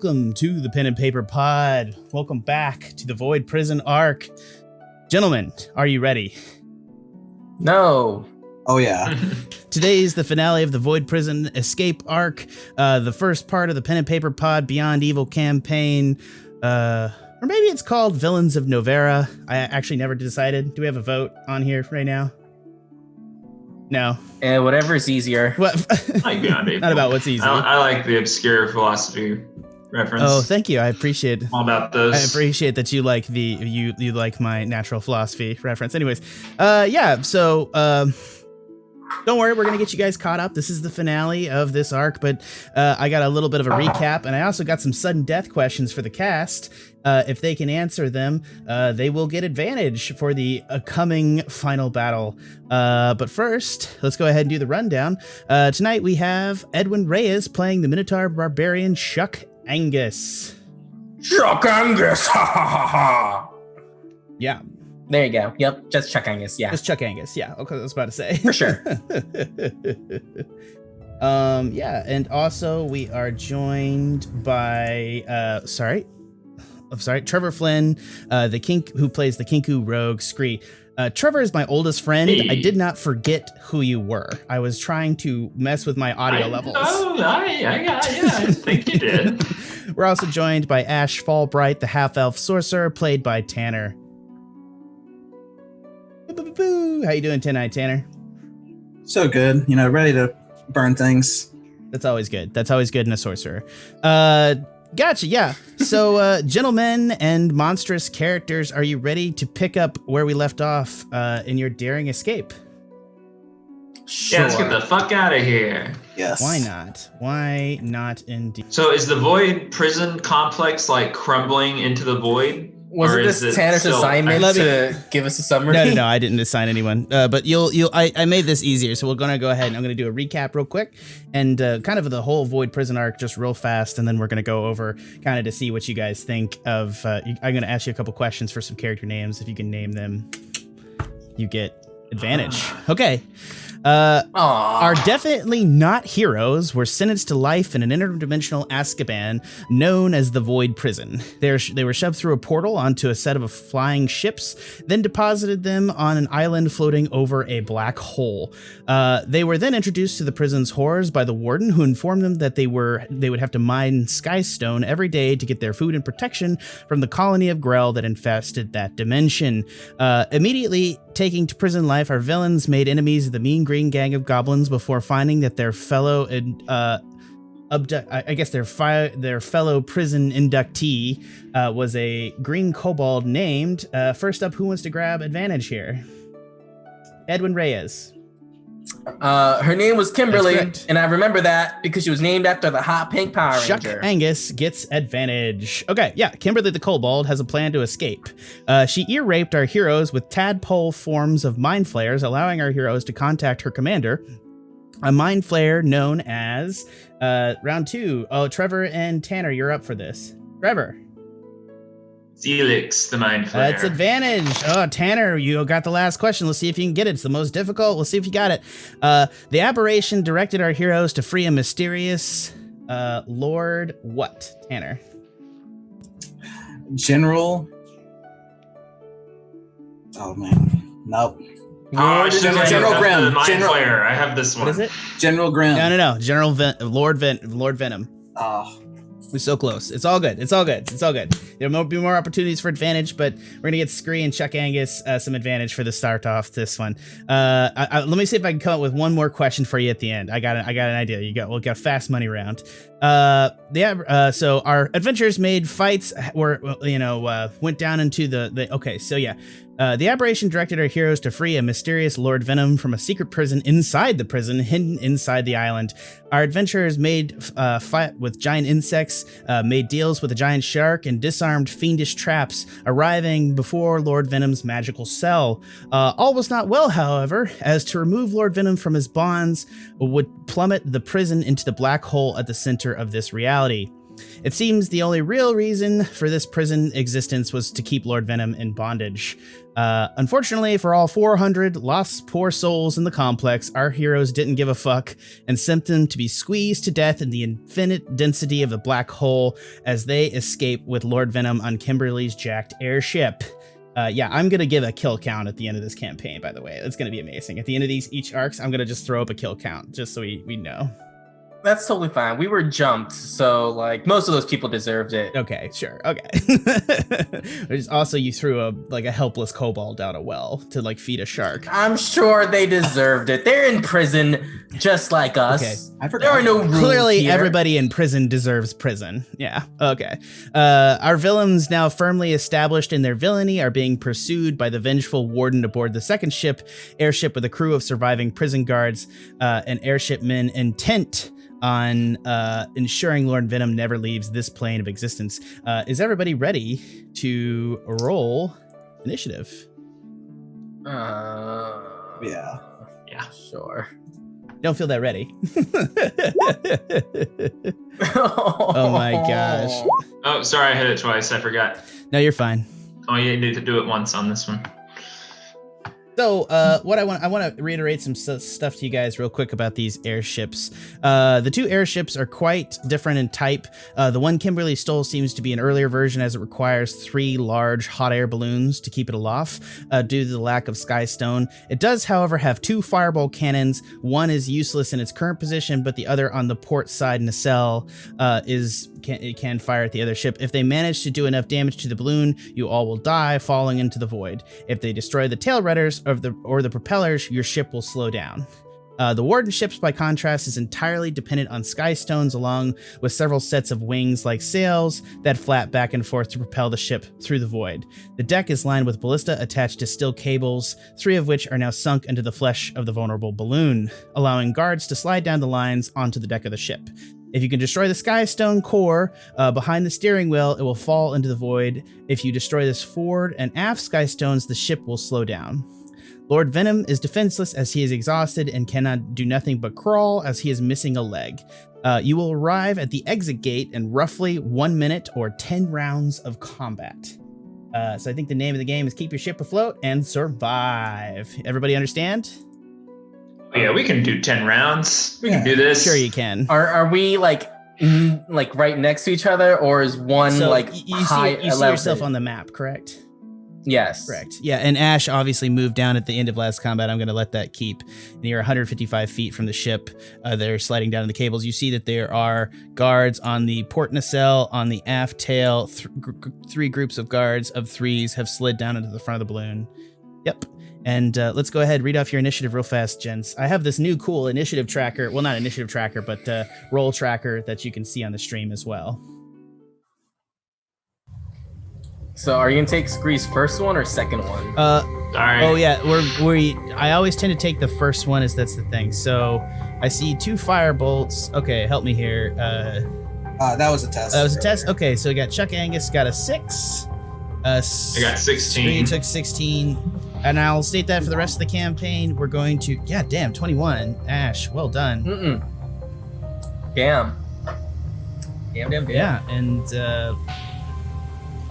welcome to the Pen and Paper Pod. Welcome back to the Void Prison arc. Gentlemen, are you ready? No. Oh, yeah. Today is the finale of the Void Prison Escape arc, the first part of the Pen and Paper Pod Beyond Evil campaign, or maybe it's called Villains of Novera. I actually never decided. Do we have a vote on here right now? No. Whatever's easier. What? Like Beyond Evil. Not about what's easy. I like the obscure philosophy reference. Oh, thank you. I appreciate it. All about those. I appreciate that you like you like my natural philosophy reference. Anyways, yeah. So, don't worry, we're gonna get you guys caught up. This is the finale of this arc, but I got a little bit of a recap, and I also got some sudden death questions for the cast. If they can answer them, they will get advantage for the coming final battle. But first, let's go ahead and do the rundown. Tonight we have Edwin Reyes playing the Minotaur barbarian Chuck Angus. Chuck Angus! Ha ha ha ha! Yeah. There you go. Yep, just Chuck Angus. Yeah. Just Chuck Angus. Yeah. Okay, I was about to say. For sure. Yeah, and also we are joined by Trevor Flynn, who plays the Kenku rogue Scree. Trevor is my oldest friend. Hey. I did not forget who you were. I was trying to mess with my audio levels. Oh, I think you did. We're also joined by Ashe Fallbright, the half-elf sorcerer, played by Tanner. How you doing tonight, Tanner? So good. You know, ready to burn things. That's always good. That's always good in a sorcerer. Gotcha, yeah. So, gentlemen and monstrous characters, are you ready to pick up where we left off in your daring escape? Sure. Yeah, let's get the fuck out of here. Yes. Why not? Why not indeed? So is the Void prison complex like crumbling into the void? Was Or it is this Tanner's still- assignment to give us a summary? No, I didn't assign anyone. But I made this easier, so we're gonna go ahead and I'm gonna do a recap real quick and kind of the whole Void Prison arc just real fast, and then we're gonna go over kind of to see what you guys think of. I'm gonna ask you a couple questions for some character names. If you can name them, you get advantage. Okay. Are definitely not heroes were sentenced to life in an interdimensional Azkaban known as the Void Prison. They were shoved through a portal onto a set of flying ships, then deposited them on an island floating over a black hole. They were then introduced to the prison's horrors by the warden, who informed them that they would have to mine skystone every day to get their food and protection from the colony of Grell that infested that dimension. Immediately taking to prison life, our villains made enemies of the mean green gang of goblins before finding that their fellow prison inductee was a green kobold named. First up, who wants to grab advantage here? Edwin Reyes. Her name was That's Kimberly, correct. and I remember that because she was named after the hot pink Power Chuck Ranger. Angus gets advantage. Okay, yeah, Kimberly the Kobold has a plan to escape. She ear raped our heroes with tadpole forms of mind flayers, allowing our heroes to contact her commander, a mind flayer known as round 2. Oh, Trevor and Tanner, you're up for this. Trevor. Felix, the Mind Flayer. That's advantage. Oh, Tanner, you got the last question. Let's see if you can get it. It's the most difficult. We'll see if you got it. The aberration directed our heroes to free a mysterious Lord what, Tanner? General. Oh, man. Nope. Oh, I should have General Grimm. the Mind General- Flayer. I have this one. What is it? General Grimm. No. Lord Venom. Oh. We're so close. It's all good. It's all good. It's all good. There will be more opportunities for advantage, but we're gonna get Scree and Chuck Angus some advantage for the start off this one. Let me see if I can come up with one more question for you at the end. I got an idea. We'll get a fast money round. So our adventurers made fights went down into the okay. So yeah. The aberration directed our heroes to free a mysterious Lord Venom from a secret prison inside the prison, hidden inside the island. Our adventurers made fight with giant insects, made deals with a giant shark, and disarmed fiendish traps, arriving before Lord Venom's magical cell. All was not well, however, as to remove Lord Venom from his bonds would plummet the prison into the black hole at the center of this reality. It seems the only real reason for this prison existence was to keep Lord Venom in bondage. Unfortunately for all 400 lost poor souls in the complex, our heroes didn't give a fuck and sent them to be squeezed to death in the infinite density of the black hole as they escape with Lord Venom on Kimberly's jacked airship. Yeah, I'm going to give a kill count at the end of this campaign, by the way. It's going to be amazing. At the end of each arcs, I'm going to just throw up a kill count, just so we know. That's totally fine. We were jumped, so like most of those people deserved it. Okay, sure. Okay. Also, you threw a helpless kobold down a well to like feed a shark. I'm sure they deserved it. They're in prison just like us. Okay. I forgot. There are no rules Clearly, here. everybody in prison deserves prison. Yeah. Okay. Our villains, now firmly established in their villainy, are being pursued by the vengeful warden aboard the second airship with a crew of surviving prison guards and airship men intent on ensuring Lord Venom never leaves this plane of existence. Is everybody ready to roll initiative? Yeah. Yeah. Sure. Don't feel that ready. Oh my gosh. Oh, sorry, I hit it twice. I forgot. No, you're fine. Oh, you need to do it once on this one. So, what I want to reiterate some stuff to you guys real quick about these airships. The two airships are quite different in type. The one Kimberly stole seems to be an earlier version, as it requires 3 large hot air balloons to keep it aloft due to the lack of skystone. It does, however, have 2 fireball cannons. One is useless in its current position, but the other on the port side nacelle can fire at the other ship. If they manage to do enough damage to the balloon, you all will die, falling into the void. If they destroy the tail rudders or the propellers, your ship will slow down. The warden ships, by contrast, is entirely dependent on skystones, along with several sets of wings like sails that flap back and forth to propel the ship through the void. The deck is lined with ballista attached to steel cables, 3 of which are now sunk into the flesh of the vulnerable balloon, allowing guards to slide down the lines onto the deck of the ship. If you can destroy the skystone core behind the steering wheel, it will fall into the void. If you destroy this forward and aft skystones, the ship will slow down. Lord Venom is defenseless as he is exhausted and cannot do nothing but crawl as he is missing a leg. You will arrive at the exit gate in roughly 1 minute or 10 rounds of combat. So I think the name of the game is keep your ship afloat and survive. Everybody understand? Yeah, we can do 10 rounds. We can do this. Sure you can. Are we like right next to each other, or is one So you see yourself on the map, correct? Yes. Correct. Yeah, and Ashe obviously moved down at the end of last combat. I'm going to let that keep. And you're 155 feet from the ship. They're sliding down the cables. You see that there are guards on the port nacelle, on the aft tail. 3 groups of guards of 3s have slid down into the front of the balloon. Yep. And let's go ahead, read off your initiative real fast, gents. I have this new cool initiative tracker. Well, not initiative tracker, but roll tracker that you can see on the stream as well. So are you gonna take Scree's first one or second one? Sorry. Oh yeah, I always tend to take the first one, as that's the thing. So I see 2 fire bolts. Okay, help me here. That was a test. That was a test. Okay, so we got Chuck Angus got a 6. I got 16. Scree took 16. And I'll state that for the rest of the campaign, we're going to, 21. Ashe, well done. Damn. Yeah, and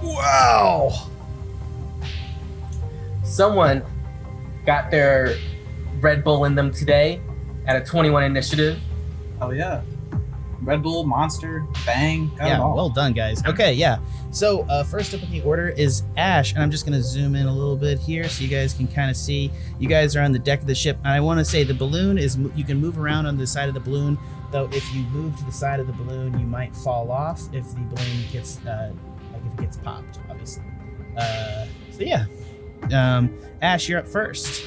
wow. Someone got their Red Bull in them today at a 21 initiative. Oh yeah. Red Bull, Monster, Bang. Got it Yeah, all. well done, guys. Okay, yeah. So first up in the order is Ashe, and I'm just going to zoom in a little bit here so you guys can kind of see. You guys are on the deck of the ship, and I want to say the balloon is, you can move around on the side of the balloon, though if you move to the side of the balloon, you might fall off if the balloon gets, if it gets popped, obviously. So yeah. Ashe, you're up first.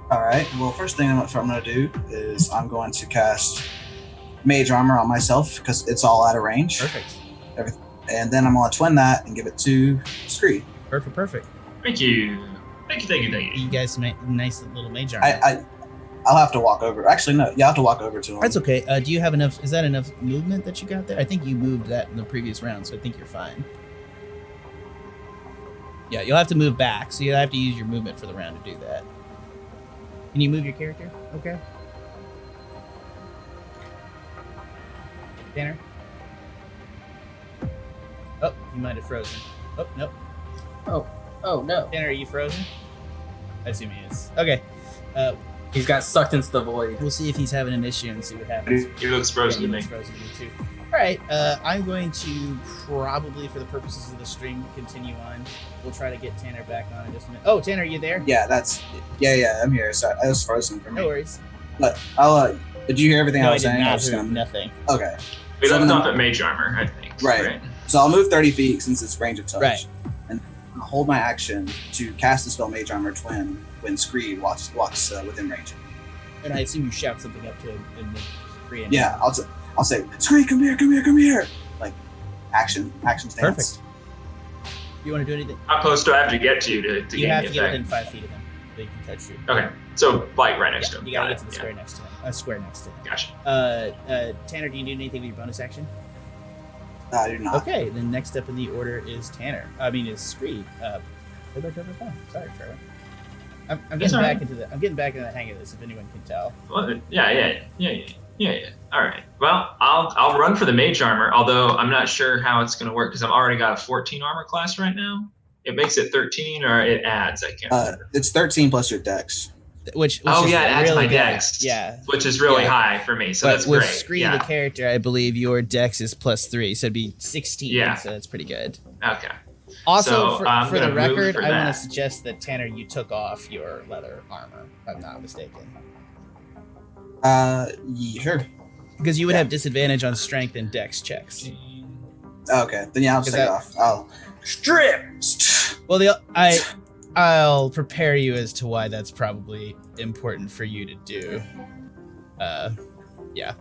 All right. Well, first thing I'm going to do is I'm going to cast Mage Armor on myself because it's all out of range. Perfect. And then I'm going to twin that and give it to Scree. Perfect. Thank you. Thank you. You guys make nice little mage armor. I'll have to walk over. Actually, no. You have to walk over to him. That's okay. Do you have enough? Is that enough movement that you got there? I think you moved that in the previous round, so I think you're fine. Yeah, you'll have to move back, so you'll have to use your movement for the round to do that. Can you move your character? Okay. Tanner? Oh, he might have frozen. Oh, nope. Oh no. Tanner, are you frozen? I assume he is. Okay. He's got sucked into the void. We'll see if he's having an issue and see what happens. He looks frozen Yeah, to he me. looks frozen to me too. All right. I'm going to probably, for the purposes of the stream, continue on. We'll try to get Tanner back on in just a minute. Oh, Tanner, are you there? Yeah, I'm here. So I was frozen for me. No worries. But I'll. Did you hear everything No, I I was did saying? not I was just hear gonna- nothing. Okay. We So left then- off at mage armor, I think. Right. So I'll move 30 feet since it's range of touch. Right. And I'll hold my action to cast the spell Mage Armor Twin when Scree walks within range. And I assume you shout something up to him in the Scree. Yeah, I'll say, Scree, come here. Like, action stance. Perfect. You want to do anything? How close do I have to get to you to You gain have the to get effect? within 5 feet of him, so you can touch you. Okay, so like right next to Yeah, him. you gotta Got get to the it, square next to him. Square next to him. Gotcha. Tanner, do you do anything with your bonus action? I do not. Okay, then next up in the order is Tanner. Is Scree. Go back over the phone. Sorry, Trevor. I'm That's getting all back right. into the. I'm getting back into the hang of this. If anyone can tell. Well, yeah. All right. Well, I'll run for the mage armor, although I'm not sure how it's going to work because I've already got a 14 armor class right now. It makes it 13 or it adds. I can't remember. It's 13 plus your dex. Which Oh is yeah, it adds really my good. dex. Yeah. Which is really Yeah. high for me, so But that's with great. Scree, Yeah. the character, I believe your dex is +3, so it'd be 16. Yeah. So that's pretty good. Okay. Also, So, I'm for gonna the move record, for I want that. to suggest that Tanner, you took off your leather armor. If I'm not mistaken. Yeah, sure. Because you would have disadvantage on strength and dex checks. Okay, then yeah, I'll just take it off. I'll strip. Well, I'll prepare you as to why that's probably important for you to do. Yeah.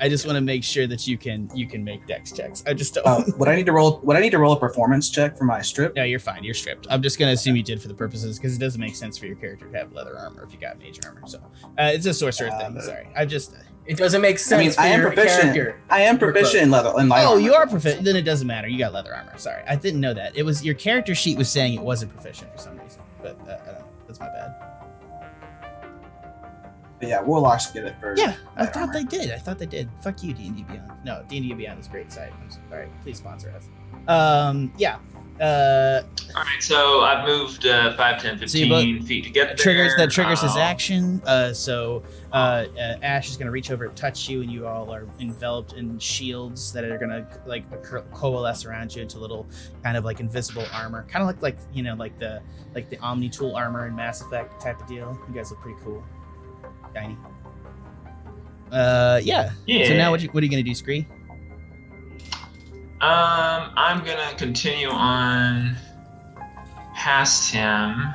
I just want to make sure that you can make dex checks. I just don't. Would I need to roll a performance check for my strip? No, you're fine. You're stripped. I'm just gonna assume you did for the purposes because it doesn't make sense for your character to have leather armor if you got mage armor. So it's a sorcerer thing. Sorry, I just. It doesn't make sense. I am for your proficient. character. I am proficient in light Oh, armor. you are proficient. Then it doesn't matter. You got leather armor. Sorry, I didn't know that. It was your character sheet was saying it wasn't proficient for some reason, but I don't know. That's my bad. But yeah, warlocks get it for. Yeah, I light thought armor. they did. Fuck you, D&D Beyond. No, D&D Beyond is a great site. I'm sorry. Please sponsor us. Yeah. All right, so I've moved 5, 10, 15 feet to get there. That triggers his action. So Ashe is gonna reach over and touch you, and you all are enveloped in shields that are gonna like coalesce around you into little kind of like invisible armor, kind of like the Omni Tool armor in Mass Effect type of deal. You guys look pretty cool, shiny. Yeah. So now what are you gonna do, Scree? I'm gonna continue on past him.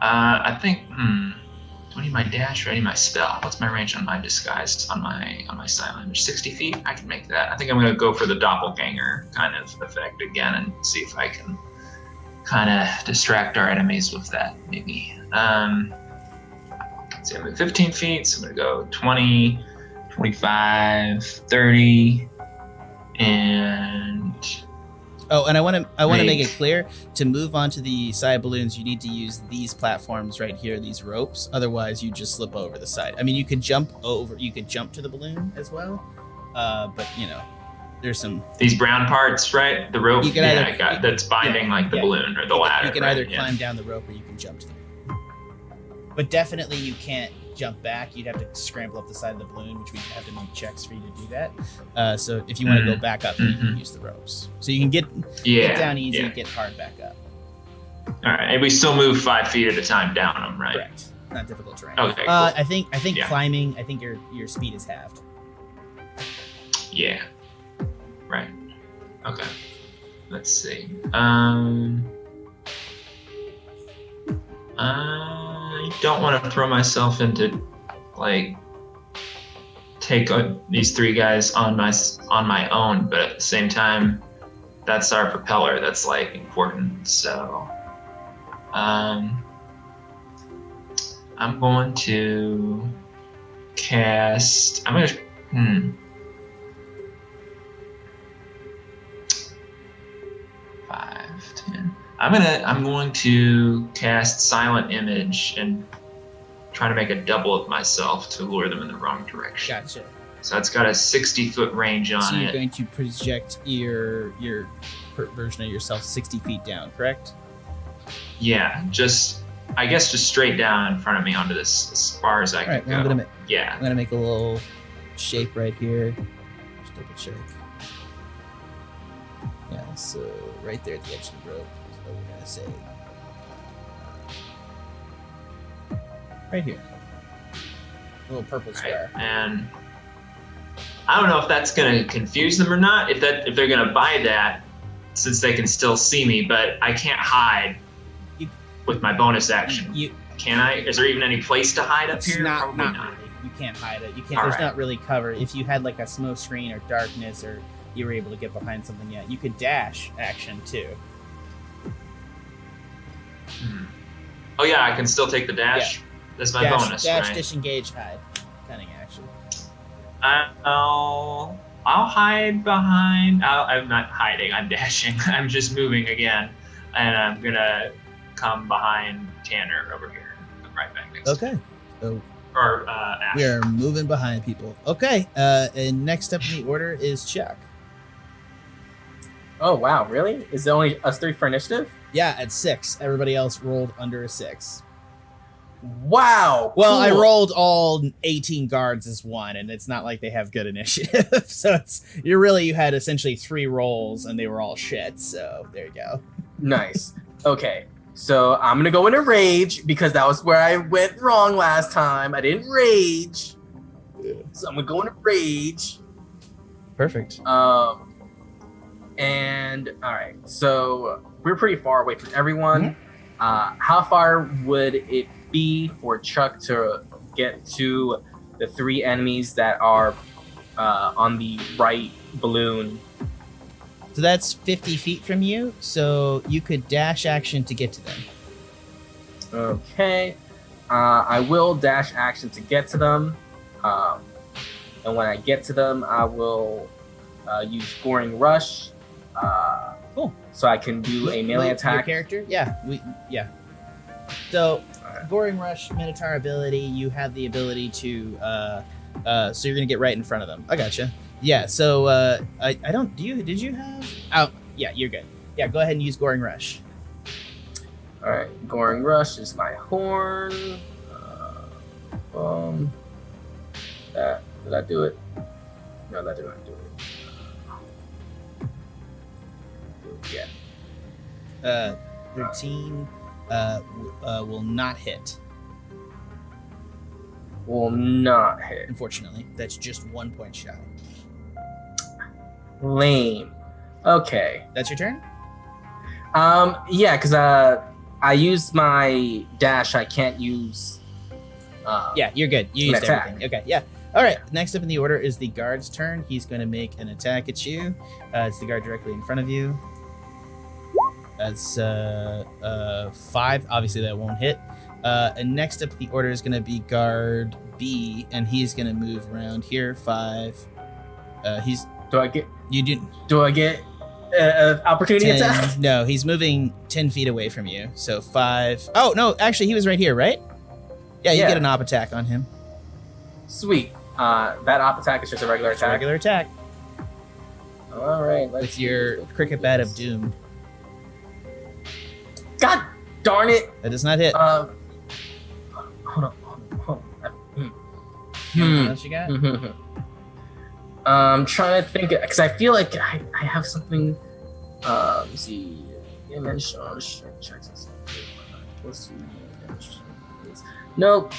I think. Do I need my dash or I need my spell? What's my range on my disguise on my silent? 60 feet. I can make that. I think I'm gonna go for the doppelganger kind of effect again and see if I can kind of distract our enemies with that. Maybe. Let's see. I'm at 15 feet, so I'm gonna go 20, 25, 30. And I want to make it clear, to move onto the side balloons, you need to use these platforms right here, these ropes. Otherwise, you just slip over the side. I mean, you could jump to the balloon as well, but there's some. These brown parts, right? The rope. You can I got that's binding the balloon or the ladder. You can right? either climb down the rope or you can jump to the balloon. But definitely, you can't jump back. You'd have to scramble up the side of the balloon, which we'd have to make checks for you to do that. So if you want to go back up, you can use the ropes. So you can get down easy, get hard back up. All right, and we still move 5 feet at a time down them, right? Correct. Not difficult terrain. Okay. Cool. I think climbing. I think your speed is halved. Yeah. Right. Okay. Let's see. I don't want to throw myself into take these 3 guys on my own, but at the same time, that's our propeller. That's important. So, I'm going to cast. I'm gonna. 5, 10. I'm going to cast Silent Image and trying to make a double of myself to lure them in the wrong direction. Gotcha. So it's got a 60-foot range on So you're it. going to project your version of yourself 60 feet down, correct? Yeah, I guess just straight down in front of me onto this as far as I can go. I'm Yeah. gonna make a little shape right here. Just double check. Yeah, so right there at the edge of the rope is what we're gonna say. Right here. A little purple square. Right. And I don't know if that's gonna confuse them or not, if they're gonna buy that, since they can still see me, but I can't hide with my bonus action. Can I? Is there even any place to hide up here? Not Probably really. You can't hide it. You can't. There's not really cover. If you had like a smoke screen or darkness, or you were able to get behind something, you could dash action too. Oh yeah, I can still take the dash. Yeah. That's my bonus, dash, right? disengage, hide, cunning action. I'll hide behind. I'm not hiding. I'm dashing. I'm just moving again, and I'm gonna come behind Tanner over here. Come right back next. Okay. So Ashe. we are moving behind people. Okay. And next up in the order is Chuck. Oh wow, really? Is it only us three for initiative? Yeah, at 6. Everybody else rolled under a 6. Wow. Well, cool. I rolled all 18 guards as 1, and it's not like they have good initiative. So you had essentially 3 rolls, and they were all shit. So there you go. Nice. Okay. So I'm gonna go into rage because that was where I went wrong last time. I didn't rage. Yeah. So I'm gonna go into rage. Perfect. And all right. So we're pretty far away from everyone. Mm-hmm. How far would it be for Chuck to get to the 3 enemies that are on the right balloon? So that's 50 feet from you, so you could dash action to get to them. Okay. I will dash action to get to them. And when I get to them, I will use Scoring Rush. Cool. So I can do a melee attack. Your character? Yeah. So, Goring Rush, Minotaur ability, you have the ability to, so you're going to get right in front of them. I gotcha. Yeah, so, did you have? Oh, yeah, you're good. Yeah, go ahead and use Goring Rush. Alright, Goring Rush is my horn. Did I do it? No, that did not do it. Yeah. 13 will not hit. Will not hit. Unfortunately, that's just 1 point shy. Lame. Okay. That's your turn? Yeah, because I used my dash. I can't use. Yeah, you're good. You used attack. everything. Okay, yeah. All right. Next up in the order is the guard's turn. He's going to make an attack at you. It's the guard directly in front of you. That's 5. Obviously, that won't hit. And next up in the order is going to be guard B, and he's going to move around here. 5. Do I get? You do. Do I get opportunity 10, attack? No, he's moving 10 feet away from you. So 5. Oh no, actually, he was right here, right? Yeah, you get an op attack on him. Sweet. That op attack is just a regular attack. Regular attack. All right. With your cricket bat of doom. God darn it! That does not hit. Hold on. What else you got? I'm trying to think because I feel like I have something. Let's see. Nope.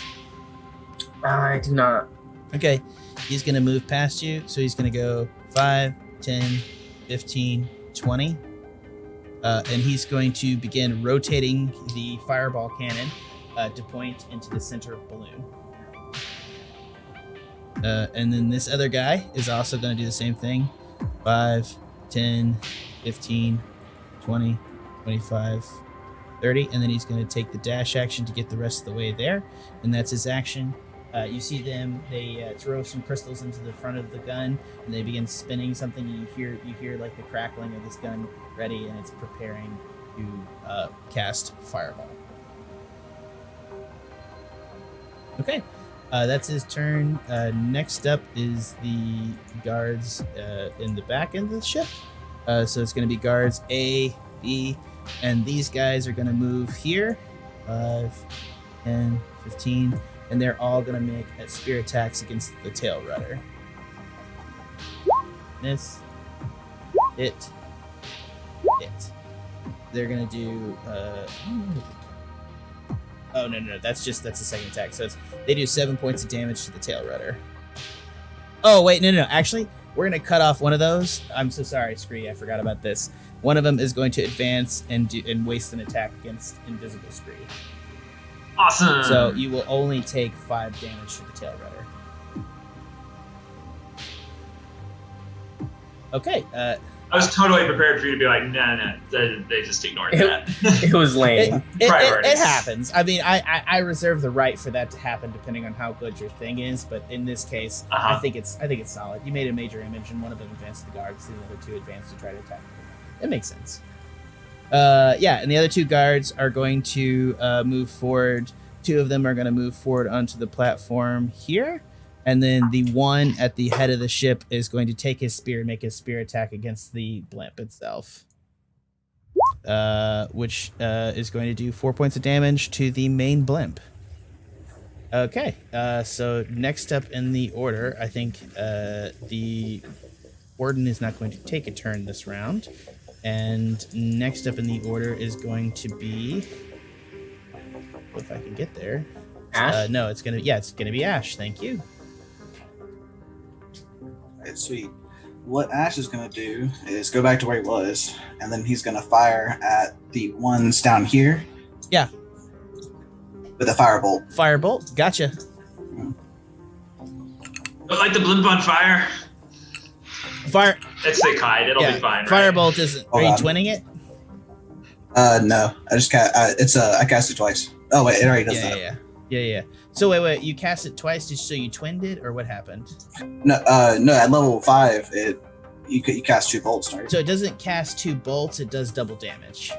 I do not. Okay. He's going to move past you. So he's going to go 5, 10, 15, 20. And he's going to begin rotating the fireball cannon to point into the center balloon. And then this other guy is also going to do the same thing. 5, 10, 15, 20, 25, 30. And then he's going to take the dash action to get the rest of the way there. And that's his action. You see them, they throw some crystals into the front of the gun, and they begin spinning something, and you hear like the crackling of this gun ready, and it's preparing to cast fireball. Okay. That's his turn. Next up is the guards in the back end of the ship. So it's going to be guards A, B, and these guys are going to move here. 5, 10, 15, and they're all going to make spear attacks against the tail rudder. Miss. Hit. They're going to do... Oh, no. That's the second attack. So they do 7 points of damage to the tail rudder. Oh, wait, no. Actually, we're going to cut off one of those. I'm so sorry, Scree. I forgot about this. One of them is going to advance and waste an attack against invisible Scree. Awesome. So you will only take 5 damage to the tail rudder. Okay. I was totally prepared for you to be like, no, they just ignored that. It was lame. It happens. I mean, I reserve the right for that to happen depending on how good your thing is, but in this case, I think it's solid. You made a major image, and one of them advanced the guards, the other 2 advanced to try to attack. It makes sense. And the other 2 guards are going to move forward. 2 of them are going to move forward onto the platform here. And then the one at the head of the ship is going to take his spear and make his spear attack against the blimp itself. Which is going to do 4 points of damage to the main blimp. Okay, so next up in the order, I think the warden is not going to take a turn this round. And next up in the order is going to be... if I can get there. Ashe? No, it's gonna be Ashe. Thank you. Alright, sweet. What Ashe is going to do is go back to where he was, and then he's going to fire at the ones down here. Yeah. With a firebolt. Firebolt, gotcha. But like the blimp on fire. Fire. It's the kite. It'll be fine. Firebolt isn't. Are you twinning it? No. I just I cast it twice. Oh wait, it already does that. Yeah. So wait. You cast it twice, so you twinned it, or what happened? No. At level 5, you cast 2 bolts. Right? So it doesn't cast 2 bolts. It does double damage.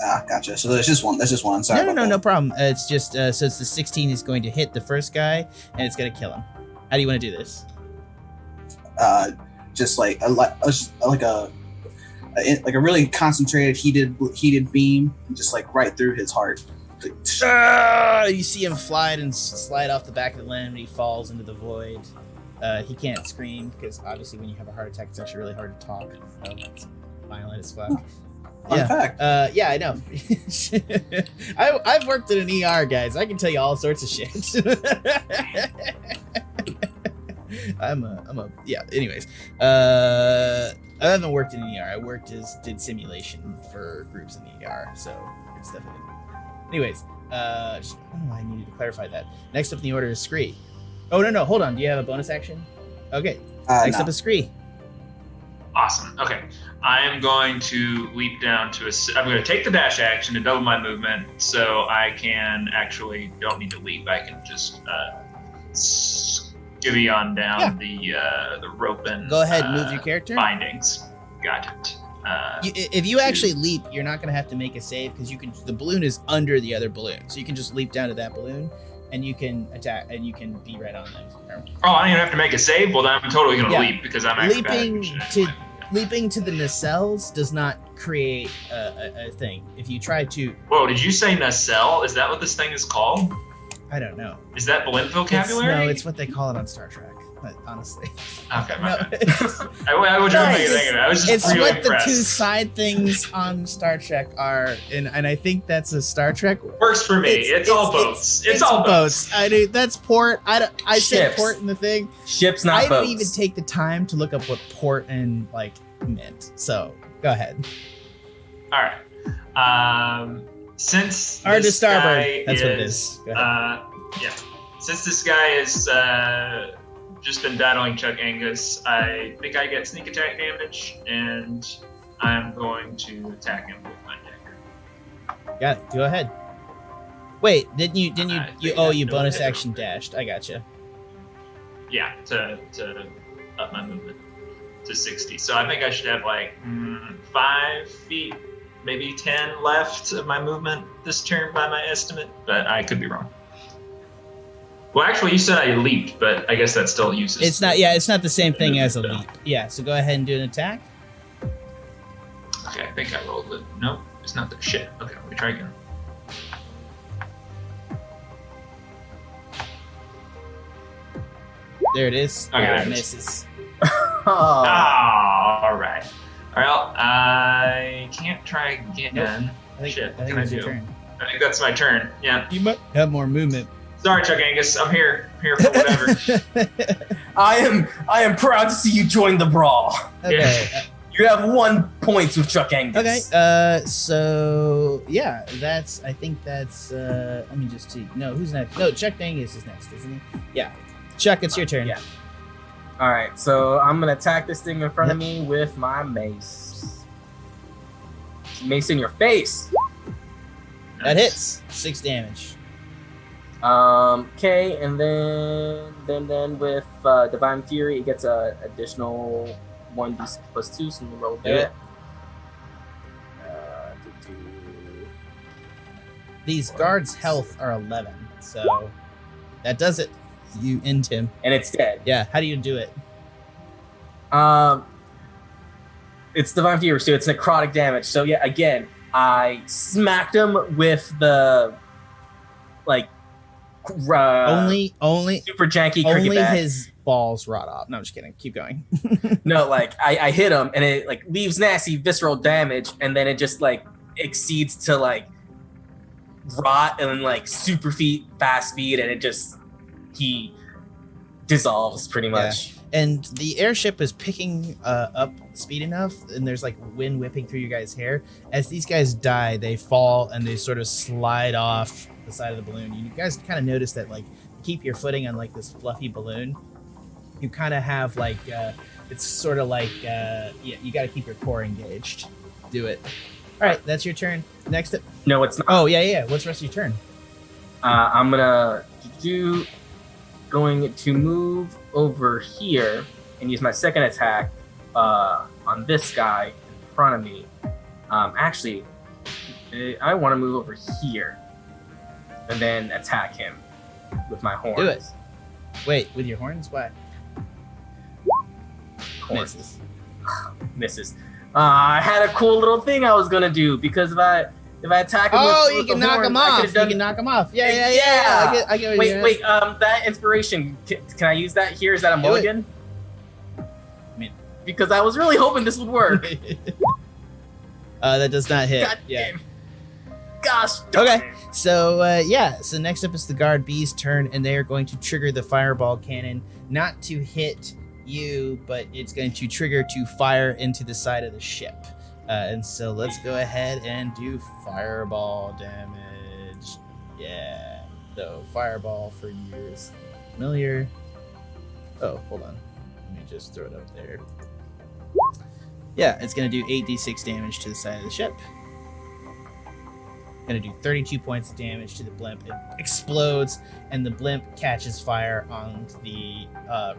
Ah, gotcha. So there's just one. That's just one. Sorry. No problem. It's just so it's the 16 is going to hit the first guy, and it's going to kill him. How do you want to do this? Just like a really concentrated heated beam, just like right through his heart. You see him slide off the back of the limb, and he falls into the void. He can't scream because obviously when you have a heart attack, it's actually really hard to talk. So it's violent as fuck. Fun fact. Yeah, I know. I've worked in an ER, guys. I can tell you all sorts of shit. Anyways, I haven't worked in an ER. I did simulation for groups in the ER, so it's definitely. Anyways, I don't know why I needed to clarify that. Next up in the order is Scree. Oh no, hold on. Do you have a bonus action? Okay. Next up is Scree. Awesome. Okay. I am going to leap down to I'm going to take the dash action to double my movement, so I can actually don't need to leap. I can just skivvy on down the rope and go ahead, move your character. Bindings. Got it. If you actually leap, you're not going to have to make a save because the balloon is under the other balloon, so you can just leap down to that balloon, and you can attack, and you can be right on them. Oh, I don't even have to make a save. Well, then I'm totally going to leap because I'm leaping to the nacelles does not create a thing. If you try to... Whoa, did you say nacelle? Is that what this thing is called? I don't know. Is that blimp vocabulary? It's what they call it on Star Trek, honestly. Okay, my bad. I was trying to make it think of it. I was just it's really what impressed. The 2 side things on Star Trek are, and I think that's a Star Trek. Works for me. It's all boats. It's all boats. I do. That's port. I said Ships. port in the thing. Ships, not I boats. didn't even take the time to look up what port and meant. So go ahead. All right. Since Or to this starboard. guy That's what it is. Go ahead. Since this guy is just been battling Chuck Angus, I think I get sneak attack damage, and I'm going to attack him with my dagger. Got it. Go ahead. Wait, didn't you you bonus action dashed. I gotcha. Yeah, to up my movement to 60. So I think I should have 5 feet, maybe 10 left of my movement this turn by my estimate, but I could be wrong. Well, actually, you said I leaped, but I guess that still uses. It's not. Yeah, it's not the same thing as a leap. Yeah. So go ahead and do an attack. Okay, I think I rolled it. Nope, it's not that shit. Okay, let me try again. There it is. Okay, there it is. Misses. Oh. All right. All right. I can't try again. Nope. I think Shit. it's Can I your do? turn. I think that's my turn. Yeah. You might have more movement. Sorry, Chuck Angus. I'm here. I'm here for whatever. I am proud to see you join the brawl. Okay. You have 1 point with Chuck Angus. Okay. So yeah, I think that's. Let me just see. No, who's next? No, Chuck Angus is next, isn't he? Yeah. Chuck, it's your turn. Yeah. All right. So I'm gonna attack this thing in front of me with my mace. Mace in your face. That hits. 6 damage. Okay, and then with Divine Fury, it gets a additional 1d6 plus 2, so we roll that. These guards' health are 11, so that does it. You end him. And it's dead. Yeah. How do you do it? It's Divine Fury, so it's necrotic damage. So yeah, again, I smacked him with the Only super janky cricket only bat. his balls rot off. No, I'm just kidding. Keep going. No, I hit him and it leaves nasty visceral damage, and then it just exceeds to rot and super fast speed, and he dissolves pretty much. Yeah. And the airship is picking up speed enough, and there's wind whipping through your guys' hair. As these guys die, they fall and they sort of slide off the side of the balloon. You guys kind of notice that keep your footing on this fluffy balloon. You kind of have it's sort of you got to keep your core engaged. Do it. All right, that's your turn. Next up. No, it's not. Oh yeah. What's the rest of your turn? I'm going to move over here and use my second attack on this guy in front of me. Actually, I want to move over here and then attack him with my horns. Do it. Wait, with your horns? Why? Horns. Misses. I had a cool little thing I was gonna do, because if I attack him you with can the knock horns, him I off. could've done- You can knock him off. Yeah. Yeah. I get what you're Wait. That inspiration. Can I use that here? Is that a Do mulligan? Because I was really hoping this would work. That does not hit. God Yeah. damn. Gosh. Darn Okay. it. So so next up is the guard B's turn, and they are going to trigger the fireball cannon, not to hit you, but it's going to trigger to fire into the side of the ship. And so let's go ahead and do fireball damage. Yeah. So fireball for you is familiar. Oh, hold on. Let me just throw it up there. Yeah, it's going to do 8d6 damage to the side of the ship. Going to do 32 points of damage to the blimp. It explodes, and the blimp catches fire on the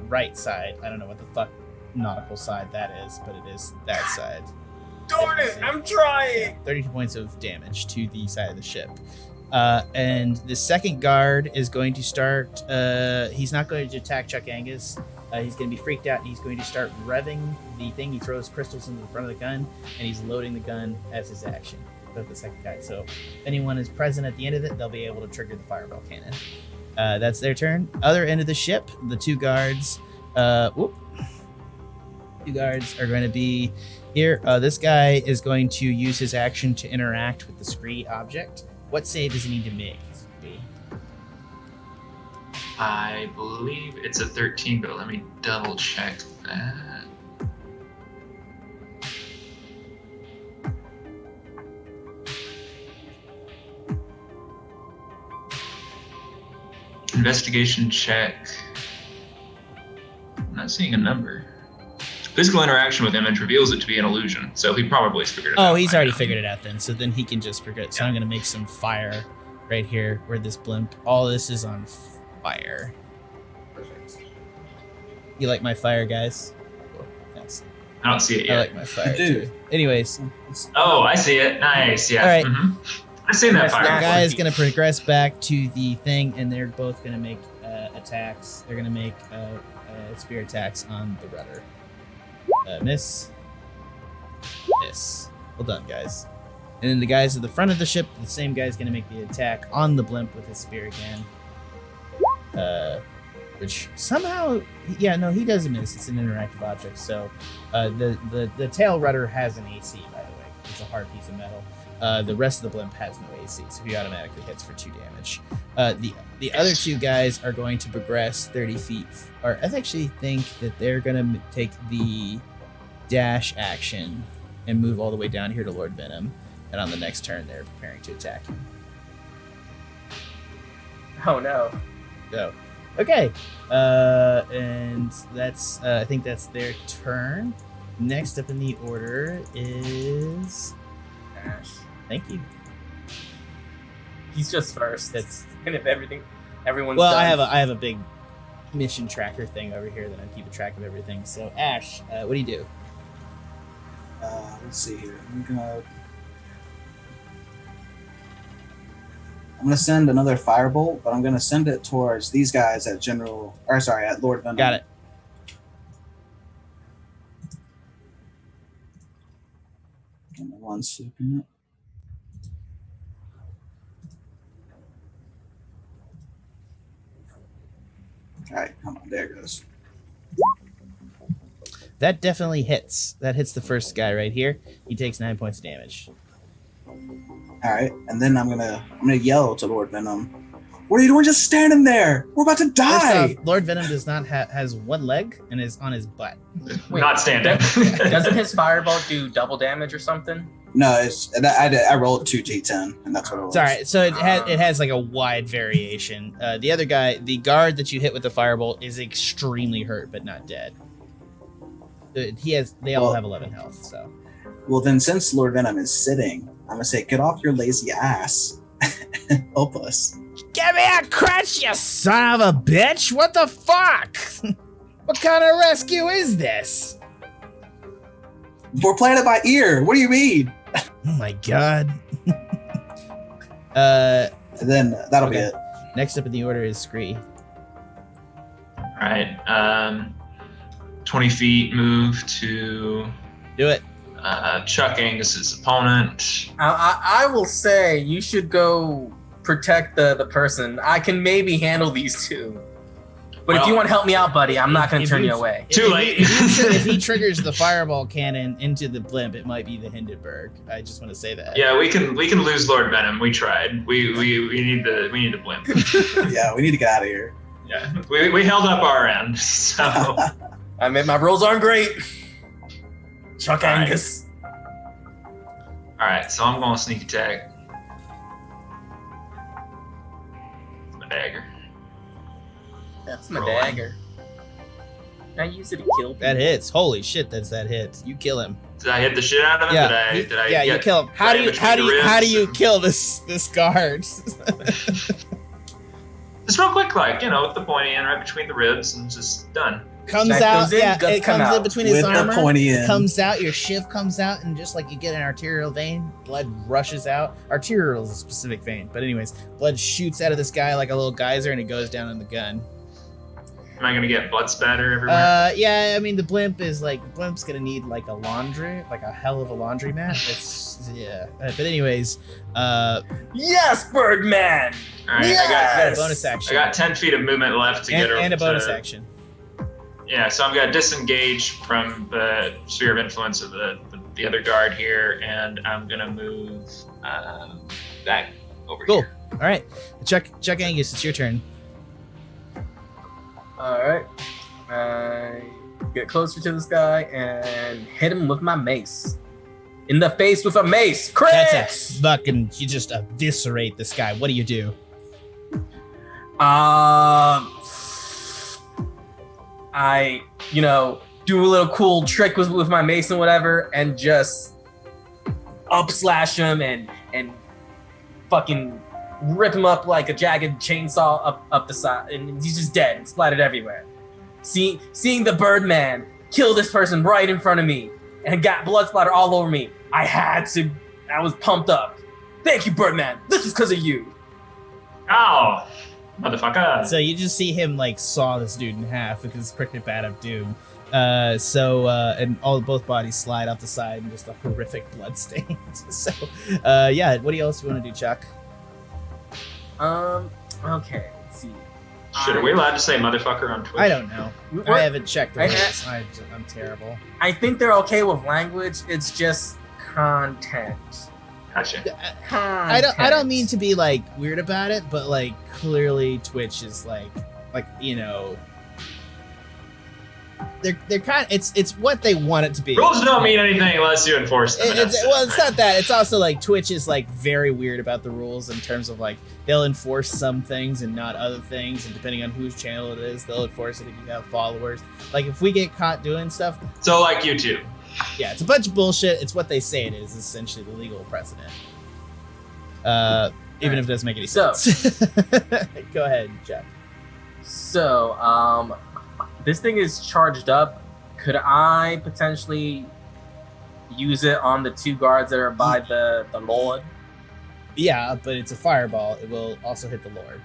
right side. I don't know what the fuck nautical side that is, but it is that side. Darn it! I'm trying. 32 points of damage to the side of the ship. And the second guard is going to start. He's not going to attack Chuck Angus. He's going to be freaked out, and he's going to start revving the thing. He throws crystals into the front of the gun, and he's loading the gun as his action. Of the second guy. So if anyone is present at the end of it, they'll be able to trigger the fireball cannon. That's their turn. Other end of the ship, the two guards. Two guards are going to be here. This guy is going to use his action to interact with the Scree object. What save does he need to make? I believe it's a 13, but let me double check that. Investigation check. I'm not seeing a number. Physical interaction with image reveals it to be an illusion, so he probably figured it out. Oh, he's by already now. figured it out then. So then he can just forget. So I'm going to make some fire right here where this blimp. All this is on fire. Perfect. You like my fire, guys? Cool. Thanks. I don't see it I yet. like my fire do. too. Anyways, Oh, I see it. Nice. Yeah. All right. I've seen that That's fire. the not- before. guy is going to progress back to the thing, and they're both going to make attacks. They're gonna make spear attacks on the rudder. Miss. Miss. Well done, guys. And then the guys at the front of the ship, the same guy's gonna make the attack on the blimp with his spear again. Which somehow, he doesn't miss. It's an interactive object. So the tail rudder has an AC, by the way. It's a hard piece of metal. The rest of the blimp has no AC, so he automatically hits for 2 damage. The other 2 guys are going to progress 30 feet. Or I actually think that they're gonna take the dash action and move all the way down here to Lord Venom. And on the next turn, they're preparing to attack him. Oh no. So, okay. And that's, I think that's their turn. Next up in the order is Ashe. Thank you. He's just first. And if everyone's Well, done. I have a big mission tracker thing over here that I'm keeping track of everything. So, Ashe, what do you do? Let's see here. I'm gonna send another firebolt, but I'm gonna send it towards these guys at at Lord Venom. Got it. Give me 1 second. All right, come on, there it goes. That definitely hits. That hits the first guy right here. He takes 9 points of damage. All right, and then I'm gonna yell to Lord Venom. What are you doing just standing there? We're about to die. First off, Lord Venom does not has 1 leg and is on his butt. Wait, Not standing. Doesn't his fireball do double damage or something? No, I rolled 2d10, and that's what it was. Sorry, so it has like a wide variation. The other guy, the guard that you hit with the firebolt, is extremely hurt but not dead. They all have 11 health. So. Well, then since Lord Venom is sitting, I'm gonna say, get off your lazy ass and help us. Give me a crutch, you son of a bitch! What the fuck? What kind of rescue is this? We're playing it by ear. What do you mean? Oh my god. And then that'll be Okay. it. Next up in the order is Scree. Alright, 20 feet move to Do it. Chuck Angus's opponent. I will say you should go protect the person. I can maybe handle these 2. But if you want to help me out, buddy, I'm not going to turn you away. Too late. If he triggers the fireball cannon into the blimp, it might be the Hindenburg. I just want to say that. Yeah, we can lose Lord Venom. We tried. We need the blimp. Yeah, we need to get out of here. Yeah, we held up our end. So I mean, my rolls aren't great. Chuck All right. Angus. all right, so I'm going to sneak attack. It's my dagger. That's my Rolling. dagger. I use it to kill people. That hits. Holy shit, that's that hit. You kill him. Did I hit the shit out of him? Yeah, Did I yeah, get you kill him. How do right you between how do the you how do ribs you and- kill this guard? Just real quick, like, with the pointy end right between the ribs and just done. Comes That out, goes in, yeah, guts it come comes in out. between his With the armor. pointy It end. comes out, your shiv comes out, and just like you get an arterial vein, blood rushes out. Arterial is a specific vein, but anyways, blood shoots out of this guy like a little geyser, and it goes down in the gun. Am I gonna get blood spatter everywhere? Yeah, I mean the blimp's gonna need like a laundry, like a hell of a laundry mat. It's yeah, but anyways, Yes, Birdman! All right, Yes! bonus I action got 10 feet of movement left to get her. and a bonus to- action. Yeah, so I'm gonna disengage from the sphere of influence of the other guard here, and I'm gonna move back over Cool. here. All right, Chuck Angus, it's your turn. Alright. I get closer to this guy and hit him with my mace. In the face with a mace! Crit! That's a fucking. You just eviscerate this guy. What do you do? I, do a little cool trick with my mace and whatever, and just up slash him and fucking rip him up like a jagged chainsaw up the side, and he's just dead and splattered everywhere. Seeing the Birdman kill this person right in front of me and got blood splatter all over me, I was pumped up. Thank you, Birdman. This is because of you. Oh, Motherfucker. So you just see him like saw this dude in half with his cricket bat of doom. And both bodies slide off the side and just a horrific blood stain. So, what else do you want to do, Chuck? Okay. Let's see. Shit, are we allowed to say motherfucker on Twitch? I don't know. I haven't checked the rules. I'm terrible. I think they're okay with language. It's just content. Gotcha. I don't mean to be like weird about it, but like clearly Twitch is like you know. They're kind of, it's what they want it to be. Rules don't mean anything unless you enforce them. It's not that. It's also like Twitch is like very weird about the rules in terms of like they'll enforce some things and not other things, and depending on whose channel it is, they'll enforce it if you have followers. Like if we get caught doing stuff. So like YouTube. Yeah, it's a bunch of bullshit. It's what they say it is. Essentially the legal precedent. Even if it doesn't make any sense. Go ahead, Jeff. So, this thing is charged up. Could I potentially use it on the two guards that are by the Lord? Yeah, but it's a fireball. It will also hit the Lord.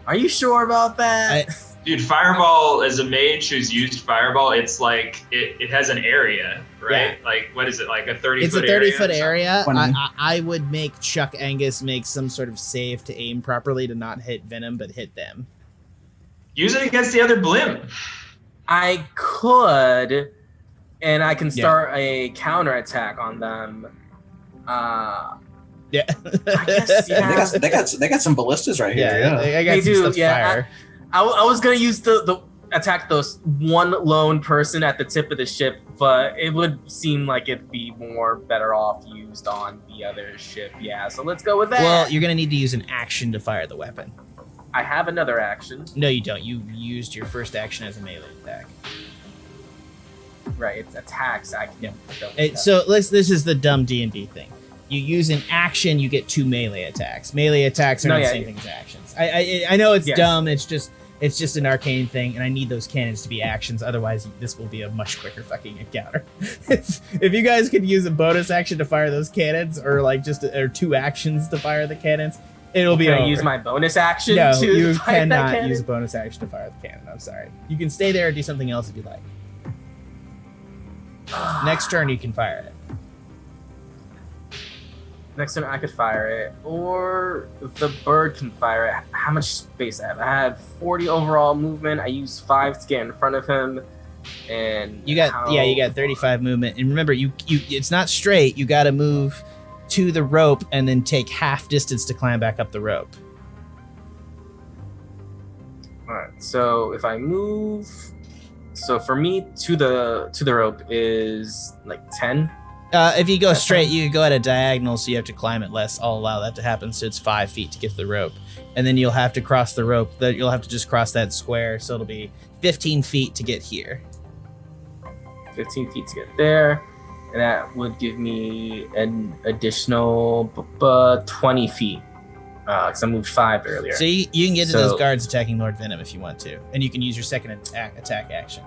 Are you sure about that? Dude, fireball, as a mage who's used fireball, it's like it has an area, right? Yeah. Like what is it, like a 30-foot area? It's a 30-foot area. I would make Chuck Angus make some sort of save to aim properly to not hit Venom, but hit them. Use it against the other blimp. I could, and I can start a counterattack on them. Yeah. I guess, yeah. They got some ballistas right here. Yeah. I got some stuff to fire. I was gonna use the attack those one lone person at the tip of the ship, but it would seem like it'd be more better off used on the other ship. Yeah, so let's go with that. Well, you're gonna need to use an action to fire the weapon. I have another action. No, you don't. You used your first action as a melee attack. Right, it's attacks. So this is the dumb D&D thing. You use an action, you get 2 melee attacks. Melee attacks are not the same thing as actions. I know it's dumb. It's just an arcane thing, and I need those cannons to be actions. Otherwise, this will be a much quicker fucking encounter. If you guys could use a bonus action to fire those cannons, or like or 2 actions to fire the cannons, it'll be over. Can I use my bonus action? No, to you fire that cannot cannon? use a bonus action to fire the cannon. I'm sorry. You can stay there or do something else if you like. Next turn, you can fire it. Next turn I could fire it, or the bird can fire it. How much space I have? I have 40 overall movement. I use 5 to get in front of him, and you got 35 movement. And remember, you it's not straight. You got to move to the rope and then take half distance to climb back up the rope. All right. So if I move, so for me to the rope is like 10. If you go straight, you can go at a diagonal, so you have to climb it less. I'll allow that to happen, so it's 5 feet to get to the rope. And then you'll have to cross the rope. You'll have to just cross that square, so it'll be 15 feet to get here. 15 feet to get there. And that would give me an additional 20 feet. Because I moved 5 earlier. So you can get to those guards attacking Lord Venom if you want to. And you can use your second attack action.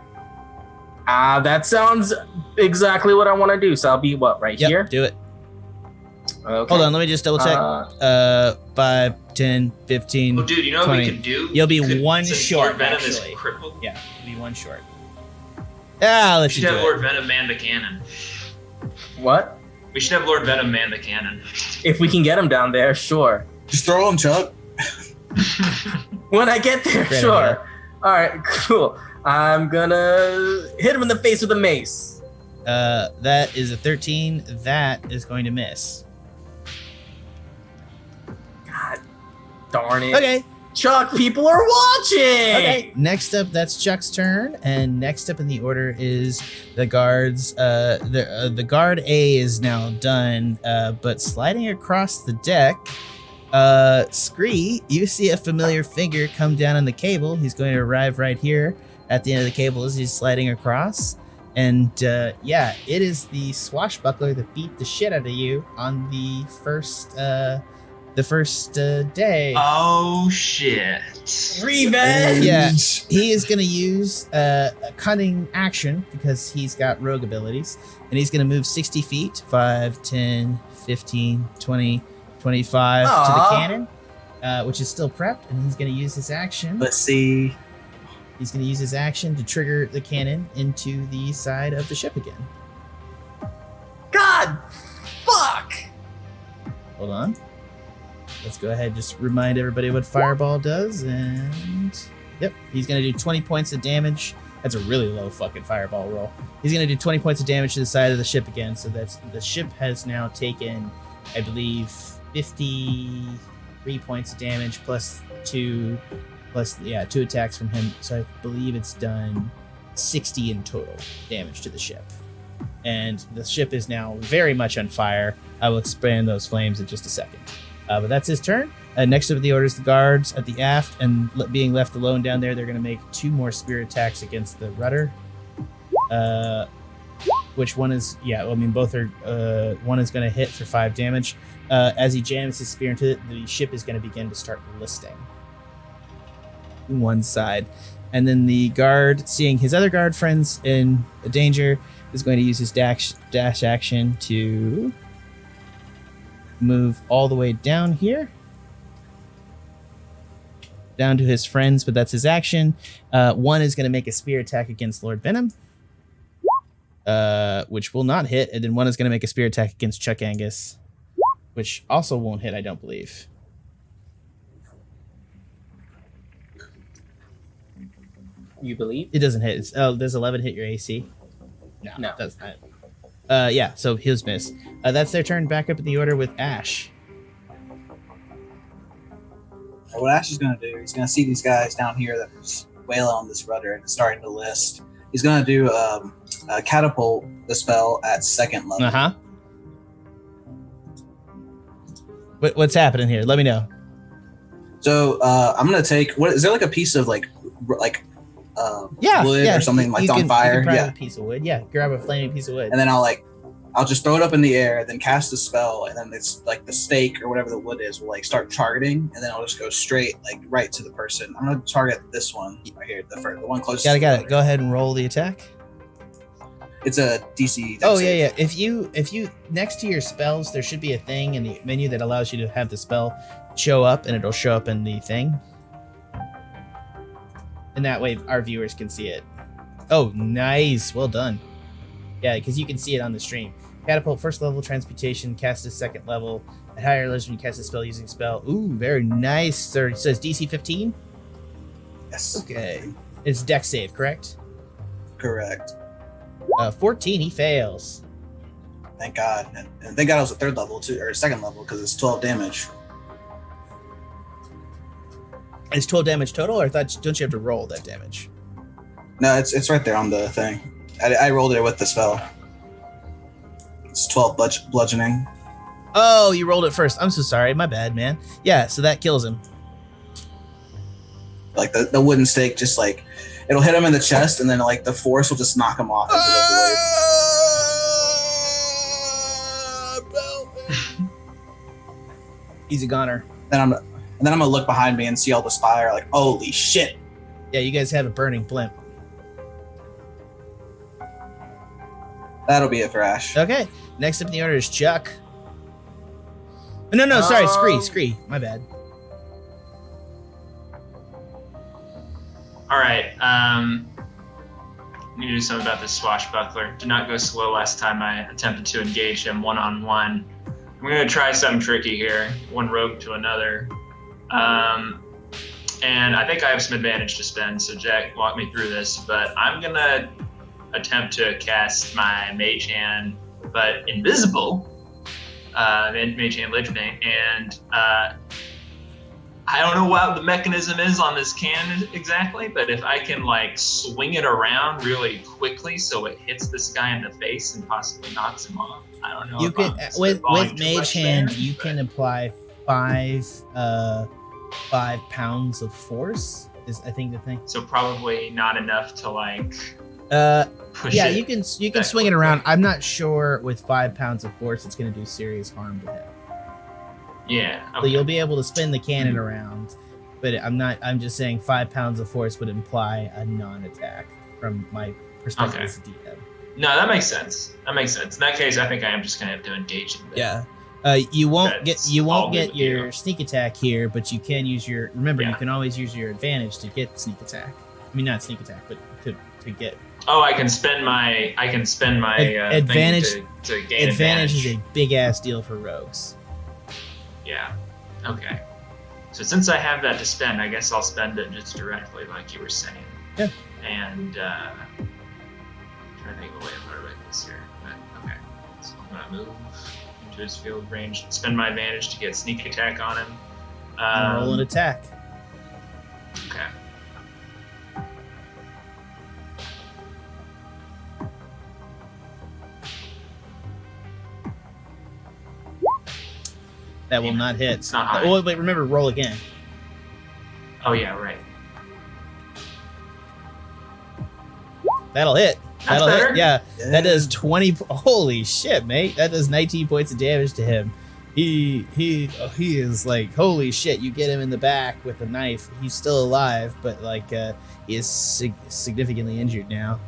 That sounds exactly what I want to do. So I'll be right here? Do it. Okay. Hold on, let me just double check. 5, 10, 15. Oh, dude, you know 20. what we can do? You'll be one short. Lord Venom actually. is crippled. Yeah, you'll be 1 short. Let's we should have Lord Venom man the cannon. What? We should have Lord Venom man the cannon. If we can get him down there, sure. Just throw him, Chuck. When I get there, Great sure. idea. All right, cool. I'm gonna hit him in the face with a mace. That is a 13. That is going to miss. God darn it. Okay. Chuck, people are watching. Okay. Next up, that's Chuck's turn, and next up in the order is the guards. The guard A is now done, but sliding across the deck, Scree, you see a familiar figure come down on the cable. He's going to arrive right here at the end of the cable as he's sliding across. And it is the swashbuckler that beat the shit out of you on the first day. Oh shit! Revenge. Yeah, he is going to use a cunning action because he's got rogue abilities, and he's going to move 60 feet. 5, 10, 15, 20, 25 to the Aw. cannon, which is still prepped, and he's going to use his action. Let's see. He's going to use his action to trigger the cannon into the side of the ship again. God, fuck. Hold on. Let's go ahead and just remind everybody what Fireball does, and yep, he's going to do 20 points of damage. That's a really low fucking Fireball roll. He's going to do 20 points of damage to the side of the ship again, so that's the ship has now taken, I believe, 53 points of damage plus 2 attacks from him, so I believe it's done 60 in total damage to the ship. And the ship is now very much on fire. I will expand those flames in just a second. But that's his turn. Next up the order is the guards at the aft, and being left alone down there, they're going to make 2 more spear attacks against the rudder. Which one is, both are, one is going to hit for 5 damage. As he jams his spear into it, the ship is going to begin to start listing. One side. And then the guard, seeing his other guard friends in danger, is going to use his dash action to move all the way down here. Down to his friends, but that's his action. One is going to make a spear attack against Lord Venom, which will not hit. And then one is going to make a spear attack against Chuck Angus, which also won't hit, I don't believe. You believe? It doesn't hit. Does 11 hit your AC? No. It does not. So his miss. That's their turn. Back up in the order with Ashe. What Ashe is going to do, he's going to see these guys down here that are wailing on this rudder and starting to list. He's going to do a catapult the spell at 2nd level. Uh-huh. What's happening here? Let me know. So I'm going to take, is there like a piece of like wood or something like on fire? You can grab a piece of wood. Yeah, grab a flaming piece of wood. And then I'll just throw it up in the air, then cast a spell, and then it's like the stake or whatever the wood is will like start targeting, and then I'll just go straight like right to the person. I'm gonna target this one right here, the one closest. Got it. Go ahead and roll the attack. It's a DC. Oh yeah. If you next to your spells, there should be a thing in the menu that allows you to have the spell show up, and it'll show up in the thing. And that way our viewers can see it. Oh, nice. Well done. Yeah, because you can see it on the stream. Catapult 1st level, transmutation, cast at 2nd level. At higher levels, you cast a spell using spell. Ooh, very nice. So it says DC 15? Yes. Okay. It's dex save, correct? Correct. 14, he fails. Thank God. And thank God it was a 3rd level too, or 2nd level, because it's 12 damage. It's 12 damage total, or don't you have to roll that damage? No, it's right there on the thing. I rolled it with the spell. It's 12 bludgeoning. Oh, you rolled it first. I'm so sorry. My bad, man. Yeah, so that kills him. Like the wooden stake, just like it'll hit him in the chest, and then like the force will just knock him off into the void. He's a goner. Then I'm gonna look behind me and see all the spire. Like, holy shit! Yeah, you guys have a burning blimp. That'll be it for Ashe. Okay. Next up in the order is Chuck. No, sorry, Scree. My bad. All right. Need to do something about this swashbuckler. Did not go slow last time I attempted to engage him one-on-one. I'm going to try something tricky here. One rogue to another. And I think I have some advantage to spend, so Jack, walk me through this. But I'm going to attempt to cast my mage hand, but invisible. Mage hand legioning, and I don't know what the mechanism is on this cannon exactly, but if I can like swing it around really quickly so it hits this guy in the face and possibly knocks him off. I don't know. You can with mage hand you can apply 5 pounds of force is I think the thing. So probably not enough to like push yeah, it. you can swing it around. I'm not sure with 5 pounds of force it's going to do serious harm to him. Yeah. Okay. So you'll be able to spin the cannon around, but I'm just saying 5 pounds of force would imply a non-attack from my perspective as a DM. No, that makes sense. In that case, I think I am just going to have to engage him. Yeah. You won't That's get all good with your you. sneak attack here, but you can use your. Remember, you Yeah. can always use your advantage to get sneak attack. I mean, not sneak attack, but to get Oh, I can spend my advantage. thing to gain Advantage is a big ass deal for rogues. Yeah. Okay. So since I have that to spend, I guess I'll spend it just directly, like you were saying. Yeah. And I'm trying to think of a way to motivate this here. But, okay. So I'm gonna move into his field range, spend my advantage to get sneak attack on him. Roll an attack. Okay. That will not hit. It's not high. Oh, wait, remember, roll again. Oh yeah, right. That'll hit. That's That'll better? hit. Yeah, that does 20. Holy shit, mate! That does 19 points of damage to him. He is like, holy shit! You get him in the back with a knife. He's still alive, but like he is significantly injured now.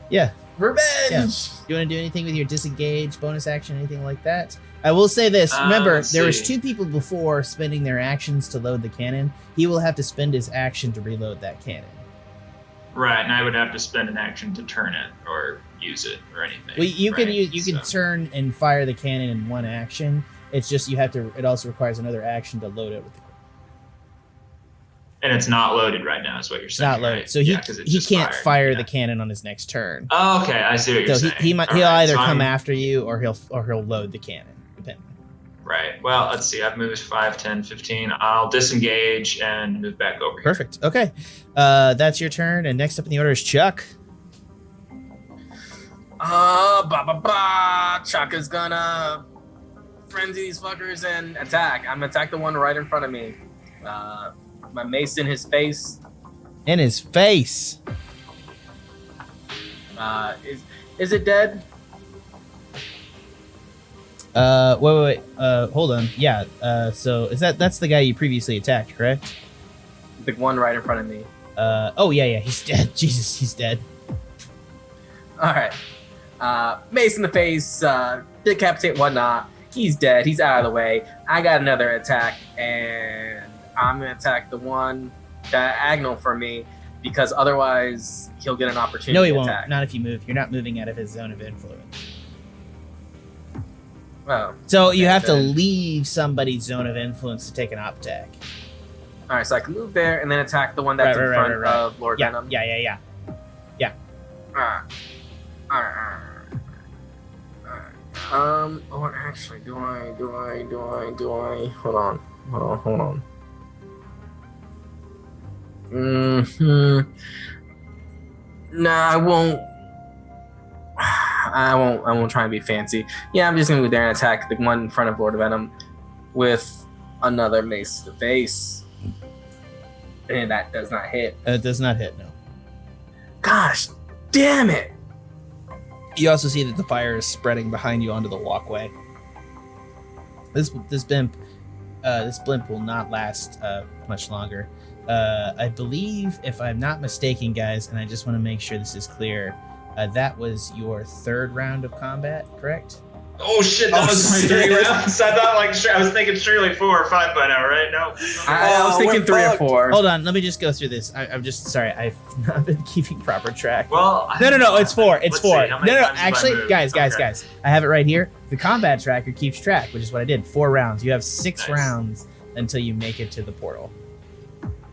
Yeah. Revenge. Yeah. You want to do anything with your disengage bonus action, anything like that? I will say this. Remember, let's there was see. 2 people before spending their actions to load the cannon. He will have to spend his action to reload that cannon. Right, and I would have to spend an action to turn it or use it or anything. Well, you can right? use, you can So- turn and fire the cannon in one action. It's just you have to. It also requires another action to load it with. And it's not loaded right now, is what you're It's saying. not loaded, right? so Yeah, 'cause it's he just can't fired. fire Yeah. the cannon on his next turn. Oh, okay, I see what you're So saying. he'll All either right, so come I'm- after you or he'll load the cannon, depending. Right. Well, let's see. I've moved 5, 10, 15. I'll disengage and move back over here. Perfect. Okay, that's your turn. And next up in the order is Chuck. Chaka's gonna frenzy these fuckers and attack. I'm gonna attack the one right in front of me. My mace in his face. In his face. Is it dead? Wait. Hold on. Yeah. So that's the guy you previously attacked, correct? The one right in front of me. Oh yeah. He's dead. Jesus, he's dead. All right. Mace in the face. Decapitate, whatnot. He's dead. He's out of the way. I got another attack, and I'm gonna attack the one diagonal for me because otherwise he'll get an opportunity. No, he to won't. attack. Not if you move. You're not moving out of his zone of influence. Oh. So you Okay, have to then. leave somebody's zone of influence to take an op attack. All right, so I can move there and then attack the one that's in front of Lord Yeah, Venom. yeah. Oh, actually, do I? Hold on. Nah, I won't. I won't try and be fancy. Yeah, I'm just gonna go there and attack the one in front of Lord Venom with another mace to the face. And that does not hit. It does not hit, no. Gosh, damn it! You also see that the fire is spreading behind you onto the walkway. This blimp will not last much longer. I believe, if I'm not mistaken, guys, and I just want to make sure this is clear, that was your 3rd round of combat, correct? Oh shit, that Oh, was my shit. 3 rounds. I thought I was thinking surely 4 or 5 by now, right? No. I was thinking we're 3 or fucked. 4. Hold on, let me just go through this. I'm just sorry, I've not been keeping proper track. Well, No, it's 4. It's Let's 4. see, how many No, times have I actually, moved? guys, Okay. I have it right here. The combat tracker keeps track, which is what I did. 4 rounds. You have 6 Nice. rounds until you make it to the portal.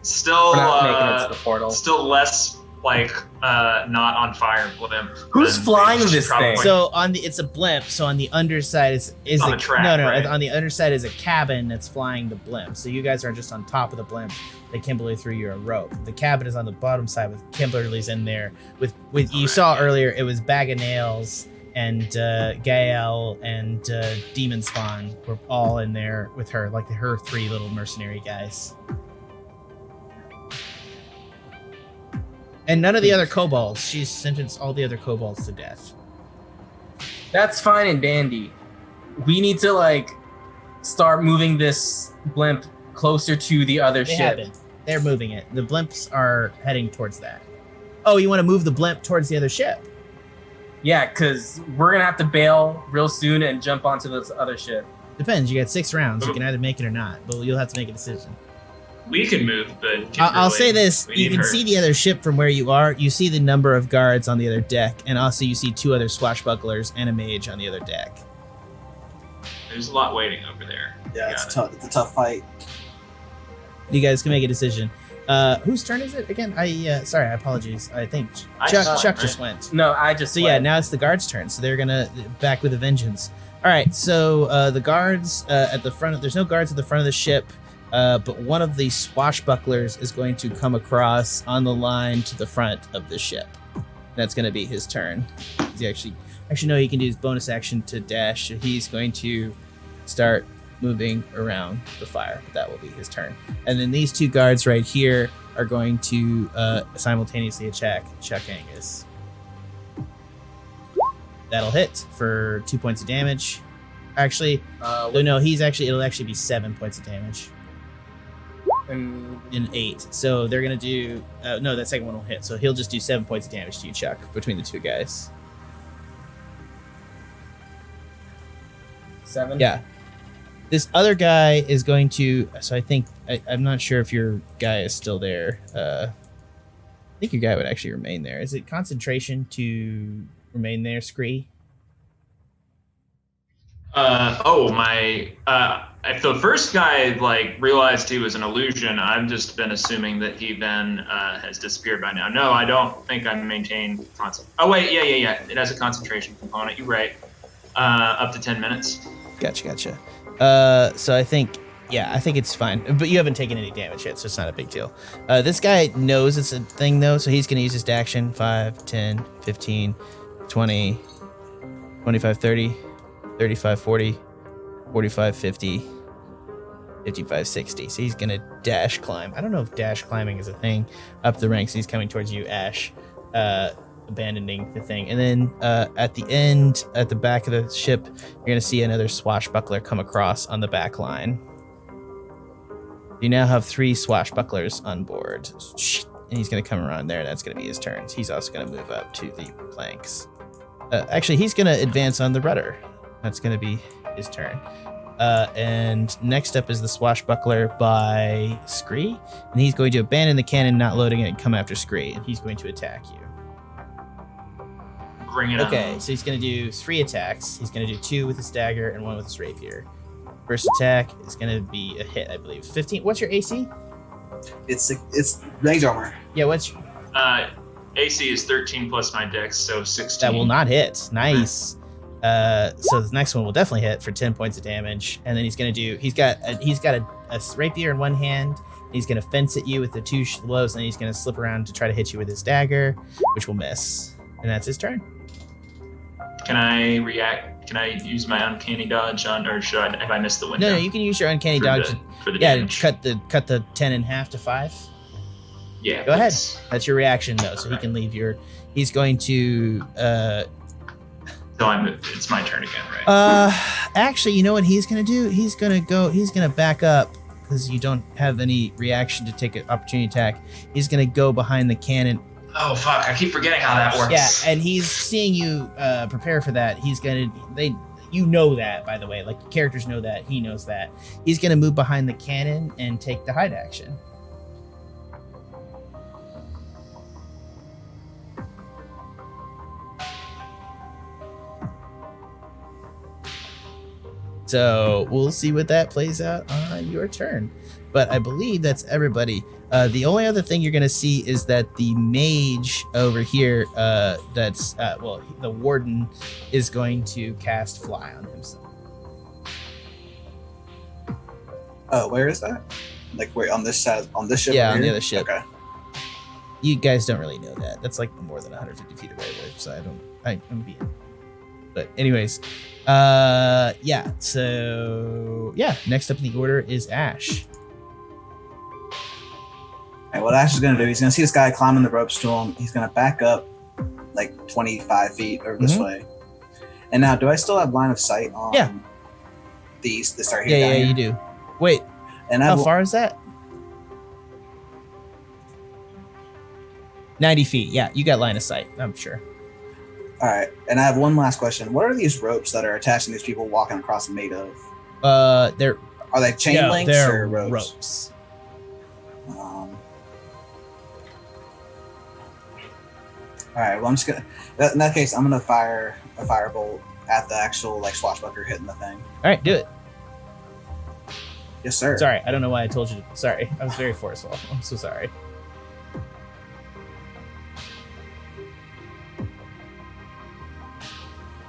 Still, We're not making it to the portal. still less like not on fire blimp. Who's than flying Paige, this probably. thing? So it's a blimp. So on the underside is On a the track, no. right? On the underside is a cabin that's flying the blimp. So you guys are just on top of the blimp. That Kimberly threw you a rope. The cabin is on the bottom side with Kimberly's in there. With you Alright, saw yeah. earlier, it was Bag of Nails and Gael and Demon Spawn were all in there with her, like her 3 little mercenary guys. And none of the other kobolds. She's sentenced all the other kobolds to death. That's fine and dandy. We need to start moving this blimp closer to the other They ship. haven't. They're moving it. The blimps are heading towards that. Oh, you want to move the blimp towards the other ship? Yeah, because we're gonna have to bail real soon and jump onto this other ship. Depends. You got 6 rounds. You can either make it or not, but you'll have to make a decision. We can move, but I'll say this: you can see the other ship from where you are. You see the number of guards on the other deck, and also you see 2 other swashbucklers and a mage on the other deck. There's a lot waiting over there. Yeah, it's a tough fight. You guys can make a decision. Whose turn is it again? Sorry, I apologize. I think Chuck just went. No, I just. So yeah, now it's the guards' turn. So they're gonna back with a vengeance. All right. So the guards at the front. There's no guards at the front of the ship. But one of the swashbucklers is going to come across on the line to the front of the ship. That's going to be his turn. He actually no, he can do his bonus action to dash. So he's going to start moving around the fire. But that will be his turn. And then these 2 guards right here are going to simultaneously attack Chuck Angus. That'll hit for 2 points of damage. Actually, no, it'll actually be 7 points of damage. In 8. So they're going to do... no, that second one will hit. So he'll just do 7 points of damage to you, Chuck, between the 2 guys. 7? Yeah. This other guy is going to... So I think... I'm not sure if your guy is still there. I think your guy would actually remain there. Is it concentration to remain there, Scree? If the first guy realized he was an illusion, I've just been assuming that he then has disappeared by now. No, I don't think I maintain Oh wait, yeah. It has a concentration component. You're right. Up to 10 minutes. Gotcha. So I think it's fine. But you haven't taken any damage yet, so it's not a big deal. This guy knows it's a thing though, so he's going to use his action 5, 10, 15, 20, 25, 30. 35, 40, 45, 50, 55, 60. So he's going to dash climb. I don't know if dash climbing is a thing up the ranks. He's coming towards you, Ashe, abandoning the thing. And then at the end, at the back of the ship, you're going to see another swashbuckler come across on the back line. You now have 3 swashbucklers on board. And he's going to come around there. That's going to be his turn. He's also going to move up to the planks. Actually, he's going to advance on the rudder. That's going to be his turn. And next up is the swashbuckler by Scree. And he's going to abandon the cannon, not loading it, and come after Scree. And he's going to attack you. Bring it on. Okay, so he's going to do 3 attacks. He's going to do 2 with his dagger and 1 with his rapier. First attack is going to be a hit, I believe. 15. What's your AC? It's range armor. Yeah, what's... AC is 13 plus my dex, so 16. That will not hit. Nice. So the next one will definitely hit for 10 points of damage, and then he's gonna do. He's got a rapier in one hand. He's gonna fence at you with the 2 blows, and he's gonna slip around to try to hit you with his dagger, which will miss, and that's his turn. Can I react? Can I use my uncanny dodge on, or should I? Have I missed the window? No, you can use your uncanny dodge. For the damage. Cut the 10 in half to 5. Yeah. Go ahead. That's your reaction though, so he can leave your. He's going to. So it's my turn again, right? Actually, you know what he's gonna do? He's gonna back up because you don't have any reaction to take an opportunity attack. He's gonna go behind the cannon. Oh fuck! I keep forgetting how that works. Yeah, and he's seeing you prepare for that. He's gonna you know that, by the way. Like, characters know that. He knows that. He's gonna move behind the cannon and take the hide action. So we'll see what that plays out on your turn. But I believe that's everybody. The only other thing you're going to see is that the mage over here, the warden, is going to cast Fly on himself. Oh, where is that? Like, where on this side, on this ship? Yeah, on the other ship. Okay. You guys don't really know that. That's like more than 150 feet away, so I'm being. But anyways, yeah. So yeah, next up in the order is Ashe. Right, what Ashe is going to do, he's going to see this guy climbing the ropes to him. He's going to back up like 25 feet over this way. And now, do I still have line of sight on these that start here? Yeah, you do. Wait, and how far is that? 90 feet. Yeah, you got line of sight, I'm sure. All right, and I have one last question. What are these ropes that are attaching these people walking across made of? They're Are they chain links they're or ropes? ropes. All right. Well, I'm just gonna. In that case, I'm gonna fire a firebolt at the actual like swashbuckler hitting the thing. All right, do it. Yes, sir. Sorry, I don't know why I told you. Sorry, I was very forceful. I'm so sorry.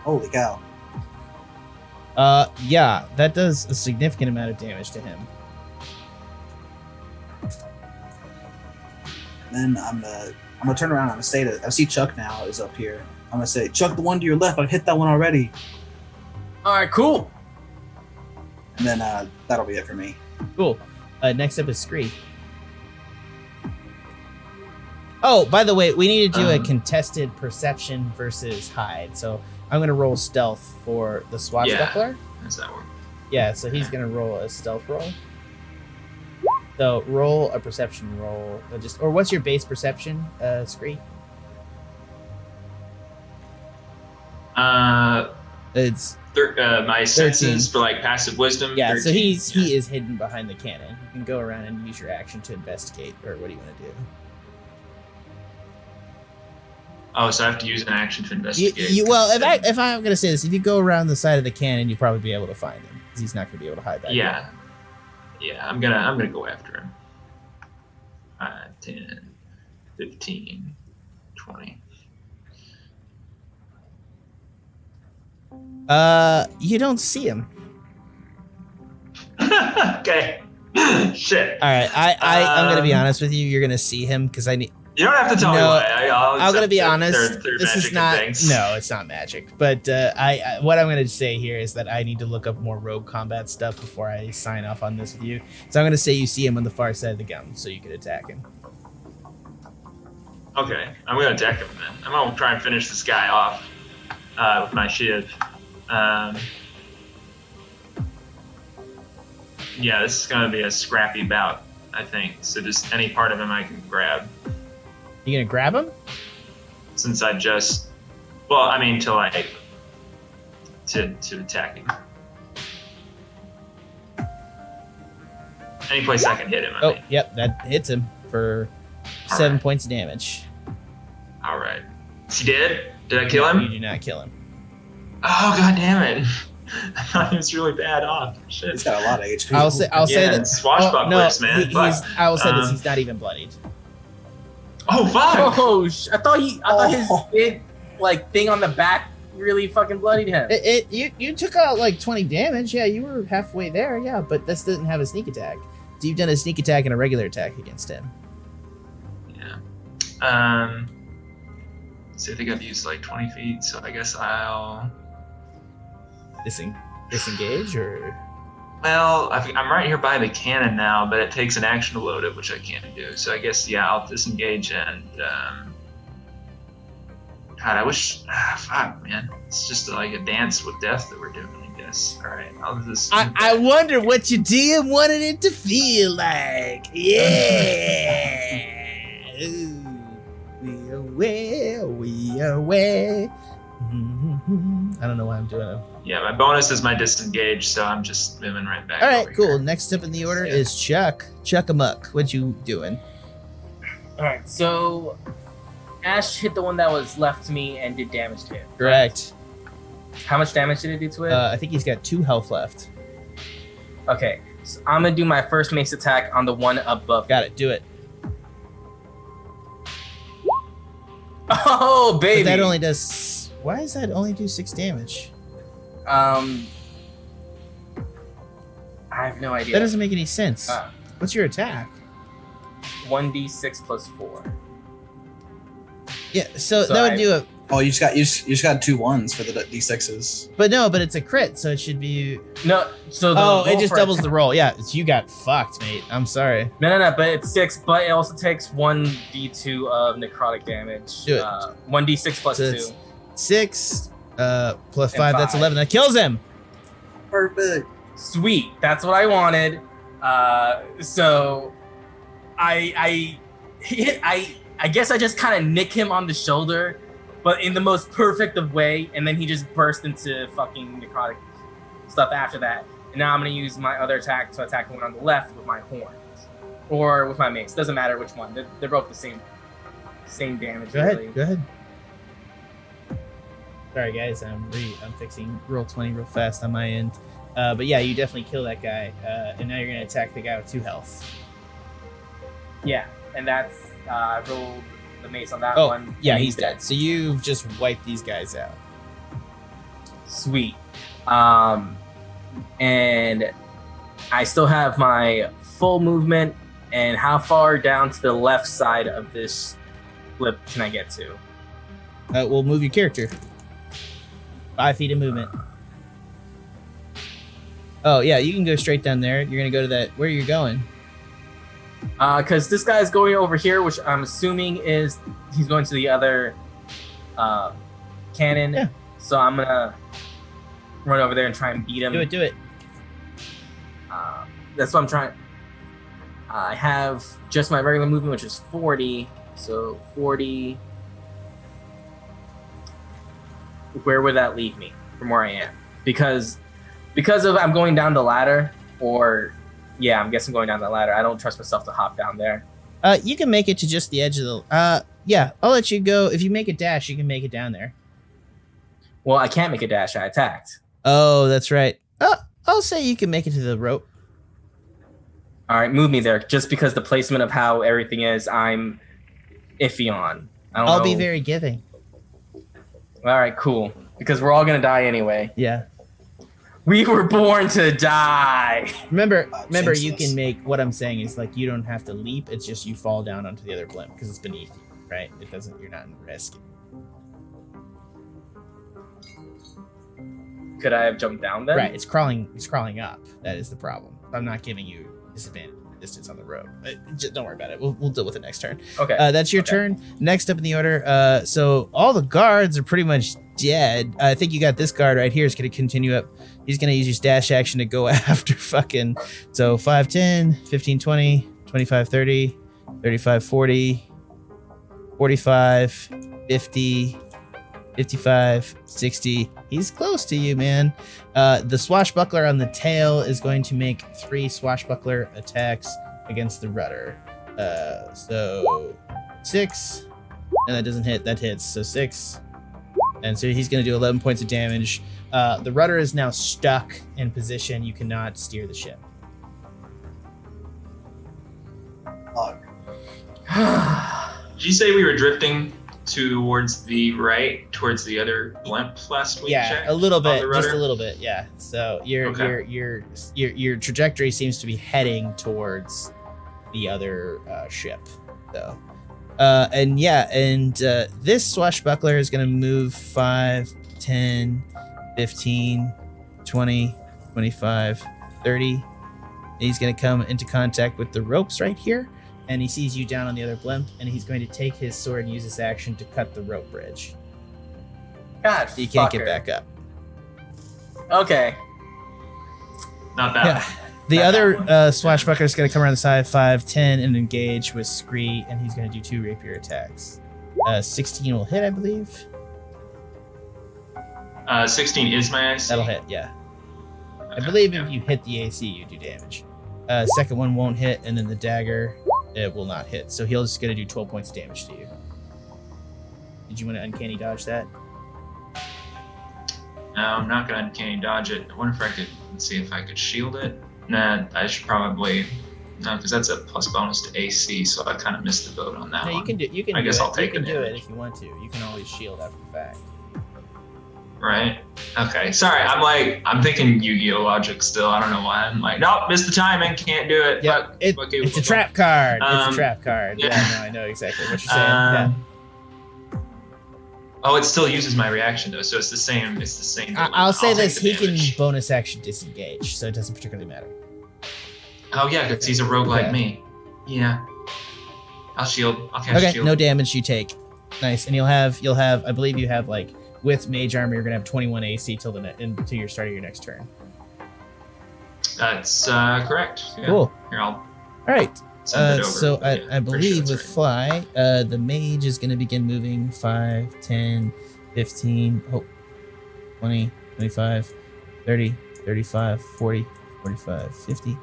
Holy cow. Yeah, that does a significant amount of damage to him. Then I'm gonna turn around. I'm gonna say that I see Chuck now is up here. I'm gonna say, Chuck, the one to your left. I hit that one already. All right, cool. And then that'll be it for me. Cool. Next up is Scree. Oh, by the way, we need to do a contested perception versus hide. So I'm gonna roll stealth for the swashbuckler. How does that work? Yeah, so he's gonna roll a stealth roll. So roll a perception roll. Or what's your base perception, Scree? It's my senses for like passive wisdom. yeah. 13. So he is hidden behind the cannon. You can go around and use your action to investigate, or what do you want to do? Oh, so I have to use an action to investigate. Well, if I'm gonna say this, if you go around the side of the cannon, you'll probably be able to find him because he's not gonna be able to hide back. Yeah. Yeah, I'm gonna go after him. 5, 10, 15, 20. You don't see him. Okay. Shit. All right, I'm gonna be honest with you. You're gonna see him because I need. You don't have to tell me why. I'm gonna be honest. They're This is magic not. things. No, it's not magic. But what I'm gonna say here is that I need to look up more rogue combat stuff before I sign off on this with you. So I'm gonna say you see him on the far side of the gun, so you can attack him. Okay, I'm gonna attack him then. I'm gonna try and finish this guy off with my shiv. Yeah, this is gonna be a scrappy bout, I think. So just any part of him I can grab. You gonna grab him? Since I just, well, I mean, to attack him. Any place I can hit him. I mean. Yep, that hits him for All 7 right. points of damage. All right. Is he dead? Did I kill him? You do not kill him. Oh, god damn it. I thought he was really bad off. Shit. He's got a lot of HP. I'll say that. Swashbucklers, man. I will say this. He's not even bloodied. Oh, fuck! Oh, I thought his big like thing on the back really fucking bloodied him. You took out like 20 damage. Yeah, you were halfway there. Yeah, but this doesn't have a sneak attack. So you've done a sneak attack and a regular attack against him. Yeah. So I think I've used like 20 feet, so I guess I'll disengage or. Well, I'm right here by the cannon now, but it takes an action to load it, which I can't do. So I guess, yeah, I'll disengage and, God, I wish, fuck, man. It's just like a dance with death that we're doing, I guess. All right, I'll just. I wonder what your DM wanted it to feel like. Yeah. Ooh, we are away. I don't know why I'm doing it. Yeah, my bonus is my disengage, so I'm just moving right back. All right, over cool. here. Next up in the order is Chuck. Chuck-a-muck. What you doing? All right, so Ashe hit the one that was left to me and did damage to it. Correct. How much damage did it do to it? I think he's got 2 health left. Okay, so I'm gonna do my first mace attack on the one above. Got it. Do it. Oh, baby! But that only does. Why does that only do 6 damage? I have no idea. That doesn't make any sense. What's your attack? 1d6 plus 4. Yeah, so that would do a. Oh, you just got 2 1s for the d6s. But it's a crit, so it should be. No, so the Oh, it roll just for doubles attack- the roll. Yeah, you got fucked, mate. I'm sorry. No, but it's 6, but it also takes 1d2 of necrotic damage. Do it. 1d6 plus So 2. it's 6 plus And 5. That's 5. 11. That kills him. Perfect. Sweet, that's what I wanted. So I guess I just kind of nick him on the shoulder, but in the most perfect of way, and then he just burst into fucking necrotic stuff after that. And now I'm going to use my other attack to attack the one on the left with my horns. Or with my mace. Doesn't matter which one. They're both the same damage. Go ahead. Really. Go ahead. Sorry, guys. I'm fixing roll 20 real fast on my end. But yeah, you definitely kill that guy. And now you're going to attack the guy with 2 health. Yeah. And that's... I rolled the mace on that Oh, one. yeah, he's dead. So you've just wiped these guys out. Sweet. And I still have my full movement. And how far down to the left side of this flip can I get to? We'll move your character. 5 feet of movement. Oh, yeah, you can go straight down there. You're going to go to that... Where are you going? Because this guy's going over here, which I'm assuming is... He's going to the other cannon. Yeah. So I'm going to run over there and try and beat him. Do it. That's what I'm trying... I have just my regular movement, which is 40. So 40. Where would that leave me from where I am? Because of I'm going down the ladder, or yeah, I'm guessing going down the ladder. I don't trust myself to hop down there. You can make it to just the edge of the... yeah, I'll let you go. If you make a dash, you can make it down there. Well, I can't make a dash. I attacked. Oh, that's right. I'll say you can make it to the rope. All right, move me there. Just because the placement of how everything is, I'm iffy on. I'll be very giving. All right, cool. Because we're all gonna die anyway. Yeah. We were born to die. Remember, you can make... What I'm saying is, like, you don't have to leap. It's just you fall down onto the other blimp because it's beneath you, right? It doesn't... You're not in risk. Could I have jumped down then? Right. It's crawling up. That is the problem. I'm not giving you disadvantage distance on the road. Just don't worry about it. We'll deal with it next turn. Okay. That's your turn. Next up in the order. So all the guards are pretty much dead. I think you got this guard right here is going to continue up. He's going to use his dash action to go after fucking... So 5, 10, 15, 20, 25, 30, 35, 40, 45, 50, 55, 60. He's close to you, man. The swashbuckler on the tail is going to make 3 swashbuckler attacks against the rudder. So 6, and that doesn't hit. That hits. So 6, and so he's going to do 11 points of damage. The rudder is now stuck in position. You cannot steer the ship. Did you say we were drifting towards the right, towards the other blimp last week? Yeah, a little bit, just just a little bit. Yeah. So your trajectory seems to be heading towards the other ship, though. This swashbuckler is going to move 5, 10, 15, 20, 25, 30. And he's going to come into contact with the ropes right here. And he sees you down on the other blimp, and he's going to take his sword and use his action to cut the rope bridge. God, You can't get back up. Okay. Not that. Yeah. The other swashbuckler is going to come around the side, 5, 10, and engage with Scree, and he's going to do 2 rapier attacks. 16 will hit, I believe. 16 is my AC. That'll hit, yeah. Okay, I believe yeah. if you hit the AC, you do damage. Second one won't hit, and then the dagger, it will not hit. So he'll just going to do 12 points of damage to you. Did you want to uncanny dodge that? No, I'm not going to uncanny dodge it. I wonder if I could, let's see if I could shield it. Nah, I should probably, no, because that's a plus bonus to AC, so I kind of missed the boat on that No, one. you can do. You can. I guess do I'll it. take You can the do it damage. if you want to. You can always shield after the fact. Right? Okay, sorry, I'm thinking Yu-Gi-Oh logic still. I don't know why. I'm like, nope, missed the timing, can't do it. Yeah, Fuck. it's Okay, a we'll go. trap card. It's a Um, trap card. yeah. Yeah, no, I know exactly what you're saying. Yeah. Oh, it still uses my reaction though, so it's the same. It's the same. I'll say this: take the he can damage. bonus action disengage, so it doesn't particularly matter. Oh yeah, because he's a rogue like Yeah. me. Yeah. I'll shield. Okay. Okay, Shield. no damage you take. Nice, and you'll have. I believe you have like with mage armor, you're gonna have 21 AC till until your start of your next turn. That's correct. Yeah. Cool. Here, I'll All right. send it over. So but yeah, I pretty believe sure that's with right. fly, the mage is going to begin moving 5, 10, 15, 20, 25, 30, 35, 40, 45, 50,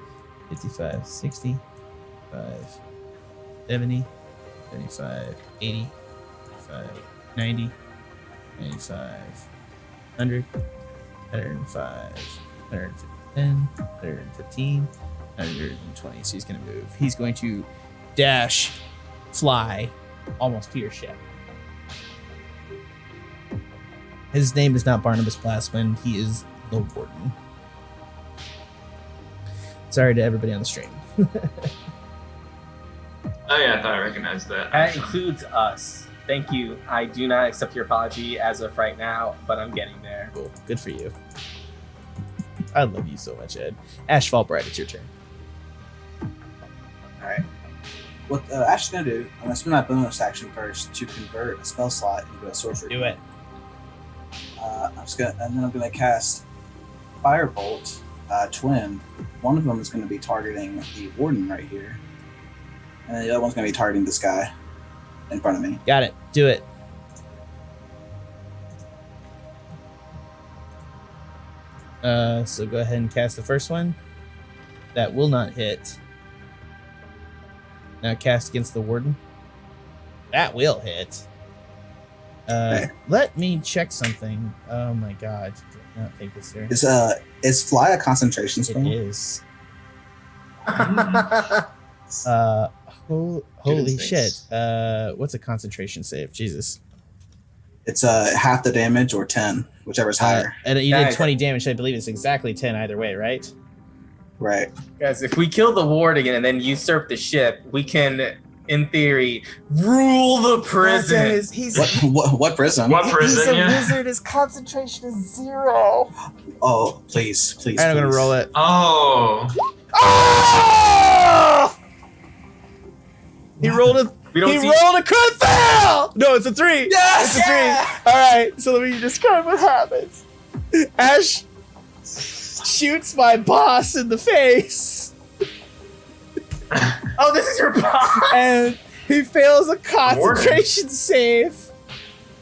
55, 60, 5, 70, 75, 80, 85, 90, 95, 100, 105, 110, 115, 120. So he's going to move. He's going to dash, fly, almost to your ship. His name is not Barnabas Plasman. He is the Warden. Sorry to everybody on the stream. Oh yeah, I thought I recognized that. That includes us. Thank you. I do not accept your apology as of right now, but I'm getting there. Cool. Good for you. I love you so much, Ed. Ashe Fallbright, it's your turn. Alright. What Ashe is going to do, I'm going to spend my bonus action first to convert a spell slot into a sorcery. Do it. And then I'm going to cast Firebolt, Twin. One of them is going to be targeting the Warden right here. And the other one's going to be targeting this guy in front of me. Got it. Do it. So go ahead and cast the first one. That will not hit. Now cast against the Warden. That will hit. Let me check something. Oh my god. Did not think this here. Is Fly a concentration spell? It is. Holy shit. What's a concentration save? Jesus. It's half the damage or 10, whichever's higher. And you did 20 damage. I believe it's exactly 10 either way, right? Right. Guys, if we kill the warden and then usurp the ship, we can, in theory, rule the prison. What prison? What prison? He's a wizard. His concentration is 0. Oh, please. I'm gonna roll it. Oh. Oh! He rolled a crit fail! No, it's a 3. Yes! It's a 3. Alright, so let me describe what happens. Ashe shoots my boss in the face. Oh, this is your boss! And he fails a concentration save.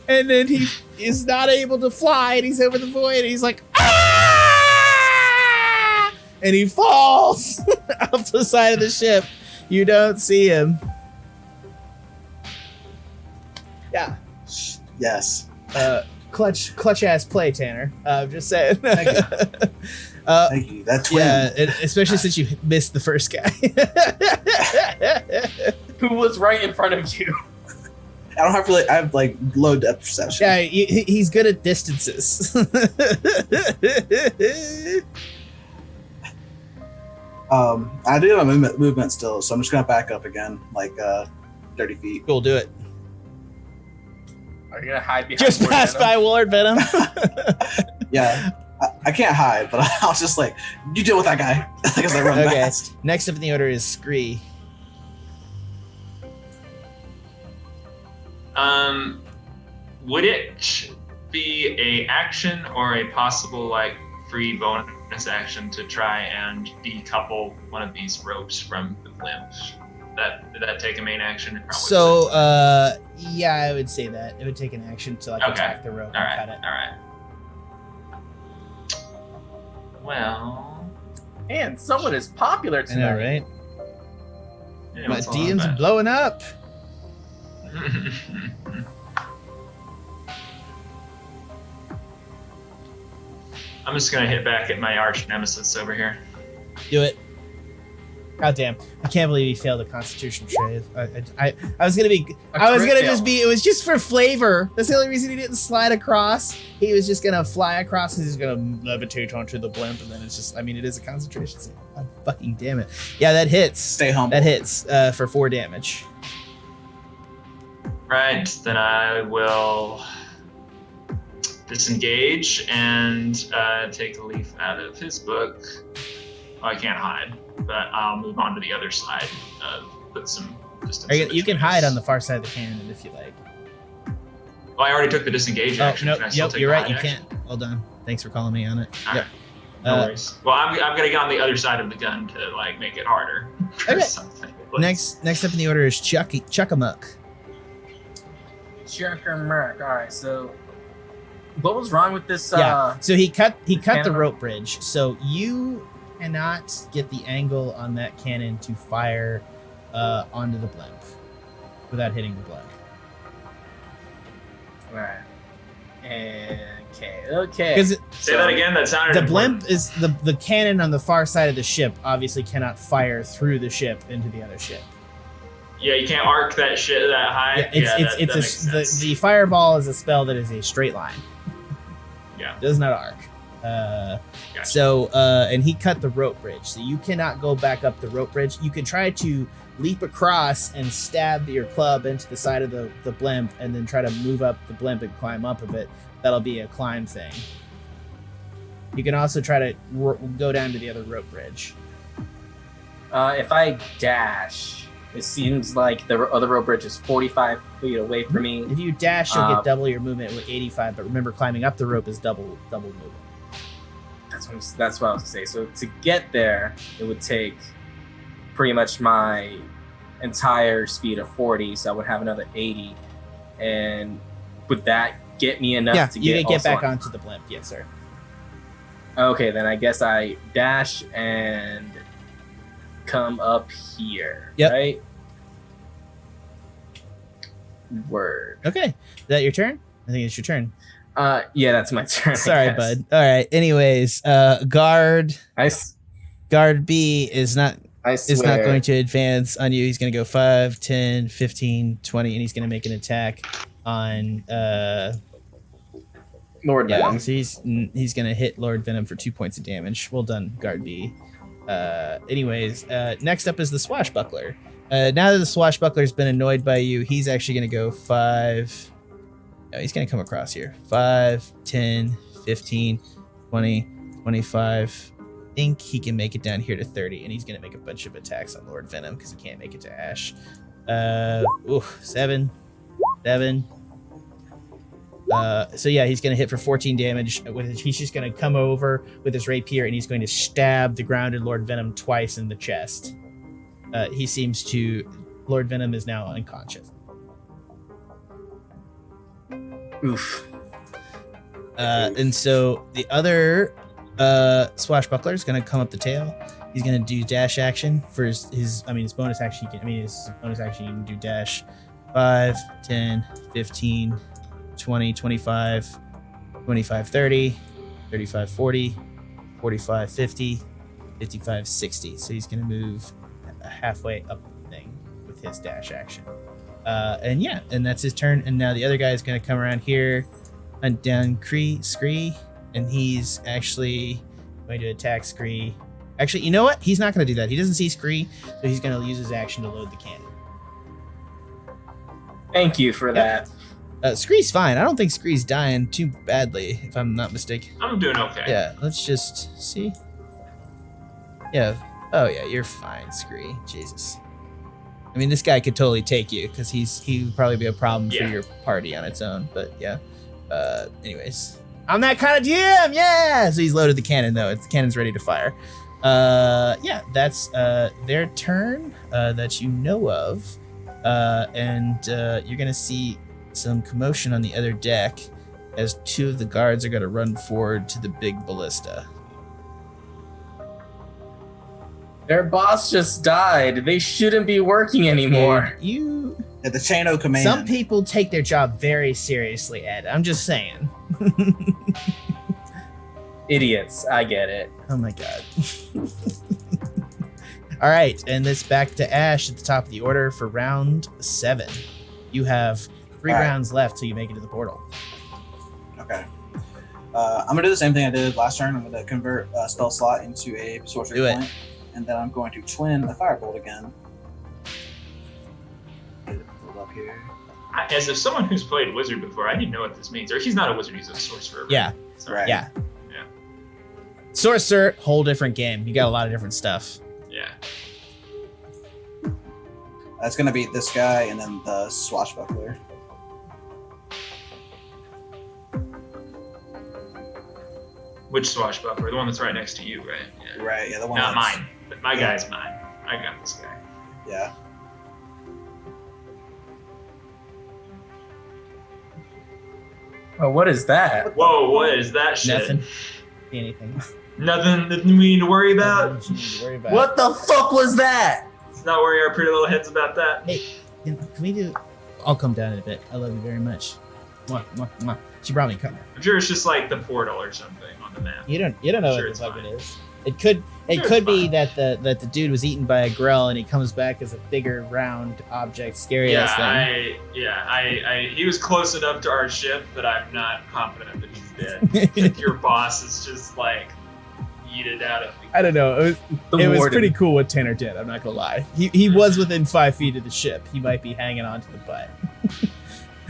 And then he is not able to fly, and he's over the void, and he's like, ah! And he falls off the side of the ship. You don't see him. Yeah. Yes. Clutch ass play, Tanner. I'm just saying. Thank you. Thank you. That twin. Yeah, especially since you missed the first guy. Who was right in front of you? I have like low depth perception. Yeah, he's good at distances. I do have a movement still, so I'm just gonna back up again, like 30 feet. Cool, do it. Are you gonna hide behind? Just pass by Lord Venom. Yeah, I can't hide, but I'll just like, you deal with that guy because I run fast. Next up in the order is Scree. Would it be a action or a possible like free bonus action to try and decouple one of these ropes from the blimp? Did that take a main action? So, yeah, I would say that it would take an action to like attack the rope and cut it. All right. Well, and someone is popular I tonight. know, right? yeah, My what's all DM's that? blowing up. I'm just gonna hit back at my arch nemesis over here. Do it. God damn! I can't believe he failed a Constitution save. I was gonna be. It was just for flavor. That's the only reason he didn't slide across. He was just gonna fly across and he's gonna levitate onto the blimp, and then it's just. I mean, it is a concentration save. God fucking damn it! Yeah, that hits. Stay humble. That hits for 4 damage. Right, then I will disengage and take a leaf out of his book. Oh, I can't hide, but I'll move on to the other side. Put some distance. You can hide on the far side of the cannon if you like. Well, I already took the disengage action. No, Can I still take you're the right. hide You action? can't. Well done. Thanks for calling me on it. All Yep. right. No worries. Well, I'm gonna get on the other side of the gun to like make it harder. Okay. Something. Next up in the order is Chuckamuck. Chuckamuck. All right. So, what was wrong with this? So he cut the cannon? rope bridge. So you cannot get the angle on that cannon to fire onto the blimp without hitting the blimp. Right. Okay. Say that again. That sounded The important. blimp is the cannon on the far side of the ship. Obviously, cannot fire through the ship into the other ship. Yeah, you can't arc that shit that high. The fireball is a spell that is a straight line. Yeah. Does not arc. Gotcha. So and he cut the rope bridge, so you cannot go back up the rope bridge. You could try to leap across and stab your club into the side of the blimp, and then try to move up the blimp and climb up a bit. That'll be a climb thing. You can also try to go down to the other rope bridge. If I dash, it seems like the other rope bridge is 45 feet away from me. If you dash, you'll get double your movement with 85. But remember, climbing up the rope is double movement. That's what I was gonna say. So to get there, it would take pretty much my entire speed of 40. So I would have another 80, and would that get me enough to get back onto the blimp? Yes, sir. Okay, then I guess I dash and come up here. Yep. Right? Word. Okay. Is that your turn? I think it's your turn. Yeah, that's my turn. Sorry, bud. All right. Anyways, guard B is not going to advance on you. He's going to go 5, 10, 15, 20, and he's going to make an attack on Lord Venom. So he's going to hit Lord Venom for 2 points of damage. Well done, guard B. Anyways, next up is the Swashbuckler. Now that the Swashbuckler's been annoyed by you, he's actually going to go 5. No, he's going to come across here. 5, 10, 15, 20, 25. I think he can make it down here to 30, and he's going to make a bunch of attacks on Lord Venom because he can't make it to Ashe. 7. So yeah, he's going to hit for 14 damage. He's just going to come over with his rapier, and he's going to stab the grounded Lord Venom twice in the chest. Lord Venom is now unconscious. Oof. And so the other Swashbuckler is going to come up the tail. He's going to do dash action for his bonus action. His bonus action, you can do dash 5, 10, 15, 20, 25, 25, 30, 35, 40, 45, 50, 55, 60. So he's going to move halfway up the thing with his dash action. And that's his turn. And now the other guy is going to come around here, hunt down Scree, and he's actually going to attack Scree. Actually, you know what? He's not going to do that. He doesn't see Scree, so he's going to use his action to load the cannon. Thank you for that. Scree's fine. I don't think Scree's dying too badly, if I'm not mistaken. I'm doing okay. Yeah, let's just see. Yeah. Oh, yeah, you're fine, Scree. Jesus. I mean, this guy could totally take you because he would probably be a problem for your party on its own. But yeah. Anyways, I'm that kind of GM. Yeah. So he's loaded the cannon though. The cannon's ready to fire. Yeah, that's their turn that you know of, and you're gonna see some commotion on the other deck as 2 of the guards are gonna run forward to the big ballista. Their boss just died. They shouldn't be working anymore. You At the chain of command. Some people take their job very seriously, Ed. I'm just saying. Idiots. I get it. Oh my god. All right, and this back to Ashe at the top of the order for round 7. You have 3 rounds left till you make it to the portal. Okay. I'm going to do the same thing I did last turn. I'm going to convert a spell slot into a sorcery point. And then I'm going to twin the firebolt again. Get it pulled up here. As if someone who's played wizard before, I didn't know what this means. Or he's not a wizard, he's a sorcerer. Right? Yeah. Right. Yeah. Sorcerer, whole different game. You got a lot of different stuff. Yeah. That's going to be this guy and then the swashbuckler. Which swashbuckler? The one that's right next to you, right? Yeah. Right, yeah, the one Not that's... mine. But my guy's mine. I got this guy. Yeah. Oh, what is that? Whoa, what is that shit? Nothing. See anything? Nothing that we need to worry about. Nothing you need to worry about. What the fuck was that? Let's not worry our pretty little heads about that. Hey, can we do? I'll come down in a bit. I love you very much. Mwah, mwah, mwah. She brought me a cover. I'm sure it's just like the portal or something on the map. You don't know Sure, what the fuck fine. it is. It could Sure, be fine. that the dude was eaten by a grell and he comes back as a bigger round object, scary ass thing. He was close enough to our ship that I'm not confident that he's dead. If your boss is just like yeeted out of me. I don't know. It The was warden. pretty cool what Tanner did. I'm not gonna lie. He was within 5 feet of the ship. He might be hanging on to the